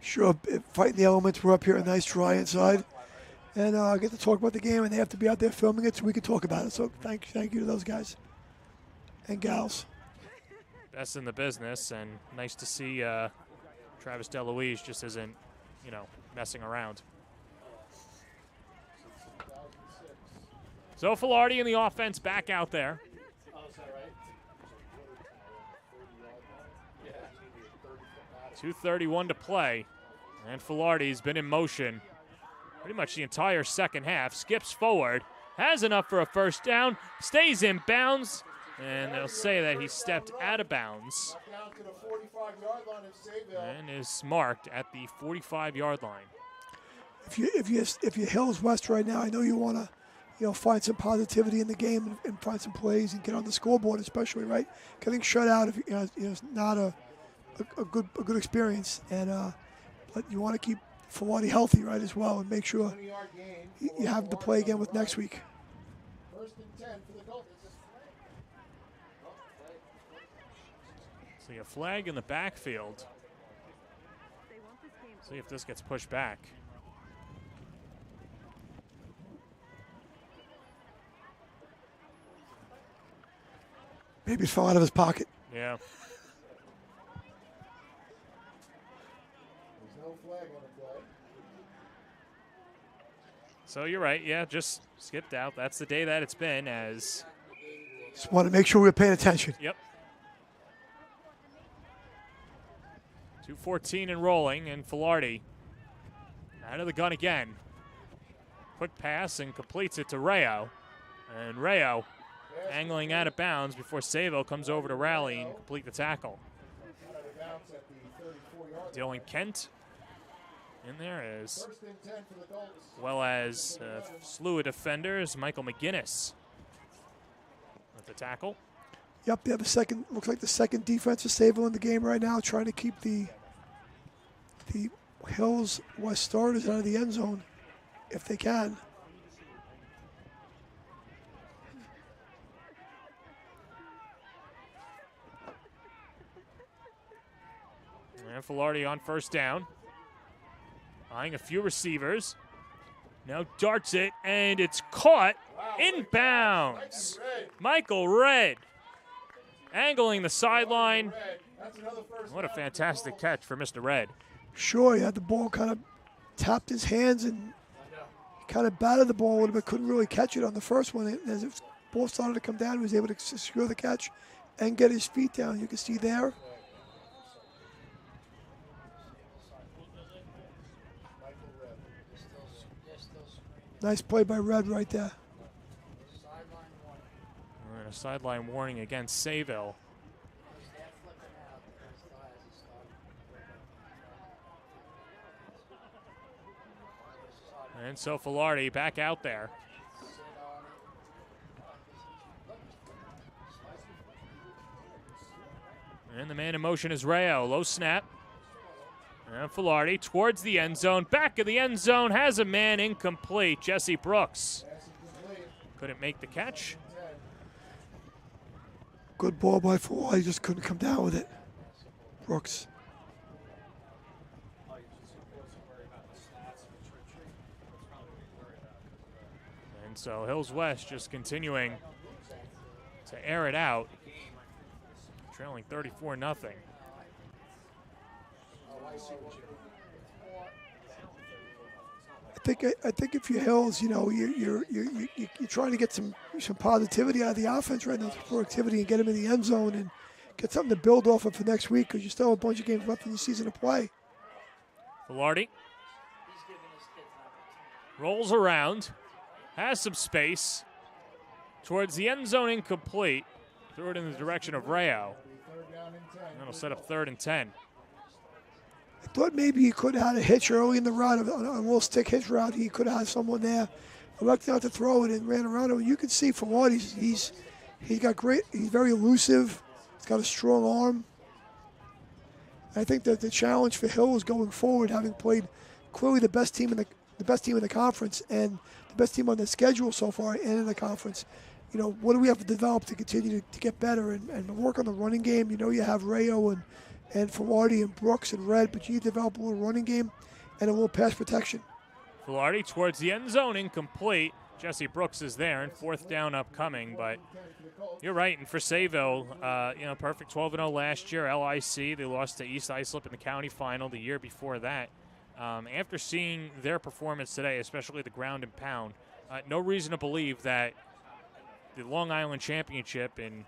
Sure, fighting the elements. We're up here, a nice dry inside. And I get to talk about the game, and they have to be out there filming it so we can talk about it. So thank you to those guys and gals. Best in the business, and nice to see Travis DeLuise just isn't, messing around. So Filardi in the offense back out there. 2:31 to play, and Filardi's been in motion pretty much the entire second half. Skips forward, has enough for a first down, stays in bounds, and they'll say that he stepped out of bounds and is marked at the 45-yard line. If you're Hills West right now, I know you want to find some positivity in the game and find some plays and get on the scoreboard, especially, right? Getting shut out is not a good experience, and but you want to keep Filardi healthy, right, as well, and make sure you have the play again with next week. See a flag in the backfield. See if this gets pushed back. Maybe it fell out of his pocket. Yeah. So you're right, yeah, just skipped out. That's the day that it's been, as... Just want to make sure we're paying attention. Yep. 2:14 and rolling, and Filardi out of the gun again. Quick pass and completes it to Rayo. And Rayo angling out of bounds before Sayville comes over to rally and complete the tackle. Dylan Kent in there, as well as a slew of defenders. Michael McGinnis with the tackle. Yep, they have looks like the second defensive Sayville in the game right now, trying to keep the Hills West starters out of the end zone if they can. And Filardi on first down. Eyeing a few receivers. Now darts it, and it's caught inbounds. Michael Red angling the sideline. What a fantastic catch for Mr. Red. Sure, he had the ball kind of tapped his hands, and kind of batted the ball a little bit, couldn't really catch it on the first one. And as the ball started to come down, he was able to secure the catch and get his feet down. You can see there. Nice play by Red right there. And a sideline warning against Sayville. And so Filardi back out there. And the man in motion is Rayo. Low snap. And Filardi towards the end zone. Back of the end zone has a man incomplete. Jesse Brooks couldn't make the catch. Good ball by Filardi, just couldn't come down with it. Brooks. And so Hills West just continuing to air it out. Trailing 34-0. I think if you're Hills, you know, you're trying to get some positivity out of the offense right now, some productivity, and get them in the end zone and get something to build off of for next week because you still have a bunch of games left in the season to play. Filardi rolls around, has some space towards the end zone, incomplete. Threw it in the direction of Rayo. That'll set up 3rd and 10. I thought maybe he could have had a hitch early in the route, on a little stick hitch route. He could have had someone there. Elected not to throw it and ran around him. You can see for what he's got great. He's very elusive. He's got a strong arm. I think that the challenge for Hill is going forward, having played clearly the best team in the conference and the best team on the schedule so far and in the conference. You know, what do we have to develop to continue to get better and work on the running game? You know, you have Rayo and Filardi and Brooks and Red, but you need to develop a little running game and a little pass protection. Filardi towards the end zone, incomplete. Jesse Brooks is there, and 4th down upcoming, but you're right. And for Sayville, perfect 12-0 last year. LIC, they lost to East Islip in the county final the year before that. After seeing their performance today, especially the ground and pound, no reason to believe that the Long Island Championship in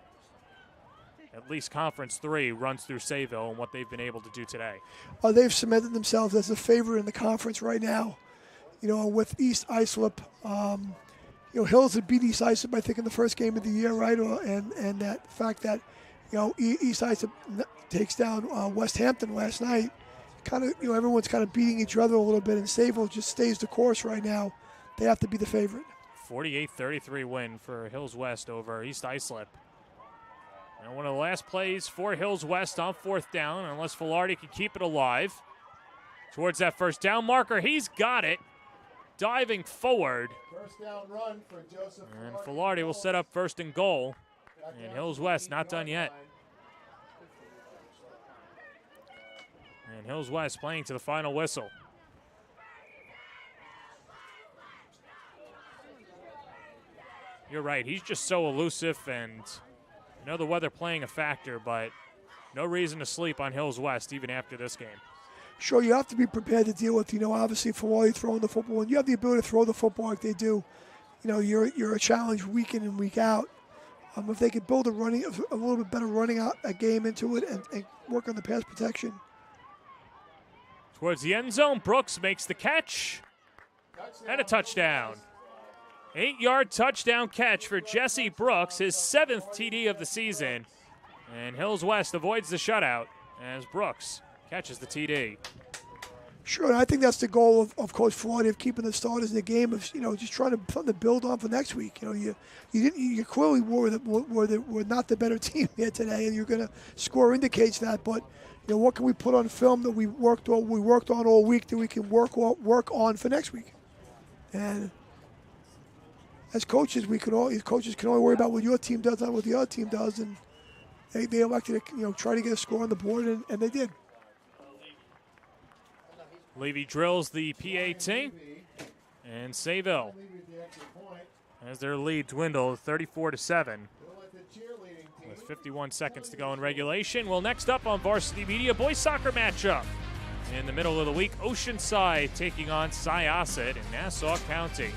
at least Conference 3 runs through Sayville and what they've been able to do today. They've cemented themselves as a favorite in the conference right now. You know, with East Islip, Hills had beat East Islip, I think, in the first game of the year, right? And that fact that, East Islip takes down West Hampton last night, kind of, everyone's kind of beating each other a little bit, and Sayville just stays the course right now. They have to be the favorite. 48-33 win for Hills West over East Islip. And one of the last plays for Hills West on 4th down, unless Filardi can keep it alive. Towards that 1st down marker, he's got it. Diving forward. First down run for Joseph. And Filardi will set up 1st and goal. And Hills West not done yet. And Hills West playing to the final whistle. You're right, he's just so elusive, and I know the weather playing a factor, but no reason to sleep on Hills West even after this game. Sure, you have to be prepared to deal with, obviously Filardi throwing the football, and you have the ability to throw the football like they do. You're a challenge week in and week out. If they could build a little bit better running out a game into it and work on the pass protection. Towards the end zone, Brooks makes the catch and a touchdown. 8-yard touchdown catch for Jesse Brooks, his 7th TD of the season. And Hills West avoids the shutout as Brooks catches the TD. Sure, and I think that's the goal of Coach Filardi, of keeping the starters in the game, of just trying to something to build on for next week. You clearly were not the better team here today, and you're going to score indicates that. But what can we put on film that we worked on all week that we can work on for next week? And as coaches, coaches can only worry about what your team does, not what the other team does, and they elected to try to get a score on the board, and they did. Levy drills the PAT, and Sayville, as their lead dwindled 34-7, with 51 seconds to go in regulation. Well, next up on Varsity Media, boys soccer matchup. In the middle of the week, Oceanside taking on Syosset in Nassau County.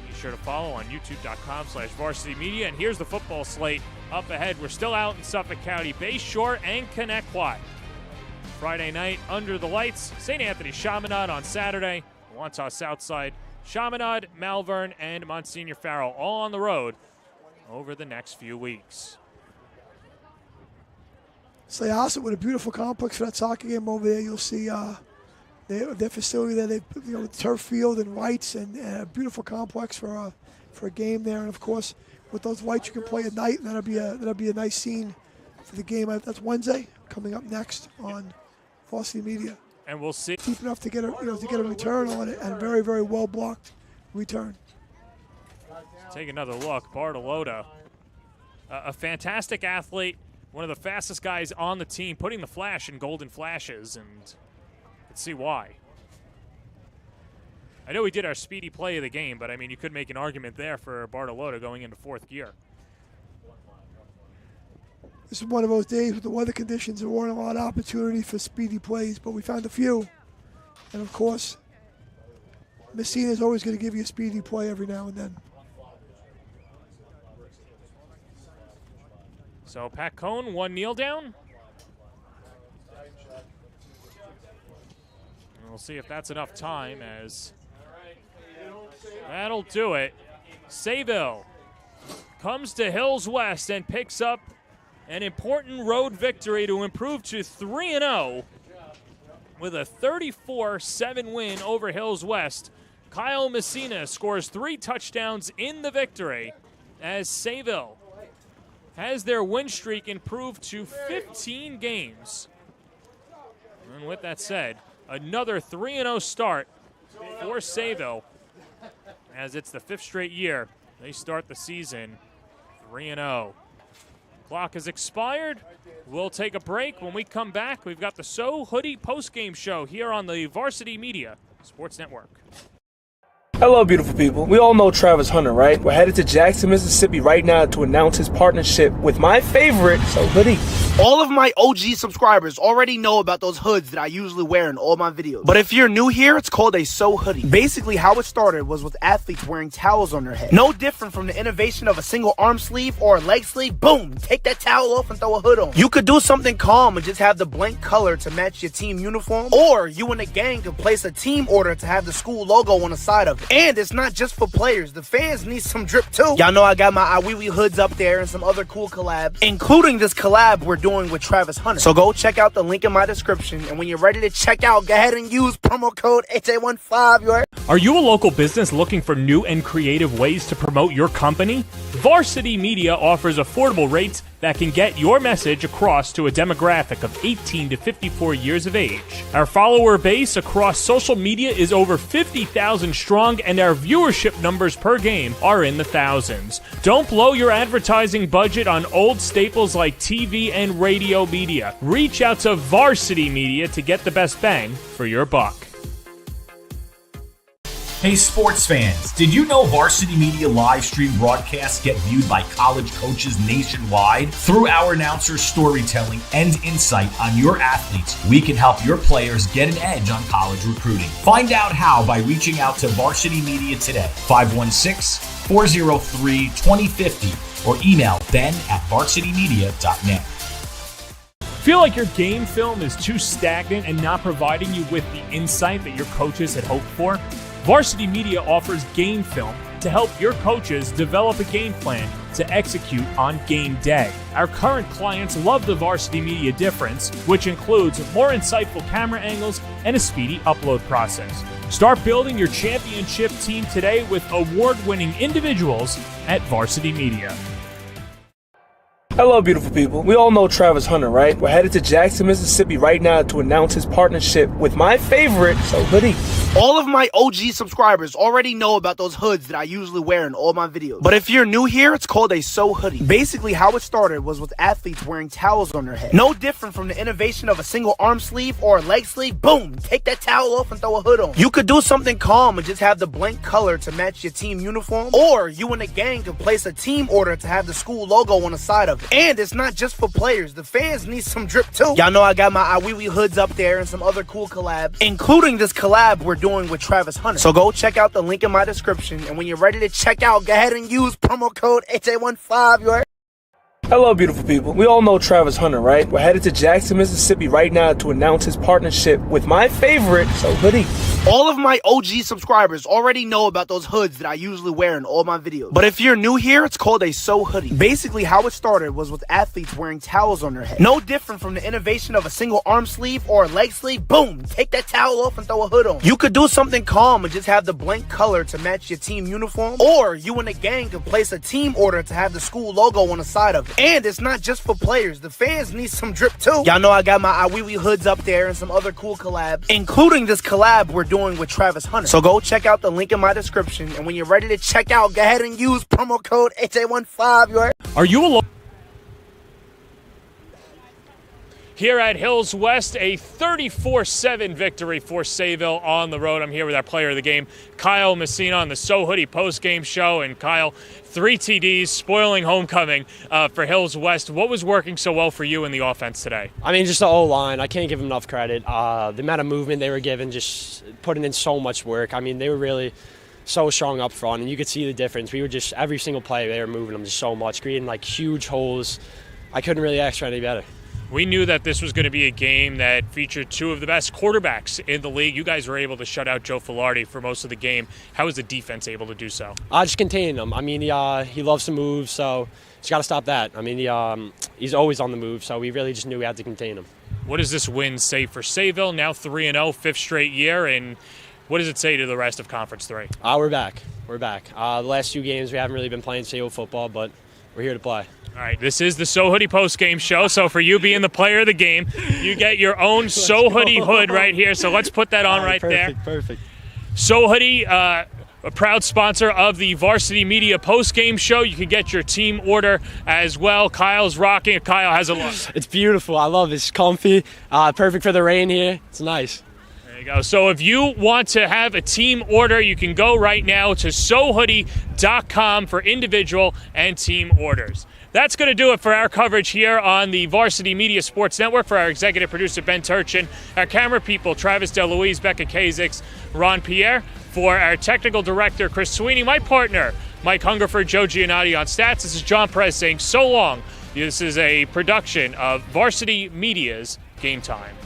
Be sure to follow on youtube.com/varsity media. And here's the football slate up ahead. We're still out in Suffolk County, Bay Shore and Connecticut. Friday night, under the lights, St. Anthony Chaminade on Saturday, Wantagh Southside, Chaminade, Malvern, and Monsignor Farrell all on the road over the next few weeks. Syosset with a beautiful complex for that soccer game over there. You'll see their facility there. They, turf field and lights and a beautiful complex for a game there. And of course, with those lights, you can play at night, and that'll be a nice scene for the game. That's Wednesday coming up next on Varsity Media. And we'll see. Deep enough to get a return on it, and a very, very well blocked return. Take another look. Bartolota, a fantastic athlete. One of the fastest guys on the team, putting the flash in golden flashes, and let's see why. I know we did our speedy play of the game, but I mean, you could make an argument there for Bartolota going into fourth gear. This is one of those days with the weather conditions. There weren't a lot of opportunity for speedy plays, but we found a few. And of course, Messina is always going to give you a speedy play every now and then. So Pat Cohn, one kneel down. And we'll see if that's enough time, as that'll do it. Sayville comes to Hills West and picks up an important road victory to improve to 3-0 with a 34-7 win over Hills West. Kyle Messina scores 3 touchdowns in the victory as Sayville has their win streak improved to 15 games. And with that said, another 3-0 start for Sayville, as it's the 5th straight year they start the season 3-0. Clock has expired. We'll take a break. When we come back, we've got the So Hoodie postgame show here on the Varsity Media Sports Network. Hello, beautiful people. We all know Travis Hunter, right? We're headed to Jackson, Mississippi right now to announce his partnership with my favorite, So Hoodie. All of my OG subscribers already know about those hoods that I usually wear in all my videos. But if you're new here, it's called a So Hoodie. Basically, how it started was with athletes wearing towels on their head. No different from the innovation of a single arm sleeve or a leg sleeve. Boom! Take that towel off and throw a hood on. You could do something calm and just have the blank color to match your team uniform. Or you and a gang could place a team order to have the school logo on the side of it. And it's not just for players. The fans need some drip too. Y'all know I got my Iwiwi hoods up there and some other cool collabs, including this collab we're doing with Travis Hunter. So go check out the link in my description, and when you're ready to check out, go ahead and use promo code HA15. Are you a local business looking for new and creative ways to promote your company? Varsity Media offers affordable rates that can get your message across to a demographic of 18 to 54 years of age. Our follower base across social media is over 50,000 strong, and our viewership numbers per game are in the thousands. Don't blow your advertising budget on old staples like TV and radio media. Reach out to Varsity Media to get the best bang for your buck. Hey sports fans, did you know Varsity Media live stream broadcasts get viewed by college coaches nationwide? Through our announcers' storytelling and insight on your athletes, we can help your players get an edge on college recruiting. Find out how by reaching out to Varsity Media today, 516-403-2050, or email ben@varsitymedia.net. Feel like your game film is too stagnant and not providing you with the insight that your coaches had hoped for? Varsity Media offers game film to help your coaches develop a game plan to execute on game day. Our current clients love the Varsity Media difference, which includes more insightful camera angles and a speedy upload process. Start building your championship team today with award-winning individuals at Varsity Media. Hello, beautiful people. We all know Travis Hunter, right? We're headed to Jackson, Mississippi right now to announce his partnership with my favorite, So Hoodie. All of my OG subscribers already know about those hoods that I usually wear in all my videos. But if you're new here, it's called a So Hoodie. Basically, how it started was with athletes wearing towels on their head. No different from the innovation of a single arm sleeve or a leg sleeve. Boom! Take that towel off and throw a hood on. You could do something calm and just have the blank color to match your team uniform. Or you and a gang could place a team order to have the school logo on the side of it. And it's not just for players. The fans need some drip too. Y'all know I got my Iwiwi hoods up there and some other cool collabs, including this collab we're doing with Travis Hunter. So go check out the link in my description, and when you're ready to check out, go ahead and use promo code HA15. You heard? Hello, beautiful people. We all know Travis Hunter, right? We're headed to Jackson, Mississippi right now to announce his partnership with my favorite, So Hoodie. All of my OG subscribers already know about those hoods that I usually wear in all my videos. But if you're new here, it's called a So Hoodie. Basically, how it started was with athletes wearing towels on their head. No different from the innovation of a single arm sleeve or a leg sleeve. Boom, take that towel off and throw a hood on. You could do something calm and just have the blank color to match your team uniform. Or you and a gang could place a team order to have the school logo on the side of it. And it's not just for players. The fans need some drip too. Y'all know I got my Iwiwi hoods up there and some other cool collabs, including this collab we're doing with Travis Hunter. So go check out the link in my description, and when you're ready to check out, go ahead and use promo code HA15. You heard? Are you a Here at Hills West, a 34-7 victory for Sayville on the road. I'm here with our player of the game, Kyle Messina, on the So Hoodie post-game show. And Kyle, 3 TDs, spoiling homecoming for Hills West. What was working so well for you in the offense today? I mean, just the O-line. I can't give them enough credit. The amount of movement they were given, just putting in so much work. I mean, they were really so strong up front, and you could see the difference. We were just, every single play, they were moving them just so much, creating like huge holes. I couldn't really ask for any better. We knew that this was going to be a game that featured 2 of the best quarterbacks in the league. You guys were able to shut out Joe Filardi for most of the game. How was the defense able to do so? Just containing him. I mean, he loves to move, so just got to stop that. I mean, he's always on the move, so we really just knew we had to contain him. What does this win say for Sayville? Now 3-0, 5th straight year, and what does it say to the rest of Conference 3? We're back. We're back. The last 2 games, we haven't really been playing Sayville football, but we're here to play. All right, this is the So Hoodie post-game show, so for you being the player of the game, you get your own So Hoodie hood right here, so let's put that on right there. Perfect. So Hoodie, a proud sponsor of the Varsity Media post-game show. You can get your team order as well. Kyle's rocking it. Kyle has a look. It's beautiful. I love it. It's comfy. Perfect for the rain here. It's nice. There you go. So if you want to have a team order, you can go right now to sohoodie.com for individual and team orders. That's going to do it for our coverage here on the Varsity Media Sports Network. For our executive producer, Ben Turchin, our camera people, Travis DeLuise, Becca Kazix, Ron Pierre. For our technical director, Chris Sweeney, my partner, Mike Hungerford, Joe Giannotti on stats. This is John Perez saying so long. This is a production of Varsity Media's Game Time.